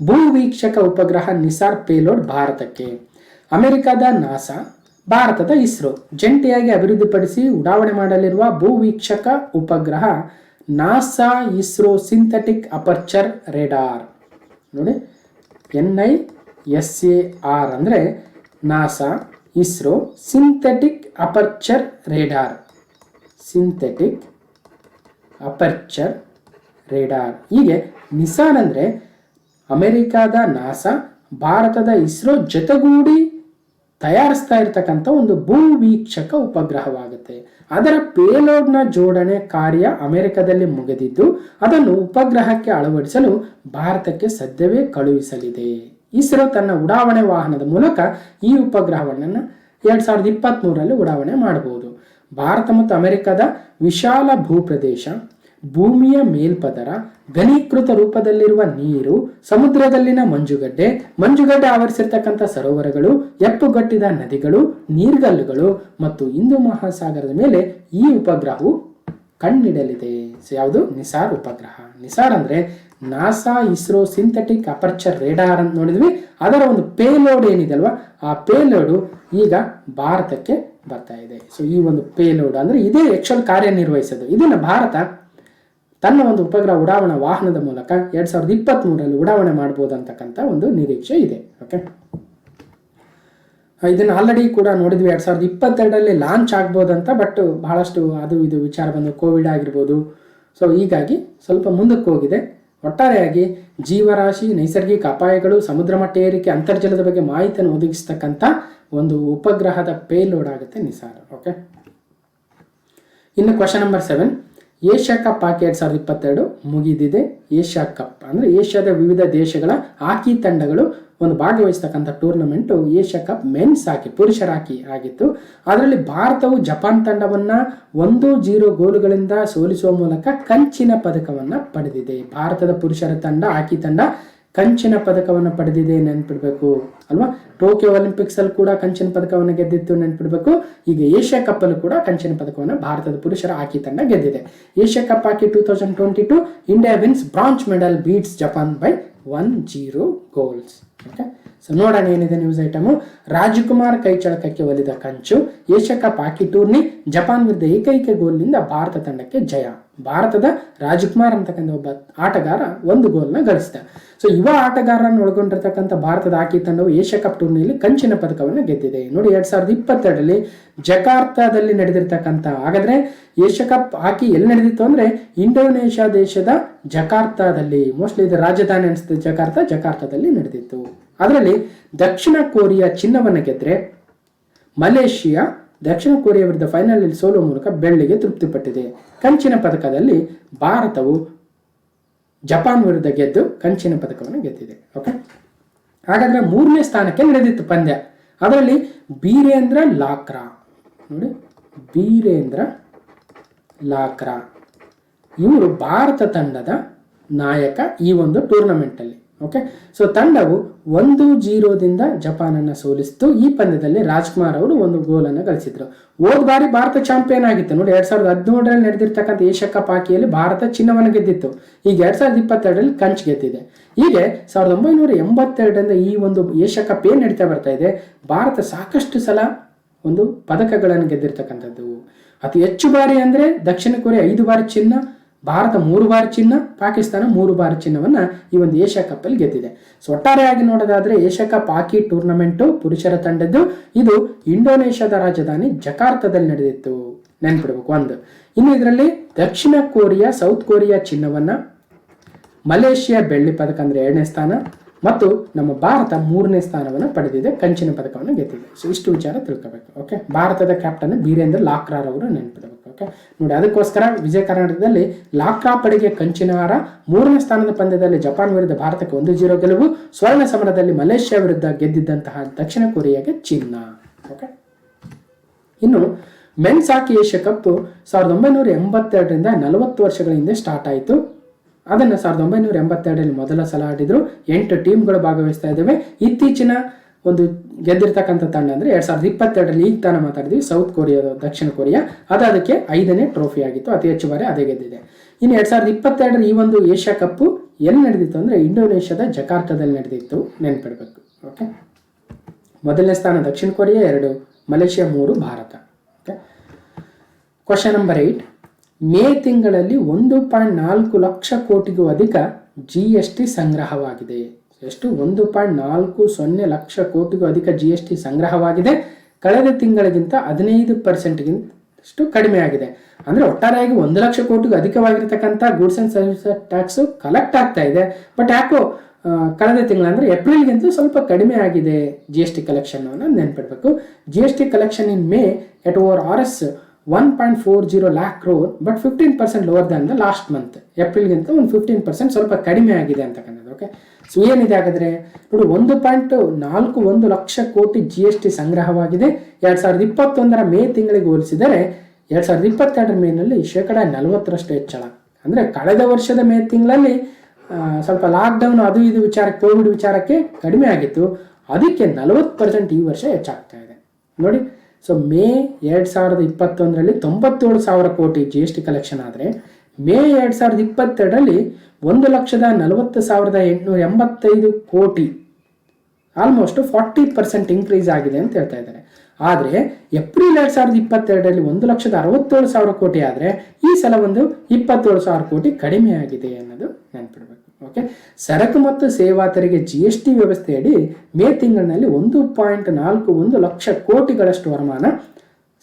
[SPEAKER 1] ಭೂ ವೀಕ್ಷಕ ಉಪಗ್ರಹ ನಿಸಾರ್ ಪೇಲೋಡ್ ಭಾರತಕ್ಕೆ. ಅಮೆರಿಕದ ನಾಸಾ, ಭಾರತದ ಇಸ್ರೋ ಜಂಟಿಯಾಗಿ ಅಭಿವೃದ್ಧಿಪಡಿಸಿ ಉಡಾವಣೆ ಮಾಡಲಿರುವ ಭೂ ವೀಕ್ಷಕ ಉಪಗ್ರಹ NASA ISRO synthetic aperture radar. ನೋಡಿ, NISAR ಅಂದರೆ NASA ISRO synthetic aperture radar. Synthetic aperture radar. ಹೀಗೆ ನಿಸಾರ್ ಅಂದರೆ ಅಮೆರಿಕಾದ ನಾಸಾ, ಭಾರತದ ಇಸ್ರೋ ಜೊತೆಗೂಡಿ ತಯಾರಿಸ್ತಾ ಇರತಕ್ಕಂಥ ಒಂದು ಭೂ ವೀಕ್ಷಕ ಉಪಗ್ರಹವಾಗುತ್ತೆ. ಅದರ ಪೇಲೋಡ್ನ ಜೋಡಣೆ ಕಾರ್ಯ ಅಮೆರಿಕದಲ್ಲಿ ಮುಗಿದಿದ್ದು ಅದನ್ನು ಉಪಗ್ರಹಕ್ಕೆ ಅಳವಡಿಸಲು ಭಾರತಕ್ಕೆ ಸದ್ಯವೇ ಕಳುಹಿಸಲಿದೆ. ಇಸ್ರೋ ತನ್ನ ಉಡಾವಣೆ ವಾಹನದ ಮೂಲಕ ಈ ಉಪಗ್ರಹವನ್ನು 2023 ಉಡಾವಣೆ ಮಾಡಬಹುದು. ಭಾರತ ಮತ್ತು ಅಮೆರಿಕದ ವಿಶಾಲ ಭೂಪ್ರದೇಶ, ಭೂಮಿಯ ಮೇಲ್ಪದರ, ಘನೀಕೃತ ರೂಪದಲ್ಲಿರುವ ನೀರು, ಸಮುದ್ರದಲ್ಲಿನ ಮಂಜುಗಡ್ಡೆ ಆವರಿಸಿರ್ತಕ್ಕಂಥ ಸರೋವರಗಳು, ಎಪ್ಪುಗಟ್ಟಿದ ನದಿಗಳು, ನೀರ್ಗಲ್ಲುಗಳು ಮತ್ತು ಹಿಂದೂ ಮಹಾಸಾಗರದ ಮೇಲೆ ಈ ಉಪಗ್ರಹವು ಕಣ್ಣಿಡಲಿದೆ. ಯಾವುದು? ನಿಸಾರ್ ಉಪಗ್ರಹ. ನಿಸಾರ್ ಅಂದ್ರೆ NASA ISRO synthetic aperture radar ಅಂತ ನೋಡಿದ್ವಿ. ಅದರ ಒಂದು ಪೇಲೋಡ್ ಏನಿದೆ ಅಲ್ವಾ, ಆ ಪೇಲೋಡು ಈಗ ಭಾರತಕ್ಕೆ ಬರ್ತಾ ಇದೆ. ಸೊ ಈ ಒಂದು ಪೇಲೋಡ್ ಅಂದ್ರೆ ಇದೇ ಆಕ್ಚುಯಲ್ ಕಾರ್ಯನಿರ್ವಹಿಸೋದು. ಇದನ್ನ ಭಾರತ ತನ್ನ ಒಂದು ಉಪಗ್ರಹ ಉಡಾವಣಾ ವಾಹನದ ಮೂಲಕ 2023 ಉಡಾವಣೆ ಮಾಡಬಹುದು ಅಂತಕ್ಕಂಥ ಒಂದು ನಿರೀಕ್ಷೆ ಇದೆ. ಓಕೆ, ಇದನ್ನು ಆಲ್ರೆಡಿ ಕೂಡ ನೋಡಿದ್ವಿ. 2022 ಲಾಂಚ್ ಆಗ್ಬೋದಂತ, ಬಟ್ ಬಹಳಷ್ಟು ಅದು ಇದು ವಿಚಾರ ಬಂದು ಕೋವಿಡ್ ಆಗಿರ್ಬೋದು. ಸೊ ಹೀಗಾಗಿ ಸ್ವಲ್ಪ ಮುಂದಕ್ಕೆ ಹೋಗಿದೆ. ಒಟ್ಟಾರೆಯಾಗಿ ಜೀವರಾಶಿ, ನೈಸರ್ಗಿಕ ಅಪಾಯಗಳು, ಸಮುದ್ರ ಮಟ್ಟ ಏರಿಕೆ, ಅಂತರ್ಜಲದ ಬಗ್ಗೆ ಮಾಹಿತಿಯನ್ನು ಒದಗಿಸ್ತಕ್ಕಂಥ ಒಂದು ಉಪಗ್ರಹದ ಪೇಲೋಡ್ ಆಗುತ್ತೆ ನಿಸಾರ್. ಓಕೆ, ಇನ್ನು question number 7. Asia cup hockey 2022 ಮುಗಿದಿದೆ. ಏಷ್ಯಾ ಕಪ್ ಅಂದರೆ ಏಷ್ಯಾದ ವಿವಿಧ ದೇಶಗಳ ಹಾಕಿ ತಂಡಗಳು ಒಂದು ಭಾಗವಹಿಸ್ತಕ್ಕಂಥ ಟೂರ್ನಮೆಂಟು ಏಷ್ಯಾ ಕಪ್ ಮೆನ್ಸ್ ಹಾಕಿ, ಪುರುಷರ ಹಾಕಿ ಆಗಿತ್ತು. ಅದರಲ್ಲಿ ಭಾರತವು ಜಪಾನ್ ತಂಡವನ್ನು 1-0 ಗೋಲುಗಳಿಂದ ಸೋಲಿಸುವ ಮೂಲಕ ಕಂಚಿನ ಪದಕವನ್ನು ಪಡೆದಿದೆ. ಭಾರತದ ಪುರುಷರ ತಂಡ, ಹಾಕಿ ತಂಡ ಕಂಚಿನ ಪದಕವನ್ನು ಪಡೆದಿದೆ, ನೆನ್ಪಿಡ್ಬೇಕು ಅಲ್ವಾ. ಟೋಕಿಯೋ ಒಲಿಂಪಿಕ್ಸ್ ಅಲ್ಲಿ ಕೂಡ ಕಂಚಿನ ಪದಕವನ್ನು ಗೆದ್ದಿತ್ತು, ನೆನ್ಪಿಡ್ಬೇಕು. ಈಗ ಏಷ್ಯಾ ಕಪ್ ಅಲ್ಲೂ ಕೂಡ ಕಂಚಿನ ಪದಕವನ್ನು ಭಾರತದ ಪುರುಷರ ಹಾಕಿ ತಂಡ ಗೆದ್ದಿದೆ. Asia cup hockey 2022 India wins bronze medal, beats Japan by 1-0 goals. Okay, so ನೋಡೋಣ ಏನಿದೆ ನ್ಯೂಸ್ ಐಟಮು. ರಾಜಕುಮಾರ್ ಕೈಚಳಕಕ್ಕೆ ಒಲಿದ ಕಂಚು. ಏಷ್ಯಾ ಕಪ್ ಹಾಕಿ ಟೂರ್ನಿ ಜಪಾನ್ ವಿರುದ್ಧ ಏಕೈಕ ಗೋಲ್ನಿಂದ ಭಾರತ ತಂಡಕ್ಕೆ ಜಯ. ಭಾರತದ ರಾಜಕುಮಾರ್ ಅಂತಕ್ಕಂಥ ಒಬ್ಬ ಆಟಗಾರ 1 ಗೋಲ್ನ ಗಳಿಸಿದ. ಸೊ ಯುವ ಆಟಗಾರರನ್ನು ಒಳಗೊಂಡಿರ್ತಕ್ಕಂಥ ಭಾರತದ ಹಾಕಿ ತಂಡವು ಏಷ್ಯಾ ಕಪ್ ಟೂರ್ನಿಯಲ್ಲಿ ಕಂಚಿನ ಪದಕವನ್ನು ಗೆದ್ದಿದೆ. ನೋಡಿ, 2022 ಜಕಾರ್ತಾದಲ್ಲಿ ನಡೆದಿರ್ತಕ್ಕಂಥ, ಹಾಗಾದ್ರೆ ಏಷ್ಯಾ ಕಪ್ ಹಾಕಿ ಎಲ್ಲಿ ನಡೆದಿತ್ತು ಅಂದ್ರೆ ಇಂಡೋನೇಷ್ಯಾ ದೇಶದ ಜಕಾರ್ತಾದಲ್ಲಿ. ಮೋಸ್ಟ್ಲಿ ಇದು ರಾಜಧಾನಿ ಅನಿಸುತ್ತೆ, ಜಕಾರ್ತಾದಲ್ಲಿ ನಡೆದಿತ್ತು. ಅದರಲ್ಲಿ ದಕ್ಷಿಣ ಕೊರಿಯಾ ಚಿನ್ನವನ್ನು ಗೆದ್ರೆ ಮಲೇಷಿಯಾ ದಕ್ಷಿಣ ಕೊರಿಯಾ ವಿರುದ್ಧ ಫೈನಲ್ ಸೋಲುವ ಮೂಲಕ ಬೆಳ್ಳಿಗೆ ತೃಪ್ತಿಪಟ್ಟಿದೆ. ಕಂಚಿನ ಪದಕದಲ್ಲಿ ಭಾರತವು ಜಪಾನ್ ವಿರುದ್ಧ ಗೆದ್ದು ಕಂಚಿನ ಪದಕವನ್ನು ಗೆದ್ದಿದೆ. ಓಕೆ, ಹಾಗಾದ್ರೆ 3ನೇ ಸ್ಥಾನಕ್ಕೆ ನಡೆದಿತ್ತು ಪಂದ್ಯ. ಅದರಲ್ಲಿ ಬೀರೇಂದ್ರ ಲಾಕ್ರಾ, ನೋಡಿ ಬೀರೇಂದ್ರ ಲಾಕ್ರಾ ಇವರು ಭಾರತ ತಂಡದ ನಾಯಕ ಈ ಒಂದು ಟೂರ್ನಮೆಂಟ್ ಅಲ್ಲಿ. ಓಕೆ, ಸೊ ತಂಡವು 1-0 ಜಪಾನನ್ನು ಸೋಲಿಸಿತು. ಈ ಪಂದ್ಯದಲ್ಲಿ ರಾಜ್ಕುಮಾರ್ ಅವರು 1 ಗೋಲನ್ನು ಗಳಿಸಿದ್ರು. ಹೋದ ಬಾರಿ ಭಾರತ ಚಾಂಪಿಯನ್ ಆಗಿತ್ತು. ನೋಡಿ, 2013 ನಡೆದಿರ್ತಕ್ಕಂಥ ಏಷ್ಯಾ ಕಪ್ ಹಾಕಿಯಲ್ಲಿ ಭಾರತ ಚಿನ್ನವನ್ನು ಗೆದ್ದಿತ್ತು. ಈಗ 2022 ಕಂಚು ಗೆದ್ದಿದೆ. ಹೀಗೆ 1982 ಈ ಒಂದು ಏಷ್ಯಾ ಕಪ್ ಏನ್ ನಡೀತಾ ಬರ್ತಾ ಇದೆ, ಭಾರತ ಸಾಕಷ್ಟು ಸಲ ಒಂದು ಪದಕಗಳನ್ನು ಗೆದ್ದಿರ್ತಕ್ಕಂಥದ್ದು. ಅತಿ ಹೆಚ್ಚು ಬಾರಿ ಅಂದ್ರೆ ದಕ್ಷಿಣ ಕೊರಿಯಾ 5 ಬಾರಿ ಚಿನ್ನ, ಭಾರತ 3 ಬಾರಿ ಚಿನ್ನ, ಪಾಕಿಸ್ತಾನ 3 ಬಾರಿ ಚಿನ್ನವನ್ನ ಈ ಒಂದು ಏಷ್ಯಾ ಕಪ್ ಅಲ್ಲಿ ಗೆದ್ದಿದೆ. ಸೊ ಒಟ್ಟಾರೆಯಾಗಿ ನೋಡೋದಾದ್ರೆ ಏಷ್ಯಾ ಕಪ್ ಹಾಕಿ ಟೂರ್ನಮೆಂಟು ಪುರುಷರ ತಂಡದ್ದು ಇದು ಇಂಡೋನೇಷ್ಯಾದ ರಾಜಧಾನಿ ಜಕಾರ್ತದಲ್ಲಿ ನಡೆದಿತ್ತು, ನೆನ್ಪಿಡ್ಬೇಕು. 1 ಇನ್ನು ಇದರಲ್ಲಿ ದಕ್ಷಿಣ ಕೊರಿಯಾ, ಸೌತ್ ಕೊರಿಯಾ ಚಿನ್ನವನ್ನ, ಮಲೇಷಿಯಾ ಬೆಳ್ಳಿ ಪದಕ ಅಂದ್ರೆ 2ನೇ ಸ್ಥಾನ ಮತ್ತು ನಮ್ಮ ಭಾರತ 3ನೇ ಸ್ಥಾನವನ್ನು ಪಡೆದಿದೆ, ಕಂಚಿನ ಪದಕವನ್ನು ಗೆದ್ದಿದೆ. ಸೊ ಇಷ್ಟು ವಿಚಾರ ತಿಳ್ಕೋಬೇಕು. ಓಕೆ, ಭಾರತದ ಕ್ಯಾಪ್ಟನ್ ಬೀರೇಂದ್ರ ಲಾಕ್ರಾರ್ ಅವರು ನೆನ್ಪಿಡಬೇಕು. ಓಕೆ, ನೋಡಿ ಅದಕ್ಕೋಸ್ಕರ ವಿಜಯ ಕರ್ನಾಟಕದಲ್ಲಿ ಲಾಕ್ರಾ ಪಡೆಗೆ ಕಂಚಿನ ಹಾರ, 3ನೇ ಸ್ಥಾನದ ಪಂದ್ಯದಲ್ಲಿ ಜಪಾನ್ ವಿರುದ್ಧ ಭಾರತಕ್ಕೆ 1-0 ಗೆಲುವು, ಸ್ವರ್ಣ ಸಮರದಲ್ಲಿ ಮಲೇಷ್ಯಾ ವಿರುದ್ಧ ಗೆದ್ದಿದ್ದಂತಹ ದಕ್ಷಿಣ ಕೊರಿಯಾಗೆ ಚಿನ್ನ. ಓಕೆ. ಇನ್ನು ಮೆನ್ಸ್ ಹಾಕಿ ಏಷ್ಯಾ ಕಪ್ 1982ರಿಂದ 40 ವರ್ಷಗಳ ಹಿಂದೆ ಸ್ಟಾರ್ಟ್ ಆಯಿತು. ಅದನ್ನು 1982ರಲ್ಲಿ ಮೊದಲ ಸಲ ಆಡಿದ್ರು. 8 ಟೀಮ್ಗಳು ಭಾಗವಹಿಸ್ತಾ ಇದ್ದಾವೆ. ಇತ್ತೀಚಿನ ಒಂದು ಗೆದ್ದಿರ್ತಕ್ಕಂಥ ತಂಡ ಅಂದರೆ 2022ರಲ್ಲಿ ಈಗ ತಾನೇ ಮಾತಾಡಿದ್ವಿ, ಸೌತ್ ಕೊರಿಯಾದ ದಕ್ಷಿಣ ಕೊರಿಯಾ. ಅದು ಅದಕ್ಕೆ 5ನೇ ಟ್ರೋಫಿ ಆಗಿತ್ತು, ಅತಿ ಹೆಚ್ಚು ಬಾರಿ ಅದೇ ಗೆದ್ದಿದೆ. ಇನ್ನು 2022ರ ಈ ಒಂದು ಏಷ್ಯಾ ಕಪ್ಪು ಎಲ್ಲಿ ನಡೆದಿತ್ತು ಅಂದರೆ ಇಂಡೋನೇಷ್ಯಾದ ಜಕಾರ್ತಾದಲ್ಲಿ ನಡೆದಿತ್ತು, ನೆನ್ಪಿಡ್ಬೇಕು. ಓಕೆ, ಮೊದಲನೇ ಸ್ಥಾನ ದಕ್ಷಿಣ Korea, 2 Malaysia, 3 Bharat. Okay, question number 8. May ತಿಂಗಳಲ್ಲಿ 1.4 ಲಕ್ಷ ಕೋಟಿಗೂ ಅಧಿಕ GST ಸಂಗ್ರಹವಾಗಿದೆ. ಎಷ್ಟು? 1.40 ಲಕ್ಷ ಕೋಟಿಗೂ ಅಧಿಕ GST ಸಂಗ್ರಹವಾಗಿದೆ. ಕಳೆದ ತಿಂಗಳಿಗಿಂತ 15%ಗಿಂತಷ್ಟು ಕಡಿಮೆ ಆಗಿದೆ. ಅಂದರೆ ಒಟ್ಟಾರೆಯಾಗಿ 1 ಲಕ್ಷ ಕೋಟಿಗೂ ಅಧಿಕವಾಗಿರ್ತಕ್ಕಂಥ goods and service tax collect ಆಗ್ತಾ ಇದೆ. ಬಟ್ ಯಾಕೋ ಕಳೆದ ತಿಂಗಳು ಅಂದರೆ ಏಪ್ರಿಲ್ಗಿಂತ ಸ್ವಲ್ಪ ಕಡಿಮೆ ಆಗಿದೆ GST ಕಲೆಕ್ಷನ್ ಅನ್ನೋದು ನೆನ್ಪಿಡ್ಬೇಕು. GST collection in May at over RS 1.40 lakh crore but 15% lower than the last month. ಏಪ್ರಿಲ್ಗಿಂತ ಒಂದು 15% ಸ್ವಲ್ಪ ಕಡಿಮೆ ಆಗಿದೆ ಅಂತಕ್ಕಂಥದ್ದು. ಓಕೆ, ಸೊ ಏನಿದೆ ಹಾಗಾದರೆ ನೋಡಿ, 1.41 ಲಕ್ಷ ಕೋಟಿ GST ಸಂಗ್ರಹವಾಗಿದೆ. 2021ರ ಮೇ ತಿಂಗಳಿಗೆ ಹೋಲಿಸಿದರೆ 2022ರ ಮೇನಲ್ಲಿ 40% ಹೆಚ್ಚಳ. ಅಂದರೆ ಕಳೆದ ವರ್ಷದ ಮೇ ತಿಂಗಳಲ್ಲಿ ಸ್ವಲ್ಪ ಲಾಕ್ಡೌನ್ ಅದು ಇದು ವಿಚಾರಕ್ಕೆ, ಕೋವಿಡ್ ವಿಚಾರಕ್ಕೆ ಕಡಿಮೆ ಆಗಿತ್ತು. ಅದಕ್ಕೆ 40% ಈ ವರ್ಷ ಹೆಚ್ಚಾಗ್ತಾ ಇದೆ ನೋಡಿ. ಸೊ ಮೇ 2021ರಲ್ಲಿ 97,000 ಕೋಟಿ GST ಕಲೆಕ್ಷನ್ ಆದರೆ ಮೇ 2022ರಲ್ಲಿ 1,40,885 ಕೋಟಿ, ಆಲ್ಮೋಸ್ಟ್ 40% ಇನ್ಕ್ರೀಸ್ ಆಗಿದೆ ಅಂತ ಹೇಳ್ತಾ ಇದ್ದಾರೆ. ಆದರೆ ಏಪ್ರಿಲ್ 2022ರಲ್ಲಿ 1,67,000 ಕೋಟಿ ಆದರೆ ಈ ಸಲ ಒಂದು 27,000 ಕೋಟಿ ಕಡಿಮೆ ಆಗಿದೆ ಅನ್ನೋದು ನೆನಪಿಡಬೇಕು. ಓಕೆ, ಸರಕು ಮತ್ತು ಸೇವಾ ತೆರಿಗೆ GST ವ್ಯವಸ್ಥೆಯಡಿ ಮೇ ತಿಂಗಳಿನಲ್ಲಿ 1.41 ಲಕ್ಷ ಕೋಟಿಗಳಷ್ಟು ವರಮಾನ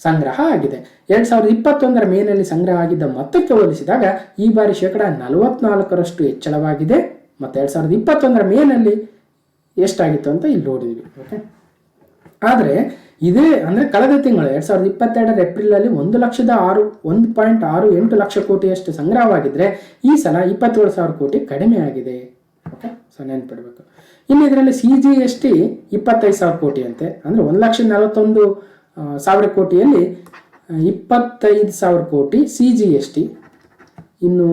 [SPEAKER 1] ಸಂಗ್ರಹ ಆಗಿದೆ. 2021ರ ಮೇನಲ್ಲಿ ಸಂಗ್ರಹ ಆಗಿದ್ದ ಮೊತ್ತಕ್ಕೆ ಹೋಲಿಸಿದಾಗ ಈ ಬಾರಿ 44% ಹೆಚ್ಚಳವಾಗಿದೆ. ಮತ್ತು 2021ರ ಮೇನಲ್ಲಿ ಎಷ್ಟಾಗಿತ್ತು ಅಂತ ಇಲ್ಲಿ ನೋಡಿದ್ವಿ. ಓಕೆ, ಆದರೆ ಇದೇ ಅಂದರೆ ಕಳೆದ ತಿಂಗಳು 2022ರ ಏಪ್ರಿಲಲ್ಲಿ 1.68 ಲಕ್ಷ ಕೋಟಿಯಷ್ಟು ಸಂಗ್ರಹವಾಗಿದ್ದರೆ ಈ ಸಲ 27,000 ಕೋಟಿ ಕಡಿಮೆ ಆಗಿದೆ. ಓಕೆ, ಸೊ ನೆನ್ಪಿಡಬೇಕು. ಇನ್ನು ಇದರಲ್ಲಿ CGST 25,000 ಕೋಟಿ ಅಂತೆ, ಅಂದರೆ 1,41,000 ಕೋಟಿಯಲ್ಲಿ 25,000 ಕೋಟಿ CGST, ಇನ್ನು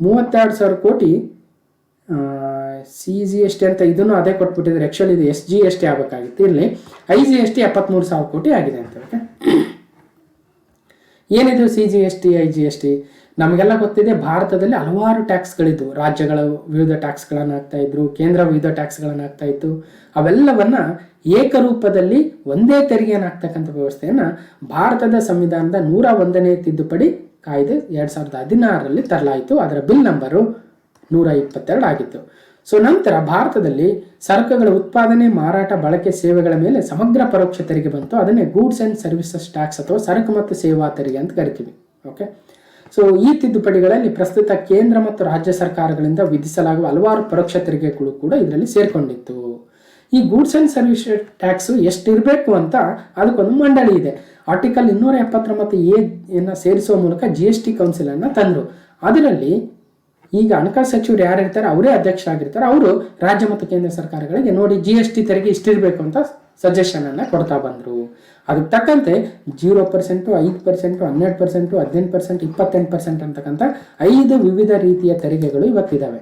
[SPEAKER 1] 32,000 ಕೋಟಿ CGST ಅಂತ ಇದನ್ನು ಅದೇ ಕೊಟ್ಬಿಟ್ಟಿದ್ದಾರೆ. ಆ್ಯಕ್ಚುಲಿ ಇದು SGST ಆಗಬೇಕಾಗಿತ್ತು, ಇಲ್ಲಿ IGST 73,000 ಕೋಟಿ ಆಗಿದೆ ಅಂತ. ಓಕೆ, ಏನಿದು CGST IGST? ನಮಗೆಲ್ಲ ಗೊತ್ತಿದೆ, ಭಾರತದಲ್ಲಿ ಹಲವಾರು ಟ್ಯಾಕ್ಸ್ಗಳಿದ್ದು, ರಾಜ್ಯಗಳ ವಿವಿಧ ಟ್ಯಾಕ್ಸ್ಗಳನ್ನು ಹಾಕ್ತಾ ಇದ್ರು, ಕೇಂದ್ರ ವಿವಿಧ ಟ್ಯಾಕ್ಸ್ಗಳನ್ನು ಹಾಕ್ತಾ ಇತ್ತು. ಅವೆಲ್ಲವನ್ನ ಏಕರೂಪದಲ್ಲಿ ಒಂದೇ ತೆರಿಗೆಯನ್ನು ಹಾಕ್ತಕ್ಕಂಥ ವ್ಯವಸ್ಥೆಯನ್ನು ಭಾರತದ ಸಂವಿಧಾನದ 101ನೇ ತಿದ್ದುಪಡಿ ಕಾಯ್ದೆ 2016ರಲ್ಲಿ ತರಲಾಯಿತು. ಅದರ ಬಿಲ್ ನಂಬರು 122 ಆಗಿತ್ತು. ಸೊ ನಂತರ ಭಾರತದಲ್ಲಿ ಸರಕುಗಳ ಉತ್ಪಾದನೆ, ಮಾರಾಟ, ಬಳಕೆ, ಸೇವೆಗಳ ಮೇಲೆ ಸಮಗ್ರ ಪರೋಕ್ಷ ತೆರಿಗೆ ಬಂತು. ಅದನ್ನೇ ಗೂಡ್ಸ್ ಆ್ಯಂಡ್ ಸರ್ವಿಸಸ್ ಟ್ಯಾಕ್ಸ್ ಅಥವಾ ಸರಕು ಮತ್ತು ಸೇವಾ ತೆರಿಗೆ ಅಂತ ಕರಿತೀವಿ. ಓಕೆ, ಸೊ ಈ ತಿದ್ದುಪಡಿಗಳಲ್ಲಿ ಪ್ರಸ್ತುತ ಕೇಂದ್ರ ಮತ್ತು ರಾಜ್ಯ ಸರ್ಕಾರಗಳಿಂದ ವಿಧಿಸಲಾಗುವ ಹಲವಾರು ಪರೋಕ್ಷ ತೆರಿಗೆಗಳು ಕೂಡ ಇದರಲ್ಲಿ ಸೇರ್ಕೊಂಡಿತ್ತು. ಈ ಗೂಡ್ಸ್ ಆ್ಯಂಡ್ ಸರ್ವಿಸ್ ಟ್ಯಾಕ್ಸು ಎಷ್ಟಿರಬೇಕು ಅಂತ ಅದಕ್ಕೊಂದು ಮಂಡಳಿ ಇದೆ. ಆರ್ಟಿಕಲ್ 279A ಸೇರಿಸುವ ಮೂಲಕ GST ಕೌನ್ಸಿಲನ್ನು ತಂದರು. ಅದರಲ್ಲಿ ಈಗ ಹಣಕಾಸು ಸಚಿವರು ಯಾರಿರ್ತಾರೆ ಅವರೇ ಅಧ್ಯಕ್ಷರಾಗಿರ್ತಾರೆ. ಅವರು ರಾಜ್ಯ ಮತ್ತು ಕೇಂದ್ರ ಸರ್ಕಾರಗಳಿಗೆ ನೋಡಿ GST ತೆರಿಗೆ ಇಷ್ಟಿರಬೇಕು ಅಂತ ಸಜೆಷನ್ ಅನ್ನ ಕೊಡ್ತಾ ಬಂದರು. ಅದಕ್ಕೆ ತಕ್ಕಂತೆ 0%, 5%, 12%, 18%, 28% ಅಂತಕ್ಕಂಥ 5 ವಿವಿಧ ರೀತಿಯ ತೆರಿಗೆಗಳು ಇವತ್ತಿದ್ದಾವೆ.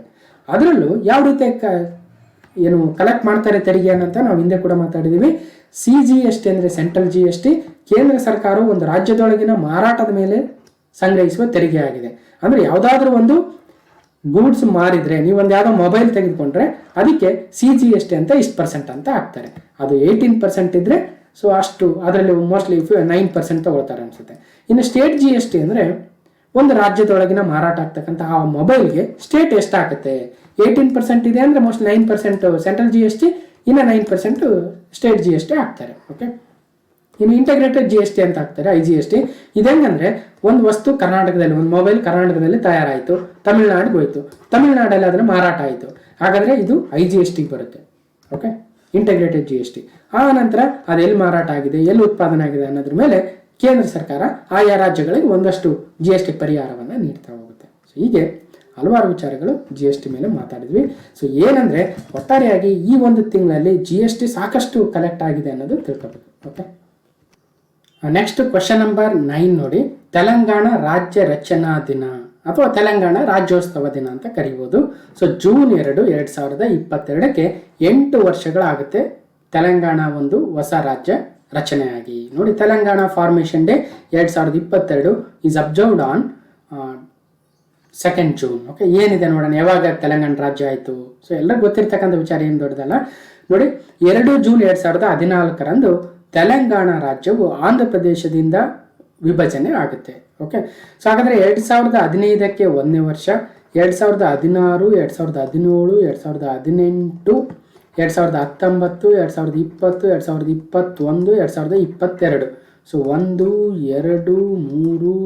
[SPEAKER 1] ಅದರಲ್ಲೂ ಯಾವ ರೀತಿ ಕಲೆಕ್ಟ್ ಮಾಡ್ತಾರೆ ತೆರಿಗೆಯನ್ನು ಅಂತ ನಾವು ಹಿಂದೆ ಕೂಡ ಮಾತಾಡಿದ್ದೀವಿ. CGST ಅಂದರೆ ಸೆಂಟ್ರಲ್ GST, ಕೇಂದ್ರ ಸರ್ಕಾರವು ಒಂದು ರಾಜ್ಯದೊಳಗಿನ ಮಾರಾಟದ ಮೇಲೆ ಸಂಗ್ರಹಿಸುವ ತೆರಿಗೆ ಆಗಿದೆ. ಅಂದರೆ ಯಾವುದಾದ್ರೂ ಒಂದು ಗೂಡ್ಸ್ ಮಾರಿದ್ರೆ, ನೀವೊಂದು ಯಾವುದೋ ಮೊಬೈಲ್ ತೆಗೆದುಕೊಂಡ್ರೆ ಅದಕ್ಕೆ CGST ಅಂತ ಇಷ್ಟು % ಅಂತ ಹಾಕ್ತಾರೆ. ಅದು 18% ಇದ್ರೆ ಸೊ ಅಷ್ಟು, ಅದರಲ್ಲಿ ಮೋಸ್ಟ್ಲಿ 9% ತಗೊಳ್ತಾರೆ ಅನ್ಸುತ್ತೆ. ಇನ್ನು ಸ್ಟೇಟ್ GST ಅಂದರೆ ಒಂದು ರಾಜ್ಯದೊಳಗಿನ ಮಾರಾಟ ಆಗ್ತಕ್ಕಂಥ ಆ ಮೊಬೈಲ್ಗೆ ಸ್ಟೇಟ್ ಎಷ್ಟು ಹಾಕುತ್ತೆ, 18% ಇದೆ ಅಂದರೆ ಮೋಸ್ಟ್ 9% ಸೆಂಟ್ರಲ್ GST, ಇನ್ನು 9% ಸ್ಟೇಟ್ GST ಹಾಕ್ತಾರೆ. ಓಕೆ, ಇನ್ನು ಇಂಟಿಗ್ರೇಟೆಡ್ GST ಅಂತ ಹಾಕ್ತಾರೆ, IGST. ಇದೆಂಗಂದ್ರೆ ಒಂದು ವಸ್ತು ಕರ್ನಾಟಕದಲ್ಲಿ, ಒಂದು ಮೊಬೈಲ್ ಕರ್ನಾಟಕದಲ್ಲಿ ತಯಾರಾಯಿತು, ತಮಿಳುನಾಡಿಗೆ ಹೋಯ್ತು, ತಮಿಳುನಾಡಲ್ಲಿ ಅದನ್ನು ಮಾರಾಟ ಆಯಿತು, ಹಾಗಾದರೆ ಇದು IGSTಗೆ ಬರುತ್ತೆ. Okay, integrated GST. ಆ ನಂತರ ಅದು ಎಲ್ಲಿ ಮಾರಾಟ ಆಗಿದೆ, ಎಲ್ಲಿ ಉತ್ಪಾದನೆ ಆಗಿದೆ ಅನ್ನೋದ್ರ ಮೇಲೆ ಕೇಂದ್ರ ಸರ್ಕಾರ ಆಯಾ ರಾಜ್ಯಗಳಿಗೆ ಒಂದಷ್ಟು GST ಪರಿಹಾರವನ್ನು ನೀಡ್ತಾ ಹೋಗುತ್ತೆ. ಸೊ ಹೀಗೆ ಹಲವಾರು ವಿಚಾರಗಳು GST ಮೇಲೆ ಮಾತಾಡಿದ್ವಿ. ಸೊ ಏನಂದರೆ ಒಟ್ಟಾರೆಯಾಗಿ ಈ ಒಂದು ತಿಂಗಳಲ್ಲಿ GST ಸಾಕಷ್ಟು ಕಲೆಕ್ಟ್ ಆಗಿದೆ ಅನ್ನೋದು ತಿಳ್ಕೊಬೇಕು. ಓಕೆ, ನೆಕ್ಸ್ಟ್ ಕ್ವಶನ್ ನಂಬರ್ 9 ನೋಡಿ, ತೆಲಂಗಾಣ ರಾಜ್ಯ ರಚನಾ ದಿನ ಅಥವಾ ತೆಲಂಗಾಣ ರಾಜ್ಯೋತ್ಸವ ದಿನ ಅಂತ ಕರಿಬೋದು. ಸೊ ಜೂನ್ 2, 2022ಕ್ಕೆ 8 ವರ್ಷಗಳಾಗುತ್ತೆ ತೆಲಂಗಾಣ ಒಂದು ಹೊಸ ರಾಜ್ಯ ರಚನೆಯಾಗಿ. ನೋಡಿ, Telangana formation day 2022 is observed on 2 June. Okay, ಏನಿದೆ ನೋಡೋಣ, ಯಾವಾಗ ತೆಲಂಗಾಣ ರಾಜ್ಯ ಆಯಿತು? ಸೊ ಎಲ್ಲರಿಗೂ ಗೊತ್ತಿರ್ತಕ್ಕಂಥ ವಿಚಾರ ಏನು ದೊಡ್ಡದಲ್ಲ. ನೋಡಿ, 2 ಜೂನ್ 2014ರಂದು ತೆಲಂಗಾಣ ರಾಜ್ಯವು ಆಂಧ್ರ ಪ್ರದೇಶದಿಂದ ವಿಭಜನೆ ಆಗುತ್ತೆ. ಓಕೆ, ಸೊ ಹಾಗಾದರೆ 2015ಕ್ಕೆ 1ನೇ ವರ್ಷ, 2016, 2017, 2018, 2019, 2020, 2021, 2022. ಸೊ 1, 2, 3, 4,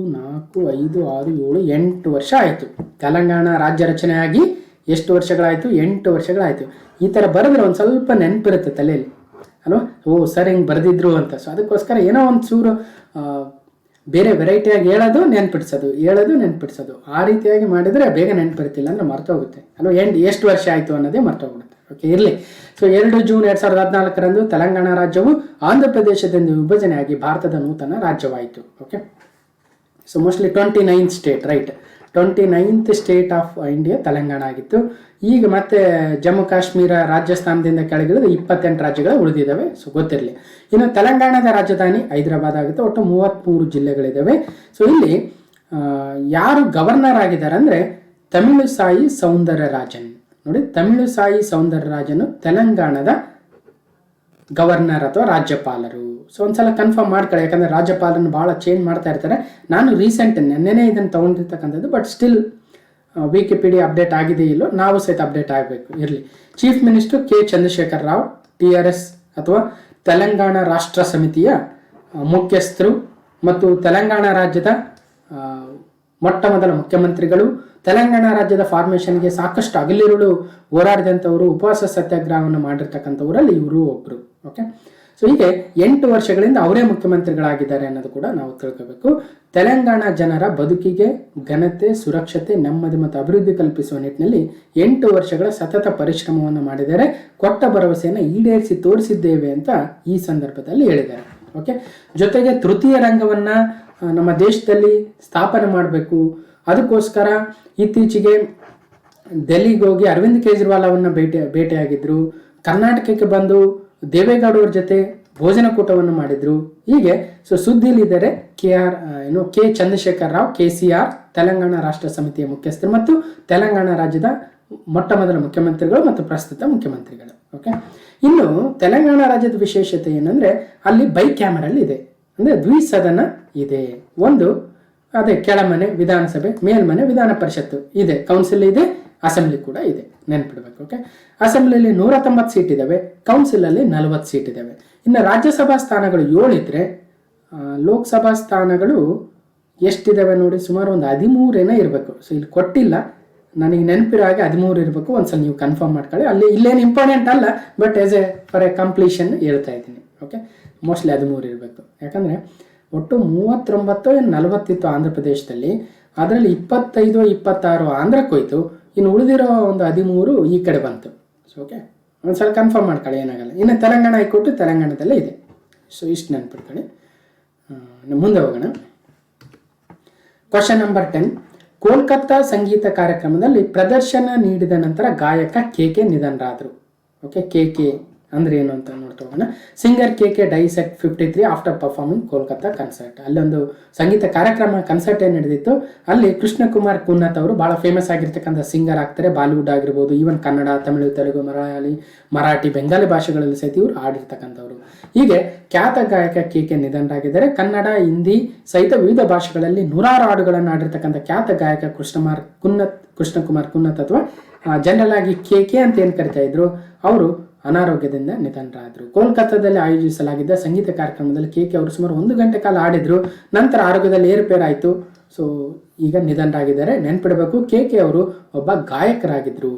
[SPEAKER 1] 5, 6, 7, 8 ವರ್ಷ ಆಯಿತು ತೆಲಂಗಾಣ ರಾಜ್ಯ ರಚನೆಯಾಗಿ. ಎಷ್ಟು ವರ್ಷಗಳಾಯಿತು? 8 ವರ್ಷಗಳಾಯಿತು. ಈ ಥರ ಬರೆದ್ರೆ ಒಂದು ಸ್ವಲ್ಪ ನೆನಪಿರುತ್ತೆ ತಲೆಯಲ್ಲಿ ಅಲ್ವಾ? ಓ ಸರ್ ಹಿಂಗೆ ಬರೆದಿದ್ರು ಅಂತ. ಸೊ ಅದಕ್ಕೋಸ್ಕರ ಏನೋ ಒಂದು ಚೂರು ಬೇರೆ ವೆರೈಟಿಯಾಗಿ ಹೇಳೋದು ಆ ರೀತಿಯಾಗಿ ಮಾಡಿದರೆ ಬೇಗ ನೆನಪಿರ್ತಿಲ್ಲ ಅಂದರೆ ಮರ್ತೋಗುತ್ತೆ ಅಲ್ವಾ? ಎಷ್ಟು ವರ್ಷ ಆಯಿತು ಅನ್ನೋದೇ ಮರ್ತೋಗ್ಬಿಡುತ್ತೆ. ಓಕೆ, ಇರಲಿ. ಸೊ 2 ಜೂನ್ 2014ರಂದು ತೆಲಂಗಾಣ ರಾಜ್ಯವು ಆಂಧ್ರ ಪ್ರದೇಶದಿಂದ ವಿಭಜನೆಯಾಗಿ ಭಾರತದ ನೂತನ ರಾಜ್ಯವಾಯಿತು. Okay, so mostly 29th state, right? 29th state of India Telangana ಆಗಿತ್ತು. ಈಗ ಮತ್ತೆ ಜಮ್ಮು ಕಾಶ್ಮೀರ ರಾಜಸ್ಥಾನದಿಂದ ಕೆಳಗಿಳಿದು 28 ರಾಜ್ಯಗಳು ಉಳಿದಿದ್ದಾವೆ. ಸೊ ಗೊತ್ತಿರಲಿ. ಇನ್ನು ತೆಲಂಗಾಣದ ರಾಜಧಾನಿ ಹೈದರಾಬಾದ್ ಆಗುತ್ತೆ. ಒಟ್ಟು 33 ಜಿಲ್ಲೆಗಳಿದ್ದಾವೆ. ಸೊ ಇಲ್ಲಿ ಯಾರು ಗವರ್ನರ್ ಆಗಿದ್ದಾರೆ ಅಂದರೆ ತಮಿಳುಸಾಯಿ ಸೌಂದರರಾಜನ್. ನೋಡಿ, ತಮಿಳುಸಾಯಿ ಸೌಂದರರಾಜನು ತೆಲಂಗಾಣದ ಗವರ್ನರ್ ಅಥವಾ ರಾಜ್ಯಪಾಲರು. ಸೊ ಒಂದ್ಸಲ ಕನ್ಫರ್ಮ್ ಮಾಡ್ಕೊಳ್ಳಿ, ಯಾಕಂದರೆ ರಾಜ್ಯಪಾಲರನ್ನು ಭಾಳ ಚೇಂಜ್ ಮಾಡ್ತಾ ಇರ್ತಾರೆ. ನಾನು ರೀಸೆಂಟ್ ನೆನ್ನೆನೇ ಇದನ್ನು ತೊಗೊಂಡಿರ್ತಕ್ಕಂಥದ್ದು, ಬಟ್ ಸ್ಟಿಲ್ ವಿಕಿಪೀಡಿಯಾ ಅಪ್ಡೇಟ್ ಆಗಿದೆ ಇಲ್ಲೋ, ನಾವು ಸಹಿತ ಅಪ್ಡೇಟ್ ಆಗಬೇಕು. ಇರಲಿ. Chief minister K Chandrashekar Rao, TRS ಅಥವಾ ತೆಲಂಗಾಣ ರಾಷ್ಟ್ರ ಸಮಿತಿಯ ಮುಖ್ಯಸ್ಥರು ಮತ್ತು ತೆಲಂಗಾಣ ರಾಜ್ಯದ ಮೊಟ್ಟ ಮೊದಲ ಮುಖ್ಯಮಂತ್ರಿಗಳು. ತೆಲಂಗಾಣ ರಾಜ್ಯದ ಫಾರ್ಮೇಷನ್ಗೆ ಸಾಕಷ್ಟು ಹಗಲಿರುಳು ಹೋರಾಡಿದಂಥವರು, ಉಪವಾಸ ಸತ್ಯಾಗ್ರಹವನ್ನು ಮಾಡಿರ್ತಕ್ಕಂಥವರಲ್ಲಿ ಇವರು ಒಬ್ಬರು. ಓಕೆ, ಸೊ ಹೀಗೆ 8 ವರ್ಷಗಳಿಂದ ಅವರೇ ಮುಖ್ಯಮಂತ್ರಿಗಳಾಗಿದ್ದಾರೆ ಅನ್ನೋದು ಕೂಡ ನಾವು ತಿಳ್ಕೋಬೇಕು. ತೆಲಂಗಾಣ ಜನರ ಬದುಕಿಗೆ ಘನತೆ, ಸುರಕ್ಷತೆ, ನೆಮ್ಮದಿ ಮತ್ತು ಅಭಿವೃದ್ಧಿ ಕಲ್ಪಿಸುವ ನಿಟ್ಟಿನಲ್ಲಿ 8 ವರ್ಷಗಳ ಸತತ ಪರಿಶ್ರಮವನ್ನು ಮಾಡಿದ್ದಾರೆ. ಕೊಟ್ಟ ಭರವಸೆಯನ್ನು ಈಡೇರಿಸಿ ತೋರಿಸಿದ್ದೇವೆ ಅಂತ ಈ ಸಂದರ್ಭದಲ್ಲಿ ಹೇಳಿದ್ದಾರೆ. ಓಕೆ, ಜೊತೆಗೆ ತೃತೀಯ ರಂಗವನ್ನು ನಮ್ಮ ದೇಶದಲ್ಲಿ ಸ್ಥಾಪನೆ ಮಾಡಬೇಕು. ಅದಕ್ಕೋಸ್ಕರ ಇತ್ತೀಚೆಗೆ ಡೆಲ್ಲಿಗೆ ಹೋಗಿ ಅರವಿಂದ್ ಕೇಜ್ರಿವಾಲ್ ಅವನ್ನ ಭೇಟಿಯಾಗಿದ್ರು. ಕರ್ನಾಟಕಕ್ಕೆ ಬಂದು ದೇವೇಗೌಡವ್ರ ಜೊತೆ ಭೋಜನ ಕೂಟವನ್ನು ಮಾಡಿದ್ರು. ಹೀಗೆ ಸೊ ಸುದ್ದಿಲಿದ್ದಾರೆ ಕೆ ಚಂದ್ರಶೇಖರ್ ರಾವ್, KCR, ತೆಲಂಗಾಣ ರಾಷ್ಟ್ರ ಸಮಿತಿಯ ಮುಖ್ಯಸ್ಥರು ಮತ್ತು ತೆಲಂಗಾಣ ರಾಜ್ಯದ ಮೊಟ್ಟ ಮೊದಲ ಮುಖ್ಯಮಂತ್ರಿಗಳು ಮತ್ತು ಪ್ರಸ್ತುತ ಮುಖ್ಯಮಂತ್ರಿಗಳು. ಓಕೆ, ಇನ್ನು ತೆಲಂಗಾಣ ರಾಜ್ಯದ ವಿಶೇಷತೆ ಏನಂದ್ರೆ ಅಲ್ಲಿ ಬೈಕ್ಯಾಮರಲ್ ಇದೆ, ಅಂದ್ರೆ ದ್ವಿಸದನ ಇದೆ. ಒಂದು ಅದೇ ಕೆಳಮನೆ ವಿಧಾನಸಭೆ, ಮೇಲ್ಮನೆ ವಿಧಾನ ಪರಿಷತ್ತು ಇದೆ, ಕೌನ್ಸಿಲ್ ಇದೆ, ಅಸೆಂಬ್ಲಿ ಕೂಡ ಇದೆ, ನೆನ್ಪಿಡ್ಬೇಕು. ಓಕೆ, ಅಸೆಂಬ್ಲಿಯಲ್ಲಿ 190 ಸೀಟ್ ಇದಾವೆ, ಕೌನ್ಸಿಲಲ್ಲಿ 40 ಸೀಟ್ ಇದಾವೆ. ಇನ್ನು ರಾಜ್ಯಸಭಾ ಸ್ಥಾನಗಳು 7 ಇದ್ರೆ ಲೋಕಸಭಾ ಸ್ಥಾನಗಳು ಎಷ್ಟಿದಾವೆ ನೋಡಿ, ಸುಮಾರು ಒಂದು 13 ಇರಬೇಕು. ಸೊ ಇಲ್ಲಿ ಕೊಟ್ಟಿಲ್ಲ, ನನಗೆ ನೆನಪಿರೋ ಹಾಗೆ 13 ಇರಬೇಕು. ಒಂದ್ಸಲ ನೀವು ಕನ್ಫರ್ಮ್ ಮಾಡ್ಕೊಳ್ಳಿ. ಇಲ್ಲೇನು ಇಂಪಾರ್ಟೆಂಟ್ ಅಲ್ಲ, ಬಟ್ ಫಾರ್ ಎ ಕಂಪ್ಲೀಷನ್ ಹೇಳ್ತಾ ಇದ್ದೀನಿ. ಓಕೆ, ಮೋಸ್ಟ್ಲಿ 13 ಇರಬೇಕು. ಯಾಕಂದರೆ ಒಟ್ಟು 39 40 ಇತ್ತು ಆಂಧ್ರ ಪ್ರದೇಶದಲ್ಲಿ. ಅದರಲ್ಲಿ 25 26 ಆಂಧ್ರಕ್ಕೆ ಹೋಯ್ತು. ಇನ್ನು ಉಳಿದಿರೋ ಒಂದು 13 ಈ ಕಡೆ ಬಂತು. ಸೊ ಓಕೆ, ಒಂದ್ಸಲ ಕನ್ಫರ್ಮ್ ಮಾಡ್ಕೊಳ್ಳಿ, ಏನಾಗಲ್ಲ. ಇನ್ನು ತೆಲಂಗಾಣ ಹೈಕೋರ್ಟ್ ತೆಲಂಗಾಣದಲ್ಲೇ ಇದೆ. ಸೊ ಇಷ್ಟು ನೆನ್ಪಿಡ್ಕೊಳ್ಳಿ. ಮುಂದೆ ಹೋಗೋಣ. Question number 10. ಕೋಲ್ಕತ್ತಾ ಸಂಗೀತ ಕಾರ್ಯಕ್ರಮದಲ್ಲಿ ಪ್ರದರ್ಶನ ನೀಡಿದ ನಂತರ ಗಾಯಕ KK ನಿಧನರಾದರು. ಓಕೆ, KK ಅಂದ್ರೆ ಏನು ಅಂತ ನೋಡ್ತಾ ಹೋಗೋಣ. Singer KK dies at 53 after performing Kolkata concert. ಅಲ್ಲೊಂದು ಸಂಗೀತ ಕಾರ್ಯಕ್ರಮ ಕನ್ಸರ್ಟ್ ಏನು ನಡೆದಿತ್ತು. ಅಲ್ಲಿ ಕೃಷ್ಣಕುಮಾರ್ ಕುನ್ನತ್ ಅವರು ಬಹಳ ಫೇಮಸ್ ಆಗಿರ್ತಕ್ಕಂಥ ಸಿಂಗರ್ ಆಗ್ತಾರೆ. ಬಾಲಿವುಡ್ ಆಗಿರ್ಬೋದು, ಈವನ್ ಕನ್ನಡ, ತಮಿಳು, ತೆಲುಗು, ಮರಾಠಿ, ಬೆಂಗಾಲಿ ಭಾಷೆಗಳಲ್ಲಿ ಸಹಿತ ಇವರು ಆಡಿರ್ತಕ್ಕಂಥವ್ರು. ಹೀಗೆ ಖ್ಯಾತ ಗಾಯಕ KK ನಿಧನರಾಗಿದ್ದಾರೆ. ಕನ್ನಡ, ಹಿಂದಿ ಸಹಿತ ವಿವಿಧ ಭಾಷೆಗಳಲ್ಲಿ 100 ಹಾಡುಗಳನ್ನು ಆಡಿರ್ತಕ್ಕಂಥ ಖ್ಯಾತ ಗಾಯಕ ಕೃಷ್ಣಕುಮಾರ್ ಕುನ್ನತ್ ಅಥವಾ ಜನರಲ್ ಆಗಿ KK ಅಂತ ಏನು ಕರಿತಾ ಇದ್ರು, ಅವರು ಅನಾರೋಗ್ಯದಿಂದ ನಿಧನರಾದರು. ಕೋಲ್ಕತ್ತಾದಲ್ಲಿ ಆಯೋಜಿಸಲಾಗಿದ್ದ ಸಂಗೀತ ಕಾರ್ಯಕ್ರಮದಲ್ಲಿ KK ಅವರು ಸುಮಾರು 1 ಗಂಟೆ ಕಾಲ ಆಡಿದ್ರು. ನಂತರ ಆರೋಗ್ಯದಲ್ಲಿ ಏರುಪೇರಾಯಿತು. ಸೊ ಈಗ ನಿಧನರಾಗಿದ್ದಾರೆ. ನೆನ್ಪಿಡಬೇಕು, KK ಅವರು ಒಬ್ಬ ಗಾಯಕರಾಗಿದ್ರು.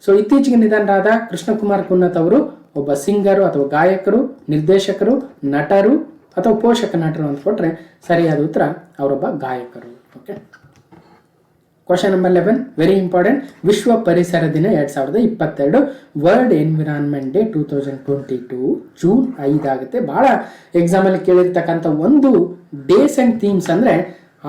[SPEAKER 1] ಸೊ ಇತ್ತೀಚೆಗೆ ನಿಧನರಾದ ಕೃಷ್ಣಕುಮಾರ್ ಕುನ್ನತ್ ಅವರು ಒಬ್ಬ ಸಿಂಗರು ಅಥವಾ ಗಾಯಕರು, ನಿರ್ದೇಶಕರು, ನಟರು ಅಥವಾ ಪೋಷಕ ನಟರು ಅಂತ ಕೊಟ್ರೆ ಸರಿಯಾದ ಉತ್ತರ ಅವರೊಬ್ಬ ಗಾಯಕರು. Okay, question number 11 very important. ವಿಶ್ವ ಪರಿಸರ ದಿನ 2022, ವರ್ಲ್ಡ್ ಎನ್ವಿರಾನ್ಮೆಂಟ್ ಡೇ 2022 ಜೂನ್ 5 ಆಗುತ್ತೆ. ಬಹಳ ಎಕ್ಸಾಮಲ್ಲಿ ಕೇಳಿರ್ತಕ್ಕಂಥ ಒಂದು ಡೇಸ್ ಆ್ಯಂಡ್ ಥೀಮ್ಸ್ ಅಂದರೆ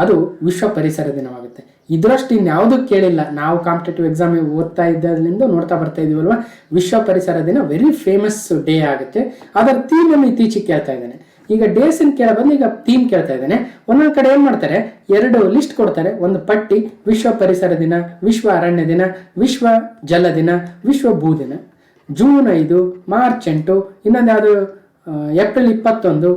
[SPEAKER 1] ಅದು ವಿಶ್ವ ಪರಿಸರ ದಿನವಾಗುತ್ತೆ. ಇದರಷ್ಟು ಇನ್ಯಾವುದೂ ಕೇಳಿಲ್ಲ. ನಾವು ಕಾಂಪಿಟೇಟಿವ್ ಎಕ್ಸಾಮ್ ಓದ್ತಾ ಇದ್ದರಿಂದ ನೋಡ್ತಾ ಬರ್ತಾ ಇದೀವಲ್ವ, ವಿಶ್ವ ಪರಿಸರ ದಿನ ವೆರಿ ಫೇಮಸ್ ಡೇ ಆಗುತ್ತೆ. ಅದರ ಥೀಮನ್ನು ಇತ್ತೀಚೆಗೆ ಕೇಳ್ತಾ ಇದ್ದೇನೆ. ಈಗ ಡೇಸ್ ಕೇಳ ಬಂದು ಈಗ ಥೀಮ್ ಕೇಳ್ತಾ ಇದ್ದೇನೆ. ಒಂದೊಂದು ಕಡೆ ಏನು ಮಾಡ್ತಾರೆ, 2 ಲಿಸ್ಟ್ ಕೊಡ್ತಾರೆ, ಒಂದು ಪಟ್ಟಿ, ವಿಶ್ವ ಪರಿಸರ ದಿನ, ವಿಶ್ವ ಅರಣ್ಯ ದಿನ, ವಿಶ್ವ ಜಲ ದಿನ, ವಿಶ್ವ ಭೂ ದಿನ, ಜೂನ್ 5, ಮಾರ್ಚ್ 8, ಇನ್ನೊಂದು ಯಾವುದು ಏಪ್ರಿಲ್ 21,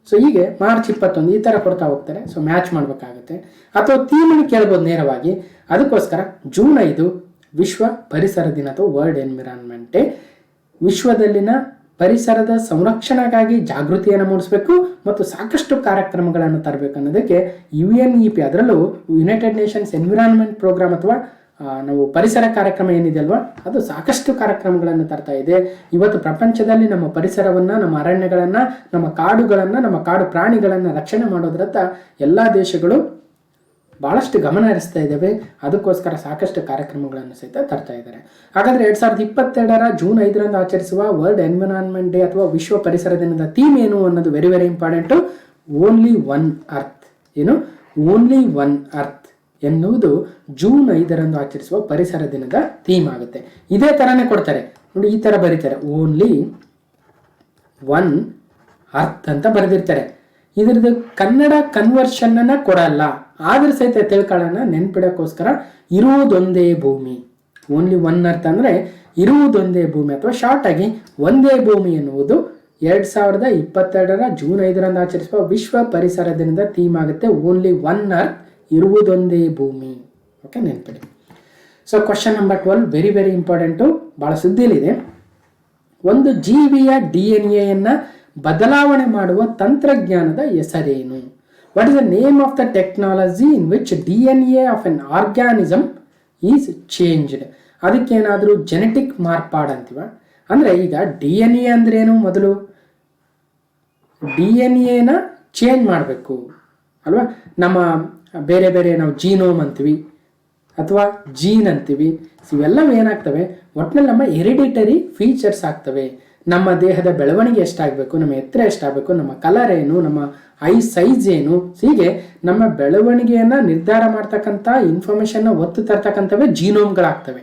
[SPEAKER 1] ಸೊ ಹೀಗೆ ಮಾರ್ಚ್ 21 ಈ ಥರ ಕೊಡ್ತಾ ಹೋಗ್ತಾರೆ. ಸೊ ಮ್ಯಾಚ್ ಮಾಡಬೇಕಾಗುತ್ತೆ. ಅಥವಾ ಥೀಮನ್ನು ಕೇಳ್ಬೋದು ನೇರವಾಗಿ. ಅದಕ್ಕೋಸ್ಕರ ಜೂನ್ 5 ವಿಶ್ವ ಪರಿಸರ ದಿನ ಅಥವಾ ವರ್ಲ್ಡ್ ಎನ್ವಿರಾನ್ಮೆಂಟ್ ಡೇ. ವಿಶ್ವದಲ್ಲಿನ ಪರಿಸರದ ಸಂರಕ್ಷಣೆಗಾಗಿ ಜಾಗೃತಿಯನ್ನು ಮೂಡಿಸಬೇಕು ಮತ್ತು ಸಾಕಷ್ಟು ಕಾರ್ಯಕ್ರಮಗಳನ್ನು ತರಬೇಕು ಅನ್ನೋದಕ್ಕೆ UNEP, ಅದರಲ್ಲೂ ಯುನೈಟೆಡ್ ನೇಷನ್ಸ್ ಎನ್ವಿರಾನ್ಮೆಂಟ್ ಪ್ರೋಗ್ರಾಮ್ ಅಥವಾ ನಾವು ಪರಿಸರ ಕಾರ್ಯಕ್ರಮ ಏನಿದೆ ಅಲ್ವಾ, ಅದು ಸಾಕಷ್ಟು ಕಾರ್ಯಕ್ರಮಗಳನ್ನು ತರ್ತಾ ಇದೆ. ಇವತ್ತು ಪ್ರಪಂಚದಲ್ಲಿ ನಮ್ಮ ಪರಿಸರವನ್ನು, ನಮ್ಮ ಅರಣ್ಯಗಳನ್ನು, ನಮ್ಮ ಕಾಡುಗಳನ್ನು, ನಮ್ಮ ಕಾಡು ಪ್ರಾಣಿಗಳನ್ನು ರಕ್ಷಣೆ ಮಾಡೋದ್ರತ್ತ ಎಲ್ಲ ದೇಶಗಳು ಭಾಳಷ್ಟು ಗಮನ ಹರಿಸ್ತಾ ಇದ್ದಾವೆ. ಅದಕ್ಕೋಸ್ಕರ ಸಾಕಷ್ಟು ಕಾರ್ಯಕ್ರಮಗಳನ್ನು ಸಹಿತ ತರ್ತಾ ಇದ್ದಾರೆ. ಹಾಗಾದರೆ 2022 ಜೂನ್ 5 ಆಚರಿಸುವ ವರ್ಲ್ಡ್ ಎನ್ವಿರಾನ್ಮೆಂಟ್ ಡೇ ಅಥವಾ ವಿಶ್ವ ಪರಿಸರ ದಿನದ ಥೀಮ್ ಏನು ಅನ್ನೋದು very very important. Only one earth. ಏನು? ಓನ್ಲಿ ಒನ್ ಅರ್ತ್ ಎನ್ನುವುದು ಜೂನ್ 5 ಆಚರಿಸುವ ಪರಿಸರ ದಿನದ ಥೀಮ್ ಆಗುತ್ತೆ. ಇದೇ ಥರನೇ ಕೊಡ್ತಾರೆ ನೋಡಿ, ಈ ಥರ ಬರೀತಾರೆ, ಓನ್ಲಿ ಒನ್ ಅರ್ತ್ ಅಂತ ಬರೆದಿರ್ತಾರೆ. ಇದರದ್ದು ಕನ್ನಡ ಕನ್ವರ್ಷನ್ ಅನ್ನ ಕೊಡಲ್ಲ, ಆದ್ರೆ ಸಹಿತ ತಿಳ್ಕೊಳ್ಳೋಣ, ನೆನ್ಪಿಡೋಕ್ಕೋಸ್ಕರ ಇರುವುದೊಂದೇ ಭೂಮಿ. ಓನ್ಲಿ ಒನ್ ಅರ್ತ್ ಅಂದ್ರೆ ಇರುವುದೊಂದೇ ಭೂಮಿ, ಅಥವಾ ಶಾರ್ಟ್ ಆಗಿ ಒಂದೇ ಭೂಮಿ ಎನ್ನುವುದು 2022 ಜೂನ್ 5 ಆಚರಿಸುವ ವಿಶ್ವ ಪರಿಸರ ದಿನದ ಥೀಮ್ ಆಗುತ್ತೆ. ಓನ್ಲಿ ಒನ್ ಅರ್ತ್, ಇರುವುದೊಂದೇ ಭೂಮಿ. ಓಕೆ, ನೆನ್ಪಿಡಿ. So question number 12 very very important, ಭಾಳ ಸುದ್ದಿಲಿದೆ. ಒಂದು ಜೀವಿಯ DNA ಬದಲಾವಣೆ ಮಾಡುವ ತಂತ್ರಜ್ಞಾನದ ಹೆಸರೇನು? What is the name of the technology in which DNA of an organism is changed? ಅದಕ್ಕೇನಾದರೂ ಜೆನೆಟಿಕ್ ಮಾರ್ಪಾಡು ಅಂತೀವ. ಅಂದರೆ ಈಗ DNA ಅಂದ್ರೆ ಏನು? ಮೊದಲು DNA ಚೇಂಜ್ ಮಾಡಬೇಕು ಅಲ್ವಾ. ನಮ್ಮ ಬೇರೆ ಬೇರೆ ನಾವು ಜೀನೋಮ್ ಅಂತೀವಿ ಅಥವಾ ಜೀನ್ ಅಂತೀವಿ. ಇವೆಲ್ಲವೂ ಏನಾಗ್ತವೆ, ಒಟ್ಟಿನಲ್ಲಿ ನಮ್ಮ ಹೆರಿಡಿಟರಿ ಫೀಚರ್ಸ್ ಆಗ್ತವೆ. ನಮ್ಮ ದೇಹದ ಬೆಳವಣಿಗೆ ಎಷ್ಟಾಗಬೇಕು, ನಮ್ಮ ಎತ್ತರ ಎಷ್ಟಾಗಬೇಕು, ನಮ್ಮ ಕಲರ್ ಏನು, ನಮ್ಮ ಐ ಸೈಜ್ ಏನು, ಹೀಗೆ ನಮ್ಮ ಬೆಳವಣಿಗೆಯನ್ನು ನಿರ್ಧಾರ ಮಾಡ್ತಕ್ಕಂಥ ಇನ್ಫಾರ್ಮೇಷನ್ನ ಒತ್ತು ತರ್ತಕ್ಕಂಥವೇ ಜೀನೋಮ್ಗಳಾಗ್ತವೆ.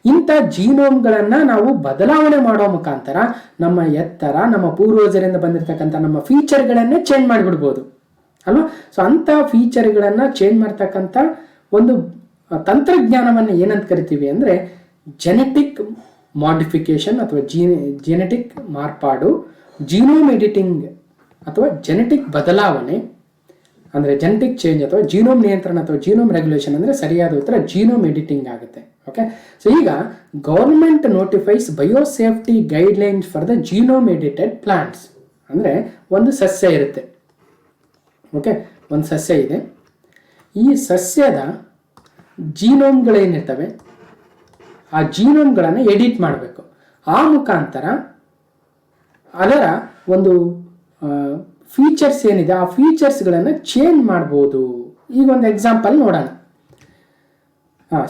[SPEAKER 1] ಇಂಥ ಜೀನೋಮ್ಗಳನ್ನು ನಾವು ಬದಲಾವಣೆ ಮಾಡೋ ಮುಖಾಂತರ ನಮ್ಮ ಎತ್ತರ, ನಮ್ಮ ಪೂರ್ವಜರಿಂದ ಬಂದಿರತಕ್ಕಂಥ ನಮ್ಮ ಫೀಚರ್ಗಳನ್ನೇ ಚೇಂಜ್ ಮಾಡಿಬಿಡ್ಬೋದು ಅಲ್ವಾ. ಸೊ ಅಂಥ ಫೀಚರ್ಗಳನ್ನು ಚೇಂಜ್ ಮಾಡ್ತಕ್ಕಂಥ ಒಂದು ತಂತ್ರಜ್ಞಾನವನ್ನು ಏನಂತ ಕರಿತೀವಿ ಅಂದರೆ ಜೆನೆಟಿಕ್ ಮಾಡಿಫಿಕೇಶನ್ ಅಥವಾ ಜೆನೆಟಿಕ್ ಮಾರ್ಪಾಡು, ಜೀನೋಮ್ ಎಡಿಟಿಂಗ್ ಅಥವಾ ಜೆನೆಟಿಕ್ ಬದಲಾವಣೆ ಅಂದರೆ ಜೆನೆಟಿಕ್ ಚೇಂಜ್ ಅಥವಾ ಜೀನೋಮ್ ನಿಯಂತ್ರಣ ಅಥವಾ ಜೀನೋಮ್ ರೆಗ್ಯುಲೇಷನ್ ಅಂದರೆ ಸರಿಯಾದ ಉತ್ತರ ಜೀನೋಮ್ ಎಡಿಟಿಂಗ್ ಆಗುತ್ತೆ. ಓಕೆ, ಸೊ ಈಗ government notifies biosafety guidelines for the genome edited plants. ಅಂದರೆ ಒಂದು ಸಸ್ಯ ಇರುತ್ತೆ, ಓಕೆ, ಒಂದು ಸಸ್ಯ ಇದೆ. ಈ ಸಸ್ಯದ ಜೀನೋಮ್ಗಳೇನಿರ್ತವೆ ಆ ಜೀನೋಮ್ಗಳನ್ನು ಎಡಿಟ್ ಮಾಡಬೇಕು. ಆ ಮುಖಾಂತರ ಅದರ ಒಂದು ಫೀಚರ್ಸ್ ಏನಿದೆ ಆ ಫೀಚರ್ಸ್ಗಳನ್ನು ಚೇಂಜ್ ಮಾಡ್ಬೋದು. ಈಗ ಒಂದು ಎಕ್ಸಾಂಪಲ್ ನೋಡೋಣ.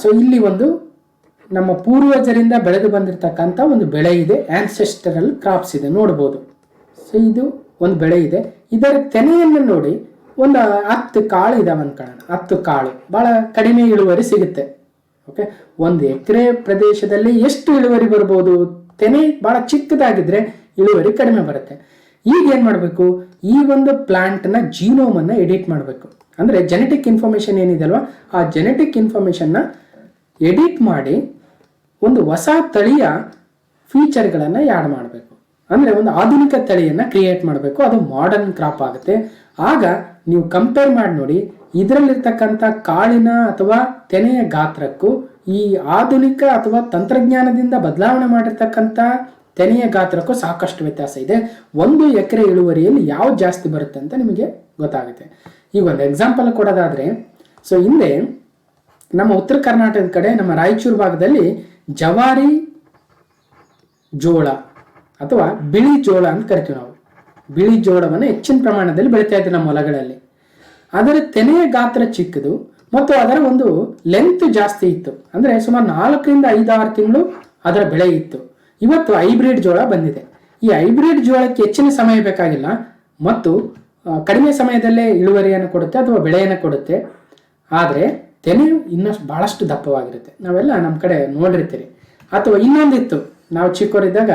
[SPEAKER 1] ಸೊ ಇಲ್ಲಿ ಒಂದು ನಮ್ಮ ಪೂರ್ವಜರಿಂದ ಬೆಳೆದು ಬಂದಿರತಕ್ಕಂಥ ಒಂದು ಬೆಳೆ ಇದೆ, ಆನ್ಸೆಸ್ಟರಲ್ ಕ್ರಾಪ್ಸ್ ಇದೆ, ನೋಡ್ಬೋದು. ಸೊ ಇದು ಒಂದು ಬೆಳೆ ಇದೆ. ಇದರ ತೆನೆಯನ್ನು ನೋಡಿ ಒಂದು 10 ಕಾಳು ಇದಾವೆ ಅನ್ಕೊಳ್ಳೋಣ. 10 ಕಾಳು ಭಾಳ ಕಡಿಮೆ ಇಳುವರಿ ಸಿಗುತ್ತೆ. ಓಕೆ, 1 ಎಕರೆ ಪ್ರದೇಶದಲ್ಲಿ ಎಷ್ಟು ಇಳುವರಿ ಬರ್ಬೋದು? ತೆನೆ ಭಾಳ ಚಿಕ್ಕದಾಗಿದ್ರೆ ಇಳುವರಿ ಕಡಿಮೆ ಬರುತ್ತೆ. ಈಗ ಏನು ಮಾಡಬೇಕು, ಈ ಒಂದು ಪ್ಲಾಂಟ್ನ ಜೀನೋಮನ್ನು ಎಡಿಟ್ ಮಾಡಬೇಕು. ಅಂದರೆ ಜೆನೆಟಿಕ್ ಇನ್ಫಾರ್ಮೇಷನ್ ಏನಿದೆ ಅಲ್ವಾ, ಆ ಜೆನೆಟಿಕ್ ಇನ್ಫಾರ್ಮೇಷನ್ನ ಎಡಿಟ್ ಮಾಡಿ ಒಂದು ಹೊಸ ತಳಿಯ ಫೀಚರ್ಗಳನ್ನು ಆ್ಯಡ್ ಮಾಡಬೇಕು. ಅಂದರೆ ಒಂದು ಆಧುನಿಕ ತಳಿಯನ್ನು ಕ್ರಿಯೇಟ್ ಮಾಡಬೇಕು. ಅದು ಮಾಡರ್ನ್ ಕ್ರಾಪ್ ಆಗುತ್ತೆ. ಆಗ ನೀವು ಕಂಪೇರ್ ಮಾಡಿ ನೋಡಿ, ಇದರಲ್ಲಿರ್ತಕ್ಕಂಥ ಕಾಳಿನ ಅಥವಾ ತೆನೆಯ ಗಾತ್ರಕ್ಕೂ ಈ ಆಧುನಿಕ ಅಥವಾ ತಂತ್ರಜ್ಞಾನದಿಂದ ಬದಲಾವಣೆ ಮಾಡಿರ್ತಕ್ಕಂಥ ತೆನೆಯ ಗಾತ್ರಕ್ಕೂ ಸಾಕಷ್ಟು ವ್ಯತ್ಯಾಸ ಇದೆ. 1 ಎಕರೆ ಇಳುವರಿಯಲ್ಲಿ ಯಾವ್ದು ಜಾಸ್ತಿ ಬರುತ್ತೆ ಅಂತ ನಿಮಗೆ ಗೊತ್ತಾಗುತ್ತೆ. ಈಗ ಒಂದು ಎಕ್ಸಾಂಪಲ್ ಕೊಡೋದಾದರೆ, ಸೊ ಹಿಂದೆ ನಮ್ಮ ಉತ್ತರ ಕರ್ನಾಟಕದ ಕಡೆ ನಮ್ಮ ರಾಯಚೂರು ಭಾಗದಲ್ಲಿ ಜವಾರಿ ಜೋಳ ಅಥವಾ ಬಿಳಿ ಜೋಳ ಅಂತ ಕರಿತೀವಿ ನಾವು. ಬಿಳಿ ಜೋಳವನ್ನು ಹೆಚ್ಚಿನ ಪ್ರಮಾಣದಲ್ಲಿ ಬೆಳೀತಾ ಇದ್ದೀವಿ ನಮ್ಮ ಹೊಲಗಳಲ್ಲಿ. ಅದರ ತೆನೆಯ ಗಾತ್ರ ಚಿಕ್ಕದು ಮತ್ತು ಅದರ ಒಂದು ಲೆಂತ್ ಜಾಸ್ತಿ ಇತ್ತು, ಅಂದರೆ ಸುಮಾರು 4-5-6 ತಿಂಗಳು ಅದರ ಬೆಳೆ ಇತ್ತು. ಇವತ್ತು ಹೈಬ್ರಿಡ್ ಜೋಳ ಬಂದಿದೆ. ಈ ಹೈಬ್ರಿಡ್ ಜೋಳಕ್ಕೆ ಹೆಚ್ಚಿನ ಸಮಯ ಬೇಕಾಗಿಲ್ಲ ಮತ್ತು ಕಡಿಮೆ ಸಮಯದಲ್ಲೇ ಇಳುವರಿಯನ್ನು ಕೊಡುತ್ತೆ ಅಥವಾ ಬೆಳೆಯನ್ನು ಕೊಡುತ್ತೆ. ಆದರೆ ತೆನೆಯು ಇನ್ನಷ್ಟು ಭಾಳಷ್ಟು ದಪ್ಪವಾಗಿರುತ್ತೆ. ನಾವೆಲ್ಲ ನಮ್ಮ ಕಡೆ ನೋಡಿರ್ತೀರಿ. ಅಥವಾ ಇನ್ನೊಂದಿತ್ತು, ನಾವು ಚಿಕ್ಕವರಿದ್ದಾಗ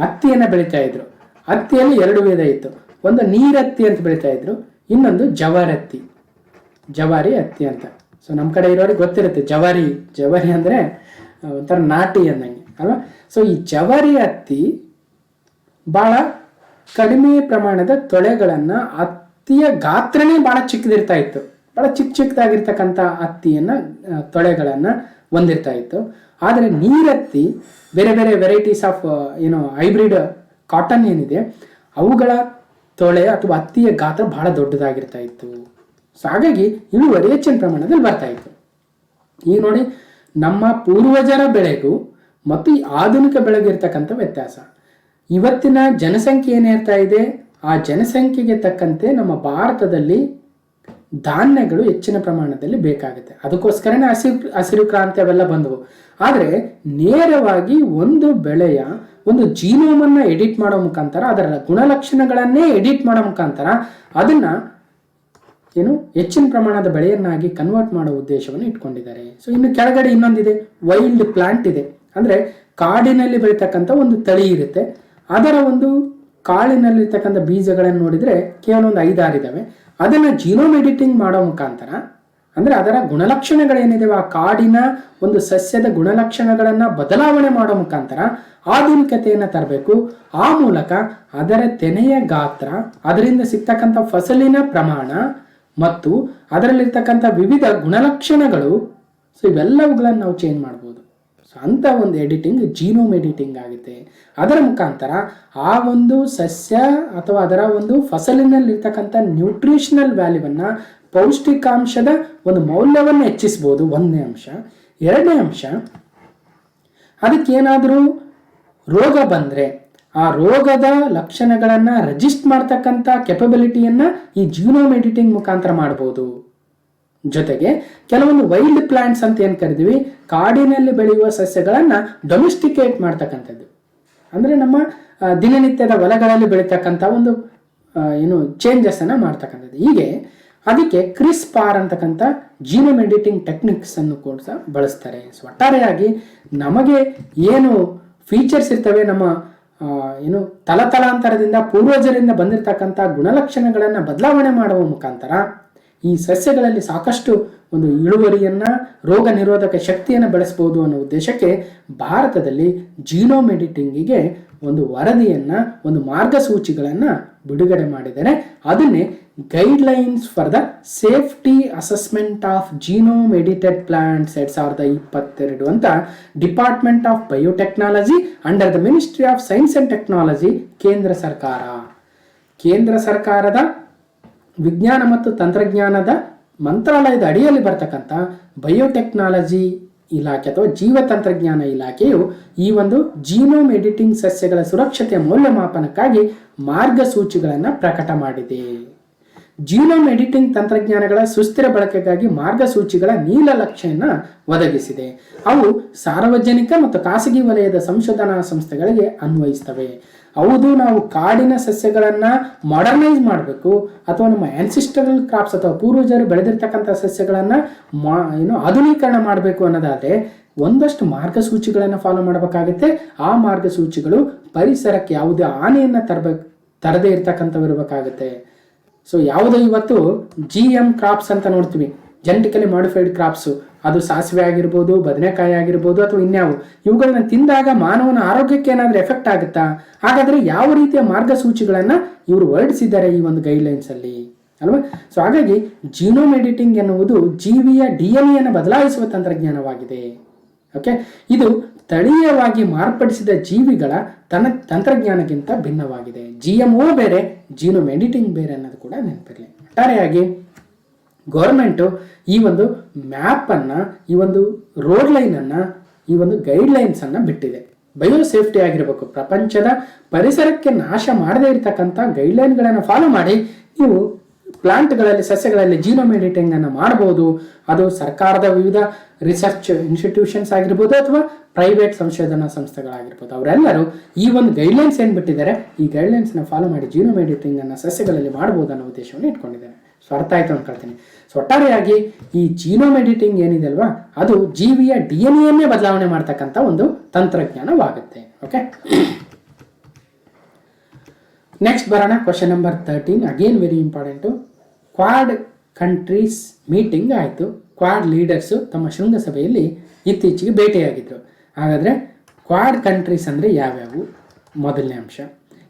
[SPEAKER 1] ಹತ್ತಿಯನ್ನು ಬೆಳೀತಾ ಇದ್ರು. ಹತ್ತಿಯಲ್ಲಿ 2 ವಿಧ ಇತ್ತು. ಒಂದು ನೀರತ್ತಿ ಅಂತ ಬೆಳೀತಾ ಇದ್ರು, ಇನ್ನೊಂದು ಜವಾರಿ ಹತ್ತಿ ಅಂತ. ಸೊ ನಮ್ಮ ಕಡೆ ಇರೋರಿಗೆ ಗೊತ್ತಿರುತ್ತೆ ಜವಾರಿ ಅಂದರೆ ಒಂಥರ ನಾಟಿ ಅಂದಂಗೆ ಅಲ್ವಾ. ಸೊ ಈ ಜವಾರಿ ಹತ್ತಿ ಭಾಳ ಕಡಿಮೆ ಪ್ರಮಾಣದ ತೊಳೆಗಳನ್ನು, ಹತ್ತಿಯ ಗಾತ್ರನೇ ಭಾಳ ಚಿಕ್ಕದಿರ್ತಾ ಇತ್ತು. ಭಾಳ ಚಿಕ್ಕದಾಗಿರ್ತಕ್ಕಂಥ ಹತ್ತಿಯನ್ನು ತೊಳೆಗಳನ್ನು ಹೊಂದಿರ್ತಾ ಇತ್ತು. ಆದರೆ ನೀರತ್ತಿ ಬೇರೆ ಬೇರೆ ವೆರೈಟೀಸ್ ಆಫ್ ಹೈಬ್ರಿಡ್ ಕಾಟನ್ ಏನಿದೆ ಅವುಗಳ ತೊಳೆ ಅಥವಾ ಹತ್ತಿಯ ಗಾತ್ರ ಬಹಳ ದೊಡ್ಡದಾಗಿರ್ತಾ ಇತ್ತು. ಸೊ ಹಾಗಾಗಿ ಇಳುವರಿ ಹೆಚ್ಚಿನ ಪ್ರಮಾಣದಲ್ಲಿ ಬರ್ತಾ ಇತ್ತು. ಈಗ ನೋಡಿ, ನಮ್ಮ ಪೂರ್ವಜರ ಬೆಳೆಗೂ ಮತ್ತು ಈ ಆಧುನಿಕ ಬೆಳೆಗೂ ಇರ್ತಕ್ಕಂಥ ವ್ಯತ್ಯಾಸ. ಇವತ್ತಿನ ಜನಸಂಖ್ಯೆ ಏನಿರ್ತಾ ಇದೆ, ಆ ಜನಸಂಖ್ಯೆಗೆ ತಕ್ಕಂತೆ ನಮ್ಮ ಭಾರತದಲ್ಲಿ ಧಾನ್ಯಗಳು ಹೆಚ್ಚಿನ ಪ್ರಮಾಣದಲ್ಲಿ ಬೇಕಾಗುತ್ತೆ. ಅದಕ್ಕೋಸ್ಕರನೇ ಹಸಿರು ಕ್ರಾಂತಿ ಅವೆಲ್ಲ ಬಂದವು. ಆದರೆ ನೇರವಾಗಿ ಒಂದು ಬೆಳೆಯ ಒಂದು ಜೀನೋಮನ್ನು ಎಡಿಟ್ ಮಾಡೋ ಮುಖಾಂತರ, ಅದರ ಗುಣಲಕ್ಷಣಗಳನ್ನೇ ಎಡಿಟ್ ಮಾಡೋ ಮುಖಾಂತರ ಅದನ್ನು ಹೆಚ್ಚಿನ ಪ್ರಮಾಣದ ಬೆಳೆಯನ್ನಾಗಿ ಕನ್ವರ್ಟ್ ಮಾಡೋ ಉದ್ದೇಶವನ್ನು ಇಟ್ಕೊಂಡಿದ್ದಾರೆ. ಸೊ ಇನ್ನು ಕೆಳಗಡೆ ಇನ್ನೊಂದಿದೆ, ವೈಲ್ಡ್ ಪ್ಲಾಂಟ್ ಇದೆ. ಅಂದರೆ ಕಾಡಿನಲ್ಲಿ ಬೆಳೀತಕ್ಕಂಥ ಒಂದು ತಳಿ ಇರುತ್ತೆ. ಅದರ ಒಂದು ಕಾಳಿನಲ್ಲಿರ್ತಕ್ಕಂಥ ಬೀಜಗಳನ್ನು ನೋಡಿದರೆ ಕೇವಲ ಒಂದು 5-6 ಇದ್ದಾವೆ. ಅದನ್ನು ಜೀನೋಮ್ ಎಡಿಟಿಂಗ್ ಮಾಡೋ ಮುಖಾಂತರ, ಅಂದರೆ ಅದರ ಗುಣಲಕ್ಷಣಗಳೇನಿದೆ ಆ ಕಾಡಿನ ಒಂದು ಸಸ್ಯದ ಗುಣಲಕ್ಷಣಗಳನ್ನು ಬದಲಾವಣೆ ಮಾಡೋ ಮುಖಾಂತರ ಆಧುನಿಕತೆಯನ್ನು ತರಬೇಕು. ಆ ಮೂಲಕ ಅದರ ತೆನೆಯ ಗಾತ್ರ, ಅದರಿಂದ ಸಿಗ್ತಕ್ಕಂಥ ಫಸಲಿನ ಪ್ರಮಾಣ ಮತ್ತು ಅದರಲ್ಲಿರ್ತಕ್ಕಂಥ ವಿವಿಧ ಗುಣಲಕ್ಷಣಗಳು, ಸೊ ಇವೆಲ್ಲವುಗಳನ್ನು ನಾವು ಚೇಂಜ್ ಮಾಡ್ಬೋದು. ಸೊ ಅಂಥ ಒಂದು ಎಡಿಟಿಂಗ್ ಜೀನೋಮ್ ಎಡಿಟಿಂಗ್ ಆಗುತ್ತೆ. ಅದರ ಮುಖಾಂತರ ಆ ಒಂದು ಸಸ್ಯ ಅಥವಾ ಅದರ ಒಂದು ಫಸಲಿನಲ್ಲಿರ್ತಕ್ಕಂಥ ನ್ಯೂಟ್ರಿಷನಲ್ ವ್ಯಾಲ್ಯೂವನ್ನು, ಪೌಷ್ಟಿಕಾಂಶದ ಒಂದು ಮೌಲ್ಯವನ್ನು ಹೆಚ್ಚಿಸ್ಬೋದು. 1ನೇ ಅಂಶ. 2ನೇ ಅಂಶ, ಅದಕ್ಕೇನಾದರೂ ರೋಗ ಬಂದರೆ ಆ ರೋಗದ ಲಕ್ಷಣಗಳನ್ನು ರೆಜಿಸ್ಟ್ ಮಾಡ್ತಕ್ಕಂಥ ಕೆಪಬಿಲಿಟಿಯನ್ನು ಈ ಜೀನೋಮ್ ಎಡಿಟಿಂಗ್ ಮುಖಾಂತರ ಮಾಡ್ಬೋದು. ಜೊತೆಗೆ ಕೆಲವೊಂದು ವೈಲ್ಡ್ ಪ್ಲಾಂಟ್ಸ್ ಅಂತ ಏನು ಕರಿತೀವಿ, ಕಾಡಿನಲ್ಲಿ ಬೆಳೆಯುವ ಸಸ್ಯಗಳನ್ನು ಡೊಮೆಸ್ಟಿಕೇಟ್ ಮಾಡ್ತಕ್ಕಂಥದ್ದು. ಅಂದರೆ ನಮ್ಮ ದಿನನಿತ್ಯದ ಹೊಲಗಳಲ್ಲಿ ಬೆಳೀತಕ್ಕಂಥ ಒಂದು ಚೇಂಜಸ್ಸನ್ನು ಮಾಡ್ತಕ್ಕಂಥದ್ದು. ಹೀಗೆ ಅದಕ್ಕೆ ಕ್ರಿಸ್ಪಾರ್ ಅಂತಕ್ಕಂಥ ಜೀನೋಮ್ ಎಡಿಟಿಂಗ್ ಟೆಕ್ನಿಕ್ಸ್ ಅನ್ನು ಕೂಡ ಬಳಸ್ತಾರೆ. ಸೊ ಒಟ್ಟಾರೆಯಾಗಿ ನಮಗೆ ಏನು ಫೀಚರ್ಸ್ ಇರ್ತವೆ, ನಮ್ಮ ತಲತಲಾಂತರದಿಂದ ಪೂರ್ವಜರಿಂದ ಬಂದಿರತಕ್ಕಂಥ ಗುಣಲಕ್ಷಣಗಳನ್ನು ಬದಲಾವಣೆ ಮಾಡುವ ಮುಖಾಂತರ ಈ ಸಸ್ಯಗಳಲ್ಲಿ ಸಾಕಷ್ಟು ಒಂದು ಇಳುವರಿಯನ್ನು, ರೋಗ ನಿರೋಧಕ ಶಕ್ತಿಯನ್ನು ಬೆಳೆಸ್ಬೋದು ಅನ್ನೋ ಉದ್ದೇಶಕ್ಕೆ ಭಾರತದಲ್ಲಿ ಜೀನೋಮ್ ಎಡಿಟಿಂಗಿಗೆ ಒಂದು ವರದಿಯನ್ನು, ಒಂದು ಮಾರ್ಗಸೂಚಿಗಳನ್ನು ಬಿಡುಗಡೆ ಮಾಡಿದ್ದಾರೆ. ಅದನ್ನೇ guidelines for the safety assessment of genome edited plants 2022 ಅಂತ department of biotechnology under the ministry of science and technology, ಕೇಂದ್ರ ಸರ್ಕಾರದ ವಿಜ್ಞಾನ ಮತ್ತು ತಂತ್ರಜ್ಞಾನದ ಮಂತ್ರಾಲಯದ ಅಡಿಯಲ್ಲಿ ಬರ್ತಕ್ಕಂಥ ಬಯೋಟೆಕ್ನಾಲಜಿ ಇಲಾಖೆ ಅಥವಾ ಜೀವತಂತ್ರಜ್ಞಾನ ಇಲಾಖೆಯು ಈ ಒಂದು ಜೀನೋಮ್ ಎಡಿಟಿಂಗ್ ಸಸ್ಯಗಳ ಸುರಕ್ಷತೆಯ ಮೌಲ್ಯಮಾಪನಕ್ಕಾಗಿ ಮಾರ್ಗಸೂಚಿಗಳನ್ನು ಪ್ರಕಟ ಮಾಡಿದೆ. ಜೀನೋಮ್ ಎಡಿಟಿಂಗ್ ತಂತ್ರಜ್ಞಾನಗಳ ಸುಸ್ಥಿರ ಬಳಕೆಗಾಗಿ ಮಾರ್ಗಸೂಚಿಗಳ ನೀಲನಕ್ಷೆಯನ್ನು ಒದಗಿಸಿದೆ. ಅವು ಸಾರ್ವಜನಿಕ ಮತ್ತು ಖಾಸಗಿ ವಲಯದ ಸಂಶೋಧನಾ ಸಂಸ್ಥೆಗಳಿಗೆ ಅನ್ವಯಿಸ್ತವೆ. ಹೌದು, ನಾವು ಕಾಡಿನ ಸಸ್ಯಗಳನ್ನು ಮಾಡರ್ನೈಸ್ ಮಾಡಬೇಕು ಅಥವಾ ನಮ್ಮ ಆನ್ಸಿಸ್ಟರಲ್ ಕ್ರಾಪ್ಸ್ ಅಥವಾ ಪೂರ್ವಜರು ಬೆಳೆದಿರ್ತಕ್ಕಂಥ ಸಸ್ಯಗಳನ್ನು ಆಧುನೀಕರಣ ಮಾಡಬೇಕು ಅನ್ನೋದಾದರೆ ಒಂದಷ್ಟು ಮಾರ್ಗಸೂಚಿಗಳನ್ನು ಫಾಲೋ ಮಾಡಬೇಕಾಗುತ್ತೆ. ಆ ಮಾರ್ಗಸೂಚಿಗಳು ಪರಿಸರಕ್ಕೆ ಯಾವುದೇ ಹಾನಿಯನ್ನು ತರದೇ ಇರತಕ್ಕಂಥವಿರಬೇಕಾಗುತ್ತೆ. ಸೊ ಯಾವುದೋ ಇವತ್ತು GM ಕ್ರಾಪ್ಸ್ ಅಂತ ನೋಡ್ತೀವಿ, ಜೆನೆಟಿಕಲಿ ಮಾಡಿಫೈಡ್ ಕ್ರಾಪ್ಸು, ಅದು ಸಾಸಿವೆ ಆಗಿರ್ಬೋದು, ಬದನೆಕಾಯಿ ಆಗಿರ್ಬೋದು ಅಥವಾ ಇನ್ಯಾವು, ಇವುಗಳನ್ನ ತಿಂದಾಗ ಮಾನವನ ಆರೋಗ್ಯಕ್ಕೆ ಏನಾದರೂ ಎಫೆಕ್ಟ್ ಆಗುತ್ತಾ? ಹಾಗಾದರೆ ಯಾವ ರೀತಿಯ ಮಾರ್ಗಸೂಚಿಗಳನ್ನು ಇವರು ಹೊರಡಿಸಿದ್ದಾರೆ ಈ ಒಂದು ಗೈಡ್ಲೈನ್ಸಲ್ಲಿ ಅಲ್ವಾ? ಸೊ ಹಾಗಾಗಿ ಜೀನೋಮ್ ಎಡಿಟಿಂಗ್ ಎನ್ನುವುದು ಜೀವಿಯ DNA ಬದಲಾಯಿಸುವ ತಂತ್ರಜ್ಞಾನವಾಗಿದೆ. ಓಕೆ, ಇದು ತಳೀಯವಾಗಿ ಮಾರ್ಪಡಿಸಿದ ಜೀವಿಗಳ ತಂತ್ರಜ್ಞಾನಕ್ಕಿಂತ ಭಿನ್ನವಾಗಿದೆ. GMO ಬೇರೆ, ಜೀನೋಮ್ ಎಡಿಟಿಂಗ್ ಬೇರೆ ಅನ್ನೋದು ಕೂಡ ನೆನಪಿರಲಿ. ಒಟ್ಟಾರೆಯಾಗಿ ಗೌರ್ಮೆಂಟು ಈ ಒಂದು ಮ್ಯಾಪನ್ನು, ಈ ಒಂದು ರೋಡ್ ಲೈನನ್ನು, ಈ ಒಂದು ಗೈಡ್ಲೈನ್ಸನ್ನು ಬಿಟ್ಟಿದೆ. ಬಯೋಸೇಫ್ಟಿ ಆಗಿರಬೇಕು, ಪ್ರಪಂಚದ ಪರಿಸರಕ್ಕೆ ನಾಶ ಮಾಡದೇ ಇರತಕ್ಕಂಥ ಗೈಡ್ಲೈನ್ಗಳನ್ನು ಫಾಲೋ ಮಾಡಿ ನೀವು ಪ್ಲಾಂಟ್ಗಳಲ್ಲಿ ಸಸ್ಯಗಳಲ್ಲಿ ಜೀನೋಮ್ ಎಡಿಟಿಂಗ್ ಅನ್ನು ಮಾಡಬಹುದು. ಅದು ಸರ್ಕಾರದ ವಿವಿಧ ರಿಸರ್ಚ್ ಇನ್ಸ್ಟಿಟ್ಯೂಷನ್ಸ್ ಆಗಿರ್ಬೋದು ಅಥವಾ ಪ್ರೈವೇಟ್ ಸಂಶೋಧನಾ ಸಂಸ್ಥೆಗಳಾಗಿರ್ಬೋದು. ಅವರೆಲ್ಲರೂ ಈ ಒಂದು ಗೈಡ್ಲೈನ್ಸ್ ಏನು ಬಿಟ್ಟಿದ್ದಾರೆ, ಈ ಗೈಡ್ಲೈನ್ಸ್ನ ಫಾಲೋ ಮಾಡಿ ಜೀನೋಮ್ ಎಡಿಟಿಂಗ್ ಅನ್ನು ಸಸ್ಯಗಳಲ್ಲಿ ಮಾಡಬಹುದು ಅನ್ನೋ ಉದ್ದೇಶವನ್ನು ಇಟ್ಕೊಂಡಿದ್ದಾರೆ. ಸೊ ಅರ್ಥ ಆಯ್ತು ಅನ್ಕೊಳ್ತೀನಿ. ಸೊ ಒಟ್ಟಾರೆಯಾಗಿ ಈ ಜೀನೋಮ್ ಎಡಿಟಿಂಗ್ ಏನಿದೆ ಅಲ್ವಾ, ಅದು ಜೀವಿಯ DNA ಬದಲಾವಣೆ ಮಾಡ್ತಕ್ಕಂಥ ಒಂದು ತಂತ್ರಜ್ಞಾನವಾಗುತ್ತೆ. ಓಕೆ, ನೆಕ್ಸ್ಟ್ ಬರೋಣ question number 13. Again very important. Quad countries meeting ಆಯಿತು. ಕ್ವಾಡ್ ಲೀಡರ್ಸು ತಮ್ಮ ಶೃಂಗಸಭೆಯಲ್ಲಿ ಇತ್ತೀಚೆಗೆ ಭೇಟಿಯಾಗಿದ್ದರು. ಹಾಗಾದರೆ ಕ್ವಾಡ್ ಕಂಟ್ರೀಸ್ ಅಂದರೆ ಯಾವ್ಯಾವು? ಮೊದಲನೇ ಅಂಶ.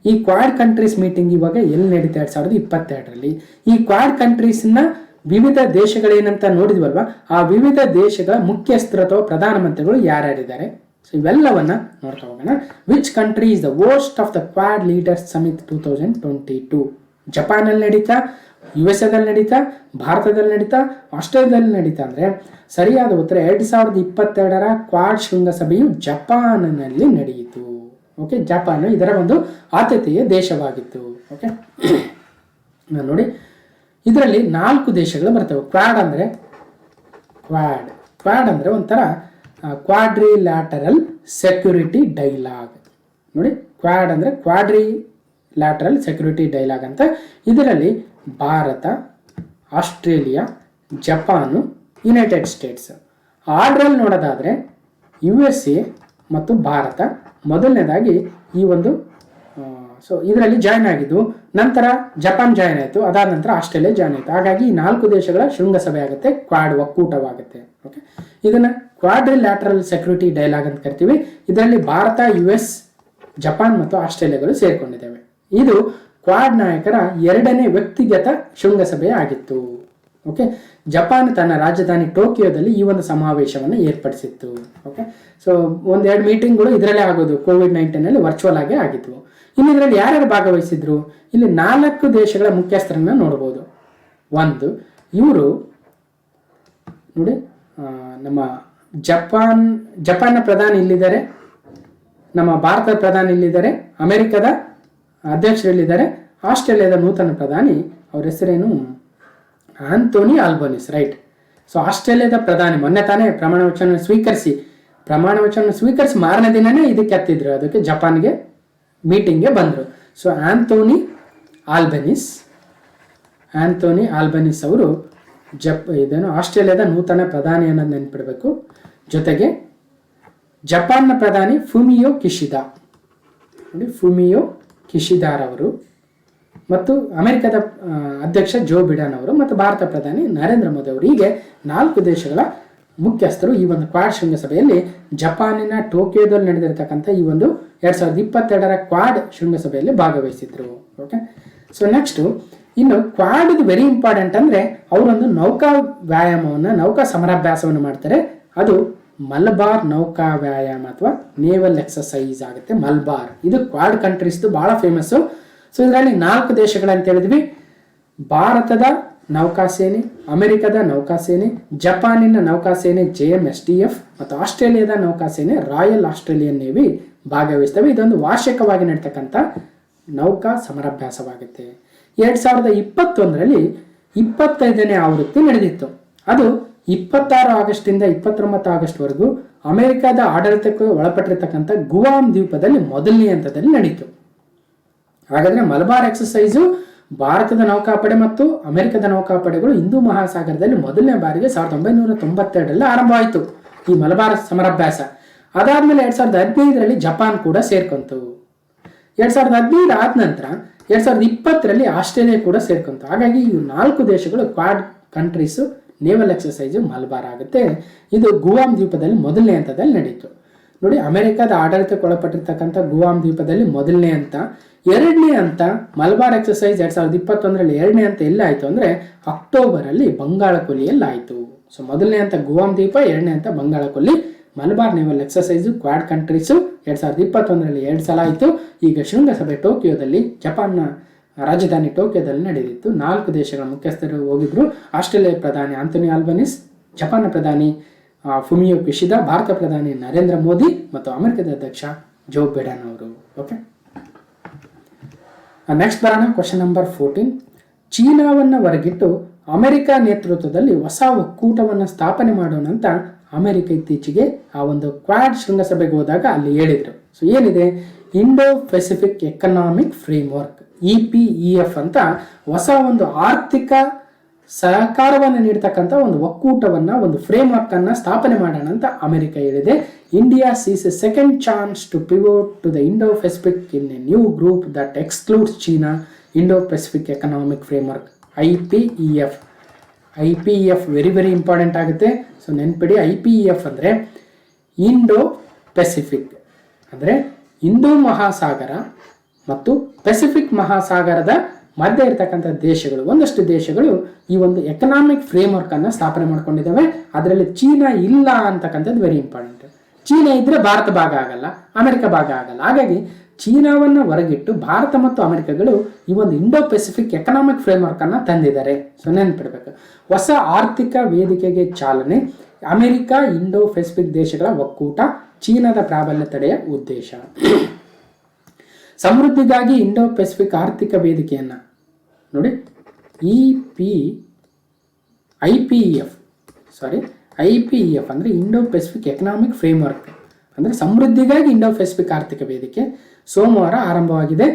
[SPEAKER 1] ಈ ಕ್ವಾಡ್ ಕಂಟ್ರೀಸ್ ಮೀಟಿಂಗ್ ಇವಾಗ ಎಲ್ಲಿ ನಡೀತಾ 2022ರಲ್ಲಿ. ಈ ಕ್ವಾಡ್ ಕಂಟ್ರೀಸ್ನ ವಿವಿಧ ದೇಶಗಳೇನಂತ ನೋಡಿದ್ವಲ್ವ, ಆ ವಿವಿಧ ದೇಶಗಳ ಮುಖ್ಯಸ್ಥರು ಅಥವಾ ಪ್ರಧಾನಮಂತ್ರಿಗಳು ಯಾರ್ಯಾರಿದ್ದಾರೆ, ಸೊ ಇವೆಲ್ಲವನ್ನ ನೋಡ್ತಾ ಹೋಗೋಣ. Which country is the host of the Quad leaders summit 2022? ಜಪಾನಲ್ಲಿ ನಡೀತಾ, USA ದಲ್ಲಿ ನಡೀತಾ, ಭಾರತದಲ್ಲಿ ನಡೀತಾ, ಆಸ್ಟ್ರೇಲಿಯಾದಲ್ಲಿ ನಡೀತಾ? ಅಂದರೆ ಸರಿಯಾದ ಉತ್ತರ 2022ರ ಕ್ವಾಡ್ ಶೃಂಗಸಭೆಯು ಜಪಾನಿನಲ್ಲಿ ನಡೆಯಿತು. ಓಕೆ, ಜಪಾನ್ ಇದರ ಒಂದು ಆದ್ಯತೆಯ ದೇಶವಾಗಿತ್ತು. ಓಕೆ, ನೋಡಿ ಇದರಲ್ಲಿ 4 ದೇಶಗಳು ಬರ್ತವೆ. ಕ್ವಾಡ್ ಅಂದರೆ ಒಂಥರ ಕ್ವಾಡ್ರಿಲ್ಯಾಟರಲ್ ಸೆಕ್ಯೂರಿಟಿ ಡೈಲಾಗ್. ನೋಡಿ, ಕ್ವಾಡ್ ಅಂದರೆ ಕ್ವಾಡ್ರಿಲ್ಯಾಟರಲ್ ಸೆಕ್ಯೂರಿಟಿ ಡೈಲಾಗ್ ಅಂತ. ಇದರಲ್ಲಿ Bharat, Australia, Japan, United States. ಆರ್ಡ್ರಲ್ಲಿ ನೋಡೋದಾದರೆ USA ಮತ್ತು ಭಾರತ ಮೊದಲನೇದಾಗಿ ಈ ಒಂದು ಸೊ ಇದರಲ್ಲಿ ಜಾಯ್ನ್ ಆಗಿದ್ದು. ನಂತರ ಜಪಾನ್ ಜಾಯ್ನ್ ಆಯಿತು, ಅದಾದ ನಂತರ ಆಸ್ಟ್ರೇಲಿಯಾ ಜಾಯ್ನ್ ಆಯಿತು. ಹಾಗಾಗಿ ಈ 4 ದೇಶಗಳ ಶೃಂಗಸಭೆ ಆಗುತ್ತೆ, ಕ್ವಾಡ್ ಒಕ್ಕೂಟವಾಗುತ್ತೆ. ಓಕೆ, ಇದನ್ನು ಕ್ವಾಡ್ರಿಲ್ಯಾಟರಲ್ ಸೆಕ್ಯೂರಿಟಿ ಡೈಲಾಗ್ ಅಂತ ಕರಿತೀವಿ. ಇದರಲ್ಲಿ ಭಾರತ, US, ಜಪಾನ್ ಮತ್ತು ಆಸ್ಟ್ರೇಲಿಯಾಗಳು ಸೇರಿಕೊಂಡಿದ್ದೇವೆ. ಇದು ಕ್ವಾಡ್ ನಾಯಕರ 2ನೇ ವ್ಯಕ್ತಿಗತ ಶೃಂಗಸಭೆ ಆಗಿತ್ತು. ಓಕೆ, ಜಪಾನ್ ತನ್ನ ರಾಜಧಾನಿ ಟೋಕಿಯೋದಲ್ಲಿ ಈ ಒಂದು ಸಮಾವೇಶವನ್ನು ಏರ್ಪಡಿಸಿತ್ತು. ಓಕೆ, ಸೊ 1-2 ಮೀಟಿಂಗ್ಗಳು ಇದರಲ್ಲೇ ಆಗೋದು. COVID-19ನಲ್ಲಿ ವರ್ಚುವಲ್ ಆಗೇ ಆಗಿದ್ವು. ಇನ್ನು ಇದರಲ್ಲಿ ಯಾರ್ಯಾರು ಭಾಗವಹಿಸಿದ್ರು? ಇಲ್ಲಿ 4 ದೇಶಗಳ ಮುಖ್ಯಸ್ಥರನ್ನ ನೋಡ್ಬೋದು. ಒಂದು, ಇವರು ನೋಡಿ, ನಮ್ಮ ಜಪಾನ್ನ ಪ್ರಧಾನಿ ಇಲ್ಲಿದ್ದಾರೆ, ನಮ್ಮ ಭಾರತದ ಪ್ರಧಾನಿ ಇಲ್ಲಿದ್ದಾರೆ, ಅಮೆರಿಕದ ಅಧ್ಯಕ್ಷರು ಇಲ್ಲಿದ್ದಾರೆ, ಆಸ್ಟ್ರೇಲಿಯಾದ ನೂತನ ಪ್ರಧಾನಿ, ಅವ್ರ ಹೆಸರೇನು, ಆಂಥೋನಿ ಆಲ್ಬನೀಸ್, ರೈಟ್. ಸೊ ಆಸ್ಟ್ರೇಲಿಯಾದ ಪ್ರಧಾನಿ ಮೊನ್ನೆ ತಾನೇ ಪ್ರಮಾಣ ವಚನ ಸ್ವೀಕರಿಸಿ ಮಾರನೇ ದಿನನೇ ಇದಕ್ಕೆ ಹತ್ತಿದ್ರು, ಅದಕ್ಕೆ ಜಪಾನ್ಗೆ ಮೀಟಿಂಗ್ಗೆ ಬಂದರು. ಸೊ ಆಂಥೋನಿ ಆಲ್ಬನೀಸ್ ಅವರು ಇದೇನು ಆಸ್ಟ್ರೇಲಿಯಾದ ನೂತನ ಪ್ರಧಾನಿ ಅನ್ನೋದು ನೆನ್ಪಿಡಬೇಕು. ಜೊತೆಗೆ ಜಪಾನ್ನ ಪ್ರಧಾನಿ ಫುಮಿಯೋ ಕಿಶಿದಾರ್ ಅವರು, ಮತ್ತು ಅಮೆರಿಕದ ಅಧ್ಯಕ್ಷ ಜೋ ಬಿಡನ್ ಅವರು, ಮತ್ತು ಭಾರತ ಪ್ರಧಾನಿ ನರೇಂದ್ರ ಮೋದಿ ಅವರು. ಹೀಗೆ 4 ದೇಶಗಳ ಮುಖ್ಯಸ್ಥರು ಈ ಒಂದು ಕ್ವಾಡ್ ಶೃಂಗಸಭೆಯಲ್ಲಿ ಜಪಾನಿನ ಟೋಕಿಯೋದಲ್ಲಿ ನಡೆದಿರತಕ್ಕಂಥ ಈ ಒಂದು 2022ರ ಕ್ವಾಡ್ ಶೃಂಗಸಭೆಯಲ್ಲಿ ಭಾಗವಹಿಸಿದ್ರು. ಓಕೆ, ಸೊ ನೆಕ್ಸ್ಟು ಇನ್ನು ಕ್ವಾಡ್ ವೆರಿ ಇಂಪಾರ್ಟೆಂಟ್ ಅಂದರೆ ಅವರೊಂದು ನೌಕಾ ವ್ಯಾಯಾಮವನ್ನು, ನೌಕಾ ಸಮರಾಭ್ಯಾಸವನ್ನು ಮಾಡ್ತಾರೆ. ಅದು ಮಲಬಾರ್ ನೌಕಾ ವ್ಯಾಯಾಮ ಅಥವಾ ನೇವಲ್ ಎಕ್ಸಸೈಸ್ ಆಗುತ್ತೆ. ಮಲಬಾರ್ ಇದು ಕ್ವಾಡ್ ಕಂಟ್ರೀಸ್ದು ಭಾಳ ಫೇಮಸ್ಸು. ಸೊ ಇದರಲ್ಲಿ 4 ದೇಶಗಳಂತ ಹೇಳಿದ್ವಿ. ಭಾರತದ ನೌಕಾಸೇನೆ, ಅಮೆರಿಕದ ನೌಕಾಸೇನೆ, ಜಪಾನಿನ ನೌಕಾಸೇನೆ JMSTF ಮತ್ತು ಆಸ್ಟ್ರೇಲಿಯಾದ ನೌಕಾಸೇನೆ ರಾಯಲ್ ಆಸ್ಟ್ರೇಲಿಯನ್ ನೇವಿ ಭಾಗವಹಿಸ್ತವೆ. ಇದೊಂದು ವಾರ್ಷಿಕವಾಗಿ ನಡೀತಕ್ಕಂಥ ನೌಕಾ ಸಮರಾಭ್ಯಾಸವಾಗುತ್ತೆ. 2021ರಲ್ಲಿ 25ನೇ ಆವೃತ್ತಿ ನಡೆದಿತ್ತು. ಅದು 26 ಆಗಸ್ಟಿಂದ 29 ಆಗಸ್ಟ್ವರೆಗೂ ಅಮೆರಿಕದ ಆಡಳಿತಕ್ಕೆ ಒಳಪಟ್ಟಿರ್ತಕ್ಕಂಥ ಗುವಾಮ್ ದ್ವೀಪದಲ್ಲಿ ಮೊದಲನೇ ಹಂತದಲ್ಲಿ ನಡೀತು. ಹಾಗಾದರೆ ಮಲಬಾರ್ ಎಕ್ಸಸೈಸು ಭಾರತದ ನೌಕಾಪಡೆ ಮತ್ತು ಅಮೆರಿಕದ ನೌಕಾಪಡೆಗಳು ಹಿಂದೂ ಮಹಾಸಾಗರದಲ್ಲಿ ಮೊದಲನೇ ಬಾರಿಗೆ 1992ರಲ್ಲಿ ಆರಂಭವಾಯಿತು ಈ ಮಲಬಾರ್ ಸಮರಾಭ್ಯಾಸ. ಅದಾದಮೇಲೆ 2015ರಲ್ಲಿ ಜಪಾನ್ ಕೂಡ ಸೇರ್ಕೊಂತು. 2015 ಆದ ನಂತರ 2020ರಲ್ಲಿ ಆಸ್ಟ್ರೇಲಿಯಾ ಕೂಡ ಸೇರ್ಕೊಂತು. ಹಾಗಾಗಿ ಈ 4 ದೇಶಗಳು Quad countries naval exercise Malabar ಆಗುತ್ತೆ. ಇದು ಗುವಾಮ್ ದ್ವೀಪದಲ್ಲಿ ಮೊದಲನೇ ಹಂತದಲ್ಲಿ ನಡೀತು. ನೋಡಿ, ಅಮೆರಿಕದ ಆಡಳಿತಕ್ಕೆ ಒಳಪಟ್ಟಿರ್ತಕ್ಕಂಥ ಗುವಾಮ್ ದ್ವೀಪದಲ್ಲಿ ಮೊದಲನೇ ಹಂತ. 2ನೇ ಹಂತ ಮಲಬಾರ್ ಎಕ್ಸಸೈಸ್ 2021ರಲ್ಲಿ 2ನೇ ಹಂತ ಎಲ್ಲಾಯಿತು ಅಂದರೆ ಅಕ್ಟೋಬರಲ್ಲಿ ಬಂಗಾಳ ಕೊಲ್ಲಿಯಲ್ಲಿ ಆಯಿತು. ಸೊ ಮೊದಲನೇ ಹಂತ ಗುವಾಮ್ ದ್ವೀಪ, 2ನೇ ಹಂತ ಬಂಗಾಳ ಕೊಲ್ಲಿ. Malabar naval exercise quad countries 2021ರಲ್ಲಿ 2 ಸಲ ಆಯಿತು. ಈಗ ಶೃಂಗಸಭೆ ಟೋಕಿಯೋದಲ್ಲಿ, ಜಪಾನ್ನ ರಾಜಧಾನಿ ಟೋಕಿಯೋದಲ್ಲಿ ನಡೆದಿತ್ತು. 4 ದೇಶಗಳ ಮುಖ್ಯಸ್ಥರು ಹೋಗಿದ್ರು. ಆಸ್ಟ್ರೇಲಿಯಾ ಪ್ರಧಾನಿ ಆಂಥೋನಿ ಆಲ್ಬನೀಸ್, ಜಪಾನ್ನ ಪ್ರಧಾನಿ ಫುಮಿಯೋ ಕಿಶಿದಾ, ಭಾರತ ಪ್ರಧಾನಿ ನರೇಂದ್ರ ಮೋದಿ ಮತ್ತು ಅಮೆರಿಕದ ಅಧ್ಯಕ್ಷ ಜೋ ಬಿಡನ್ ಅವರು. ಓಕೆ, ನೆಕ್ಸ್ಟ್ ಬರೋಣ ಕ್ವಶನ್ ನಂಬರ್ 14. ಚೀನಾವನ್ನು ಹೊರಗಿಟ್ಟು ಅಮೆರಿಕ ನೇತೃತ್ವದಲ್ಲಿ ಹೊಸ ಒಕ್ಕೂಟವನ್ನು ಸ್ಥಾಪನೆ ಮಾಡೋಣ ಅಂತ ಅಮೆರಿಕ ಇತ್ತೀಚೆಗೆ ಆ ಒಂದು ಕ್ವಾಡ್ ಶೃಂಗಸಭೆಗೆ ಹೋದಾಗ ಅಲ್ಲಿ ಹೇಳಿದರು. ಸೊ ಏನಿದೆ, Indo Pacific economic framework EPEF ಅಂತ ಹೊಸ ಒಂದು ಆರ್ಥಿಕ ಸಹಕಾರವನ್ನು ನೀಡ್ತಕ್ಕಂಥ ಒಂದು ಒಕ್ಕೂಟವನ್ನು, ಒಂದು ಫ್ರೇಮ್ವರ್ಕ್ ಅನ್ನು ಸ್ಥಾಪನೆ ಮಾಡೋಣ ಅಂತ ಅಮೆರಿಕ ಹೇಳಿದೆ. India sees a second chance to pivot to the Indo Pacific in a new group that excludes China Indo Pacific economic framework IPEF. IPEF very very important ಆಗುತ್ತೆ. ಸೊ ನೆನ್ಪಿಡಿ, IPEF ಅಂದರೆ ಇಂಡೋ ಪೆಸಿಫಿಕ್ ಅಂದರೆ ಹಿಂದೂ ಮಹಾಸಾಗರ ಮತ್ತು ಪೆಸಿಫಿಕ್ ಮಹಾಸಾಗರದ ಮಧ್ಯೆ ಇರತಕ್ಕಂಥ ದೇಶಗಳು, ಒಂದಷ್ಟು ದೇಶಗಳು ಈ ಒಂದು ಎಕನಾಮಿಕ್ ಫ್ರೇಮ್ವರ್ಕ್ ಅನ್ನು ಸ್ಥಾಪನೆ ಮಾಡ್ಕೊಂಡಿದ್ದಾವೆ. ಅದರಲ್ಲಿ ಚೀನಾ ಇಲ್ಲ ಅಂತಕ್ಕಂಥದ್ದು ವೆರಿ ಇಂಪಾರ್ಟೆಂಟ್. ಚೀನಾ ಇದ್ರೆ ಭಾರತ ಭಾಗ ಆಗಲ್ಲ, ಅಮೆರಿಕ ಭಾಗ ಆಗಲ್ಲ. ಹಾಗಾಗಿ ಚೀನಾವನ್ನು ಹೊರಗಿಟ್ಟು ಭಾರತ ಮತ್ತು ಅಮೆರಿಕಗಳು ಈ ಒಂದು ಇಂಡೋ ಪೆಸಿಫಿಕ್ ಎಕನಾಮಿಕ್ ಫ್ರೇಮ್ವರ್ಕ್ ಅನ್ನು ತಂದಿದ್ದಾರೆ. ಸೊ ನೆನಪಿಡಬೇಕು, ಹೊಸ ಆರ್ಥಿಕ ವೇದಿಕೆಗೆ ಚಾಲನೆ, ಅಮೆರಿಕ ಇಂಡೋ ಪೆಸಿಫಿಕ್ ದೇಶಗಳ ಒಕ್ಕೂಟ, ಚೀನಾದ ಪ್ರಾಬಲ್ಯ ತಡೆಯ ಉದ್ದೇಶ. ಸಮೃದ್ಧಿಗಾಗಿ ಇಂಡೋ ಪೆಸಿಫಿಕ್ ಆರ್ಥಿಕ ವೇದಿಕೆಯನ್ನು ನೋಡಿ, IPEF ಅಂದರೆ ಇಂಡೋ ಪೆಸಿಫಿಕ್ ಎಕನಾಮಿಕ್ ಫ್ರೇಮ್ವರ್ಕ್ ಅಂದರೆ ಸಮೃದ್ಧಿಗಾಗಿ ಇಂಡೋ ಪೆಸಿಫಿಕ್ ಆರ್ಥಿಕ ವೇದಿಕೆ ಸೋಮವಾರ ಆರಂಭವಾಗಿದೆ.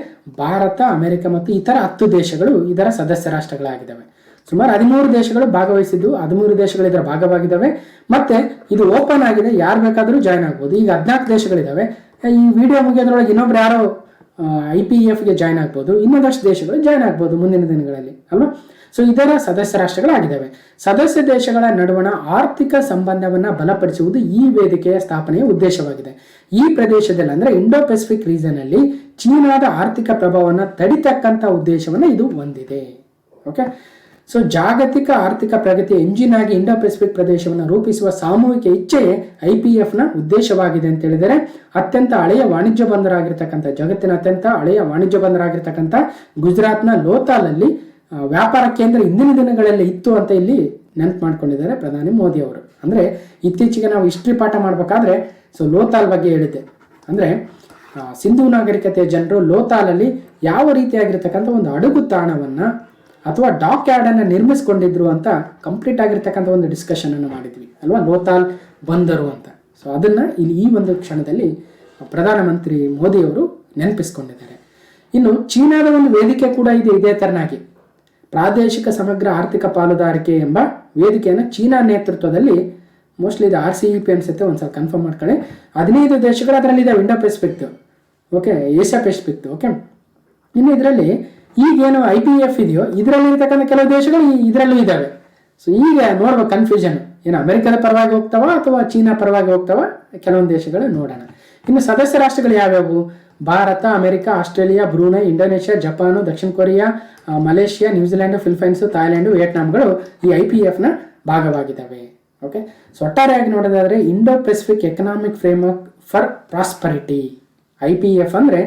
[SPEAKER 1] ಭಾರತ, ಅಮೆರಿಕ ಮತ್ತು ಇತರ 10 ದೇಶಗಳು ಇದರ ಸದಸ್ಯ ರಾಷ್ಟ್ರಗಳಾಗಿದ್ದಾವೆ. ಸುಮಾರು 13 ದೇಶಗಳು ಭಾಗವಹಿಸಿದ್ದು, 13 ದೇಶಗಳು ಇದರ ಭಾಗವಾಗಿದ್ದಾವೆ. ಮತ್ತೆ ಇದು ಓಪನ್ ಆಗಿದೆ, ಯಾರು ಬೇಕಾದರೂ ಜಾಯ್ನ್ ಆಗ್ಬೋದು. ಈಗ 14 ದೇಶಗಳಿದ್ದಾವೆ. ಈ ವಿಡಿಯೋ ಮುಗಿಯೋದ್ರೊಳಗೆ ಇನ್ನೊಬ್ರು ಯಾರೋ IPEFಗೆ ಜಾಯ್ನ್ ಆಗ್ಬೋದು, ಇನ್ನೊಂದಷ್ಟು ದೇಶಗಳು ಜಾಯ್ನ್ ಆಗ್ಬೋದು ಮುಂದಿನ ದಿನಗಳಲ್ಲಿ ಅಲ್ವಾ. ಸೊ ಇದರ ಸದಸ್ಯ ರಾಷ್ಟ್ರಗಳಾಗಿದ್ದಾವೆ. ಸದಸ್ಯ ದೇಶಗಳ ನಡುವಣ ಆರ್ಥಿಕ ಸಂಬಂಧವನ್ನು ಬಲಪಡಿಸುವುದು ಈ ವೇದಿಕೆಯ ಸ್ಥಾಪನೆಯ ಉದ್ದೇಶವಾಗಿದೆ. ಈ ಪ್ರದೇಶದಲ್ಲಿ ಅಂದರೆ ಇಂಡೋ ಪೆಸಿಫಿಕ್ ರೀಜನ್ ಅಲ್ಲಿ ಚೀನಾದ ಆರ್ಥಿಕ ಪ್ರಭಾವವನ್ನು ತಡಿತಕ್ಕಂಥ ಉದ್ದೇಶವನ್ನು ಇದು ಹೊಂದಿದೆ. ಓಕೆ, ಸೊ ಜಾಗತಿಕ ಆರ್ಥಿಕ ಪ್ರಗತಿಯ ಎಂಜಿನ್ ಆಗಿ ಇಂಡೋ ಪೆಸಿಫಿಕ್ ಪ್ರದೇಶವನ್ನು ರೂಪಿಸುವ ಸಾಮೂಹಿಕ ಇಚ್ಛೆಯೇ IPEFನ ಉದ್ದೇಶವಾಗಿದೆ ಅಂತ ಹೇಳಿದರೆ, ಅತ್ಯಂತ ಹಳೆಯ ವಾಣಿಜ್ಯ ಬಂದರಾಗಿರ್ತಕ್ಕಂಥ, ಜಗತ್ತಿನ ಅತ್ಯಂತ ಹಳೆಯ ವಾಣಿಜ್ಯ ಬಂದರಾಗಿರ್ತಕ್ಕಂಥ ಗುಜರಾತ್ನ ಲೋತಾಲಲ್ಲಿ ವ್ಯಾಪಾರ ಕೇಂದ್ರ ಇಂದಿನ ದಿನಗಳಲ್ಲಿ ಇತ್ತು ಅಂತ ಇಲ್ಲಿ ನೆನಪು ಮಾಡ್ಕೊಂಡಿದ್ದಾರೆ ಪ್ರಧಾನಿ ಮೋದಿ ಅವರು. ಅಂದರೆ ಇತ್ತೀಚೆಗೆ ನಾವು ಹಿಸ್ಟ್ರಿ ಪಾಠ ಮಾಡಬೇಕಾದ್ರೆ ಸೊ ಲೋತಾಲ್ ಬಗ್ಗೆ ಹೇಳಿದ್ದೆ. ಅಂದರೆ ಸಿಂಧೂ ನಾಗರಿಕತೆಯ ಜನರು ಲೋತಾಲಲ್ಲಿ ಯಾವ ರೀತಿಯಾಗಿರ್ತಕ್ಕಂಥ ಒಂದು ಅಡುಗು ತಾಣವನ್ನು ಅಥವಾ ಡಾಕ್ ಯಾರ್ಡ್ ಅನ್ನು ನಿರ್ಮಿಸಿಕೊಂಡಿದ್ರು ಅಂತ ಕಂಪ್ಲೀಟ್ ಆಗಿರ್ತಕ್ಕಂಥ ಒಂದು ಡಿಸ್ಕಷನ್ ಅನ್ನು ಮಾಡಿದ್ವಿ ಅಲ್ವಾ, ಲೋತಾಲ್ ಬಂದರು ಅಂತ. ಸೊ ಅದನ್ನ ಇಲ್ಲಿ ಈ ಒಂದು ಕ್ಷಣದಲ್ಲಿ ಪ್ರಧಾನಮಂತ್ರಿ ಮೋದಿ ಅವರು ನೆನಪಿಸ್ಕೊಂಡಿದ್ದಾರೆ. ಇನ್ನು ಚೀನಾದ ಒಂದು ವೇದಿಕೆ ಕೂಡ ಇದೆ ಇದೇ ತರನಾಗಿ, ಪ್ರಾದೇಶಿಕ ಸಮಗ್ರ ಆರ್ಥಿಕ ಪಾಲುದಾರಿಕೆ ಎಂಬ ವೇದಿಕೆಯನ್ನು ಚೀನಾ ನೇತೃತ್ವದಲ್ಲಿ, ಮೋಸ್ಟ್ಲಿ ಇದು RCEP ಅನ್ಸುತ್ತೆ, ಒಂದ್ಸಲ ಕನ್ಫರ್ಮ್ ಮಾಡ್ಕೊಳ್ಳಿ. 15 ದೇಶಗಳು ಅದರಲ್ಲಿ ಇದಾವೆ, Indo Pacific, okay, Asia Pacific. Okay, ಇನ್ನು ಇದರಲ್ಲಿ ಈಗೇನು IPEF ಇದೆಯೋ ಇದರಲ್ಲಿ ಇರ್ತಕ್ಕಂಥ ಕೆಲವು ದೇಶಗಳು ಇದರಲ್ಲೂ ಇದ್ದಾವೆ. ಸೊ ಈಗ ನೋಡ್ಬೇಕು ಕನ್ಫ್ಯೂಷನ್, ಏನು ಅಮೆರಿಕದ ಪರವಾಗಿ ಹೋಗ್ತಾವ ಅಥವಾ ಚೀನಾ ಪರವಾಗಿ ಹೋಗ್ತಾವ, ಕೆಲವೊಂದು ದೇಶಗಳು ನೋಡೋಣ. ಇನ್ನು ಸದಸ್ಯ ರಾಷ್ಟ್ರಗಳು ಯಾವ್ಯಾವು? Bharat, America, Australia, Brunei, Indonesia, Japan, ದಕ್ಷಿಣ Korea, Malaysia, New Zealand, Philippines, Thailand, ವಿಯೆಟ್ನಾಂಗಳು ಈ IPEFನ ಭಾಗವಾಗಿದ್ದಾವೆ. ಓಕೆ, ಸೊ ಒಟ್ಟಾರೆಯಾಗಿ ನೋಡೋದಾದ್ರೆ Indo Pacific economic framework for prosperity, IPEF ಅಂದರೆ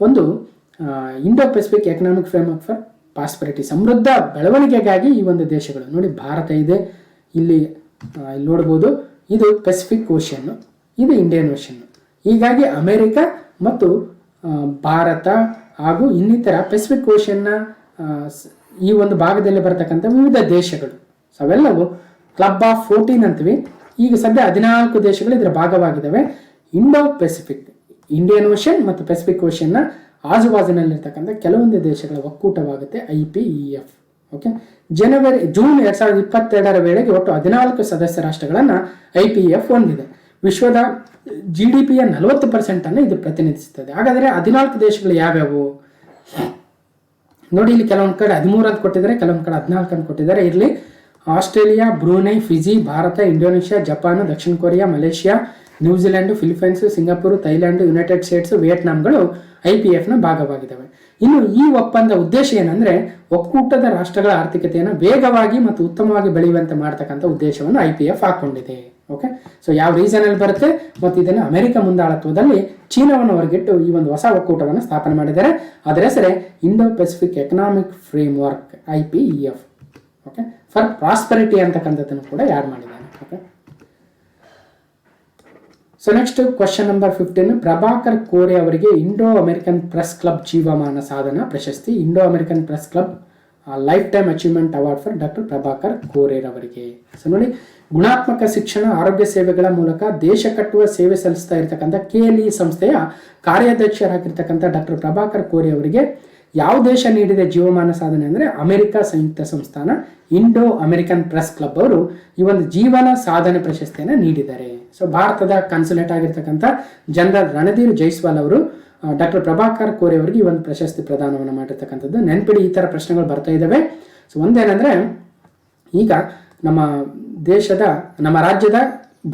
[SPEAKER 1] ಒಂದು Indo Pacific economic framework for prosperity, ಸಮೃದ್ಧ ಬೆಳವಣಿಗೆಗಾಗಿ ಈ ಒಂದು ದೇಶಗಳು. ನೋಡಿ, ಭಾರತ ಇದೆ ಇಲ್ಲಿ ನೋಡ್ಬೋದು, ಇದು ಪೆಸಿಫಿಕ್ ಓಷನ್, ಇದು ಇಂಡಿಯನ್ ಓಷನ್. ಹೀಗಾಗಿ ಅಮೆರಿಕ ಮತ್ತು ಭಾರತ ಹಾಗೂ ಇನ್ನಿತರ ಪೆಸಿಫಿಕ್ ಓಷನ್ನ ಈ ಒಂದು ಭಾಗದಲ್ಲಿ ಬರತಕ್ಕಂಥ ವಿವಿಧ ದೇಶಗಳು, ಸೊ ಅವೆಲ್ಲವೂ ಕ್ಲಬ್ ಆಫ್ 14 ಅಂತೀವಿ. ಈಗ ಸದ್ಯ 14 ದೇಶಗಳು ಇದರ ಭಾಗವಾಗಿದ್ದಾವೆ. ಇಂಡೋ ಪೆಸಿಫಿಕ್, ಇಂಡಿಯನ್ ಓಷನ್ ಮತ್ತು ಪೆಸಿಫಿಕ್ ಓಷನ್ನ ಆಜುಬಾಜಿನಲ್ಲಿರ್ತಕ್ಕಂಥ ಕೆಲವೊಂದು ದೇಶಗಳ ಒಕ್ಕೂಟವಾಗುತ್ತೆ IPEF. ಓಕೆ, ಜೂನ್ 2022 ವೇಳೆಗೆ ಒಟ್ಟು 14 ಸದಸ್ಯ ರಾಷ್ಟ್ರಗಳನ್ನು IPEF ಹೊಂದಿದೆ. ವಿಶ್ವದ GDPಯ 40% ಇದು ಪ್ರತಿನಿಧಿಸುತ್ತದೆ. ಹಾಗಾದರೆ 14 ದೇಶಗಳು ಯಾವ್ಯಾವು ನೋಡಿ, ಇಲ್ಲಿ ಕೆಲವೊಂದು ಕಡೆ 13 ಅಂತ ಕೊಟ್ಟಿದ್ದಾರೆ, ಕೆಲವೊಂದು ಕಡೆ 14 ಅಂತ ಕೊಟ್ಟಿದ್ದಾರೆ. ಇಲ್ಲಿ Australia, Brunei, Fiji, Bharat, Indonesia, Japan, ದಕ್ಷಿಣ Korea, Malaysia, New Zealand, Philippines, Singapore, Thailand, United States, ವಿಯೆಟ್ನಾಂಗಳು IPEFನ ಭಾಗವಾಗಿದ್ದಾವೆ. ಇನ್ನು ಈ ಒಪ್ಪಂದ ಉದ್ದೇಶ ಏನಂದ್ರೆ, ಒಕ್ಕೂಟದ ರಾಷ್ಟ್ರಗಳ ಆರ್ಥಿಕತೆಯನ್ನು ವೇಗವಾಗಿ ಮತ್ತು ಉತ್ತಮವಾಗಿ ಬೆಳೆಯುವಂತೆ ಮಾಡತಕ್ಕಂಥ ಉದ್ದೇಶವನ್ನು IPEF ಹಾಕೊಂಡಿದೆ. ಓಕೆ, ಸೊ ಯಾವ ರೀಸನ್ ಅಲ್ಲಿ ಬರುತ್ತೆ ಮತ್ತು ಇದನ್ನು ಅಮೆರಿಕ ಮುಂದಾಳತ್ವದಲ್ಲಿ ಚೀನಾವನ್ನು ಹೊರಗಿಟ್ಟು ಈ ಒಂದು ಹೊಸ ಒಕ್ಕೂಟವನ್ನು ಸ್ಥಾಪನೆ ಮಾಡಿದ್ದಾರೆ. ಅದರ ಹೆಸರೇ Indo Pacific economic framework IPEF. Okay, for prosperity ಅಂತಕ್ಕಂಥದ್ದನ್ನು ಕೂಡ ಯಾಡ್ ಮಾಡಿದ್ದಾನೆ. Okay, so next question number 15, Prabhakar Kore ಅವರಿಗೆ ಇಂಡೋ ಅಮೆರಿಕನ್ ಪ್ರೆಸ್ ಕ್ಲಬ್ ಜೀವಮಾನ ಸಾಧನ ಪ್ರಶಸ್ತಿ. Indo American press club life time achievement award for doctor Prabhakar ಕೋರೆರವರಿಗೆ. ಸೊ ನೋಡಿ, ಗುಣಾತ್ಮಕ ಶಿಕ್ಷಣ ಆರೋಗ್ಯ ಸೇವೆಗಳ ಮೂಲಕ ದೇಶ ಕಟ್ಟುವ ಸೇವೆ ಸಲ್ಲಿಸ್ತಾ ಇರತಕ್ಕಂಥ KLE ಸಂಸ್ಥೆಯ ಕಾರ್ಯಾಧ್ಯಕ್ಷರಾಗಿರ್ತಕ್ಕಂಥ ಡಾಕ್ಟರ್ ಪ್ರಭಾಕರ್ ಕೋರೆ ಅವರಿಗೆ ಯಾವ ದೇಶ ನೀಡಿದೆ ಜೀವಮಾನ ಸಾಧನೆ ಅಂದರೆ ಅಮೆರಿಕ ಸಂಯುಕ್ತ ಸಂಸ್ಥಾನ ಇಂಡೋ ಅಮೆರಿಕನ್ ಪ್ರೆಸ್ ಕ್ಲಬ್ ಅವರು ಈ ಒಂದು ಜೀವನ ಸಾಧನೆ ಪ್ರಶಸ್ತಿಯನ್ನು ನೀಡಿದ್ದಾರೆ. ಸೊ ಭಾರತದ ಕನ್ಸುಲೇಟ್ ಆಗಿರ್ತಕ್ಕಂಥ ಜನರಲ್ ರಣಧೀರ್ ಜೈಸ್ವಾಲ್ ಅವರು ಡಾಕ್ಟರ್ ಪ್ರಭಾಕರ್ ಕೋರೆ ಅವರಿಗೆ ಈ ಒಂದು ಪ್ರಶಸ್ತಿ ಪ್ರದಾನವನ್ನು ಮಾಡಿರ್ತಕ್ಕಂಥದ್ದು. ನೆನಪಿಡಿ, ಈ ಥರ ಪ್ರಶ್ನೆಗಳು ಬರ್ತಾ ಇದ್ದಾವೆ. ಸೊ ಒಂದೇನೆಂದರೆ, ಈಗ ನಮ್ಮ ರಾಜ್ಯದ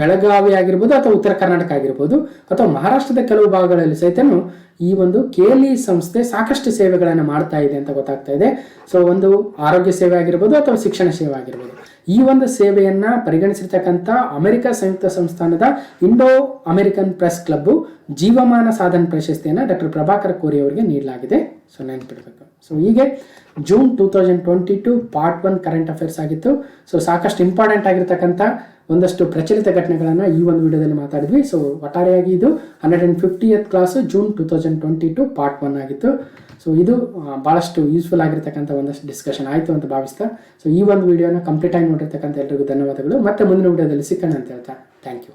[SPEAKER 1] ಬೆಳಗಾವಿ ಆಗಿರ್ಬೋದು ಅಥವಾ ಉತ್ತರ ಕರ್ನಾಟಕ ಆಗಿರ್ಬೋದು ಅಥವಾ ಮಹಾರಾಷ್ಟ್ರದ ಕೆಲವು ಭಾಗಗಳಲ್ಲಿ ಸಹಿತನು ಈ ಒಂದು KLE ಸಂಸ್ಥೆ ಸಾಕಷ್ಟು ಸೇವೆಗಳನ್ನು ಮಾಡ್ತಾ ಇದೆ ಅಂತ ಗೊತ್ತಾಗ್ತಾ ಇದೆ. ಸೊ ಒಂದು ಆರೋಗ್ಯ ಸೇವೆ ಆಗಿರ್ಬೋದು ಅಥವಾ ಶಿಕ್ಷಣ ಸೇವೆ ಆಗಿರ್ಬೋದು, ಈ ಒಂದು ಸೇವೆಯನ್ನ ಪರಿಗಣಿಸಿರ್ತಕ್ಕಂಥ ಅಮೆರಿಕ ಸಂಯುಕ್ತ ಸಂಸ್ಥಾನದ ಇಂಡೋ ಅಮೆರಿಕನ್ ಪ್ರೆಸ್ ಕ್ಲಬ್ ಜೀವಮಾನ ಸಾಧನೆ ಪ್ರಶಸ್ತಿಯನ್ನು ಡಾಕ್ಟರ್ ಪ್ರಭಾಕರ್ ಕೋರೆ ಅವರಿಗೆ ನೀಡಲಾಗಿದೆ. ಸೊ ನೆನಪಿಡಬೇಕು. ಸೊ ಹೀಗೆ ಜೂನ್ 2022 ಪಾರ್ಟ್ 1 ಕರೆಂಟ್ ಅಫೇರ್ಸ್ ಆಗಿತ್ತು. ಸೊ ಸಾಕಷ್ಟು ಇಂಪಾರ್ಟೆಂಟ್ ಆಗಿರ್ತಕ್ಕಂಥ ಒಂದಷ್ಟು ಪ್ರಚಲಿತ ಘಟನೆಗಳನ್ನು ಈ ಒಂದು ವಿಡಿಯೋದಲ್ಲಿ ಮಾತಾಡಿದ್ವಿ. ಸೊ ಒಟ್ಟಾರೆಯಾಗಿ ಇದು 150th ಕ್ಲಾಸು ಜೂನ್ 2022 ಪಾರ್ಟ್ 1 ಆಗಿತ್ತು. ಸೊ ಇದು ಭಾಳಷ್ಟು ಯೂಸ್ಫುಲ್ ಆಗಿರ್ತಕ್ಕಂಥ ಒಂದಷ್ಟು ಡಿಸ್ಕಷನ್ ಆಯಿತು ಅಂತ ಭಾವಿಸ್ತಾ, ಸೊ ಈ ಒಂದು ವಿಡಿಯೋನ ಕಂಪ್ಲೀಟ್ ಆಗಿ ನೋಡಿರ್ತಕ್ಕಂಥ ಎಲ್ಲರಿಗೂ ಧನ್ಯವಾದಗಳು. ಮತ್ತೆ ಮುಂದಿನ ವಿಡಿಯೋದಲ್ಲಿ ಸಿಕ್ಕಣ ಅಂತ ಹೇಳ್ತಾ ಥ್ಯಾಂಕ್ ಯು.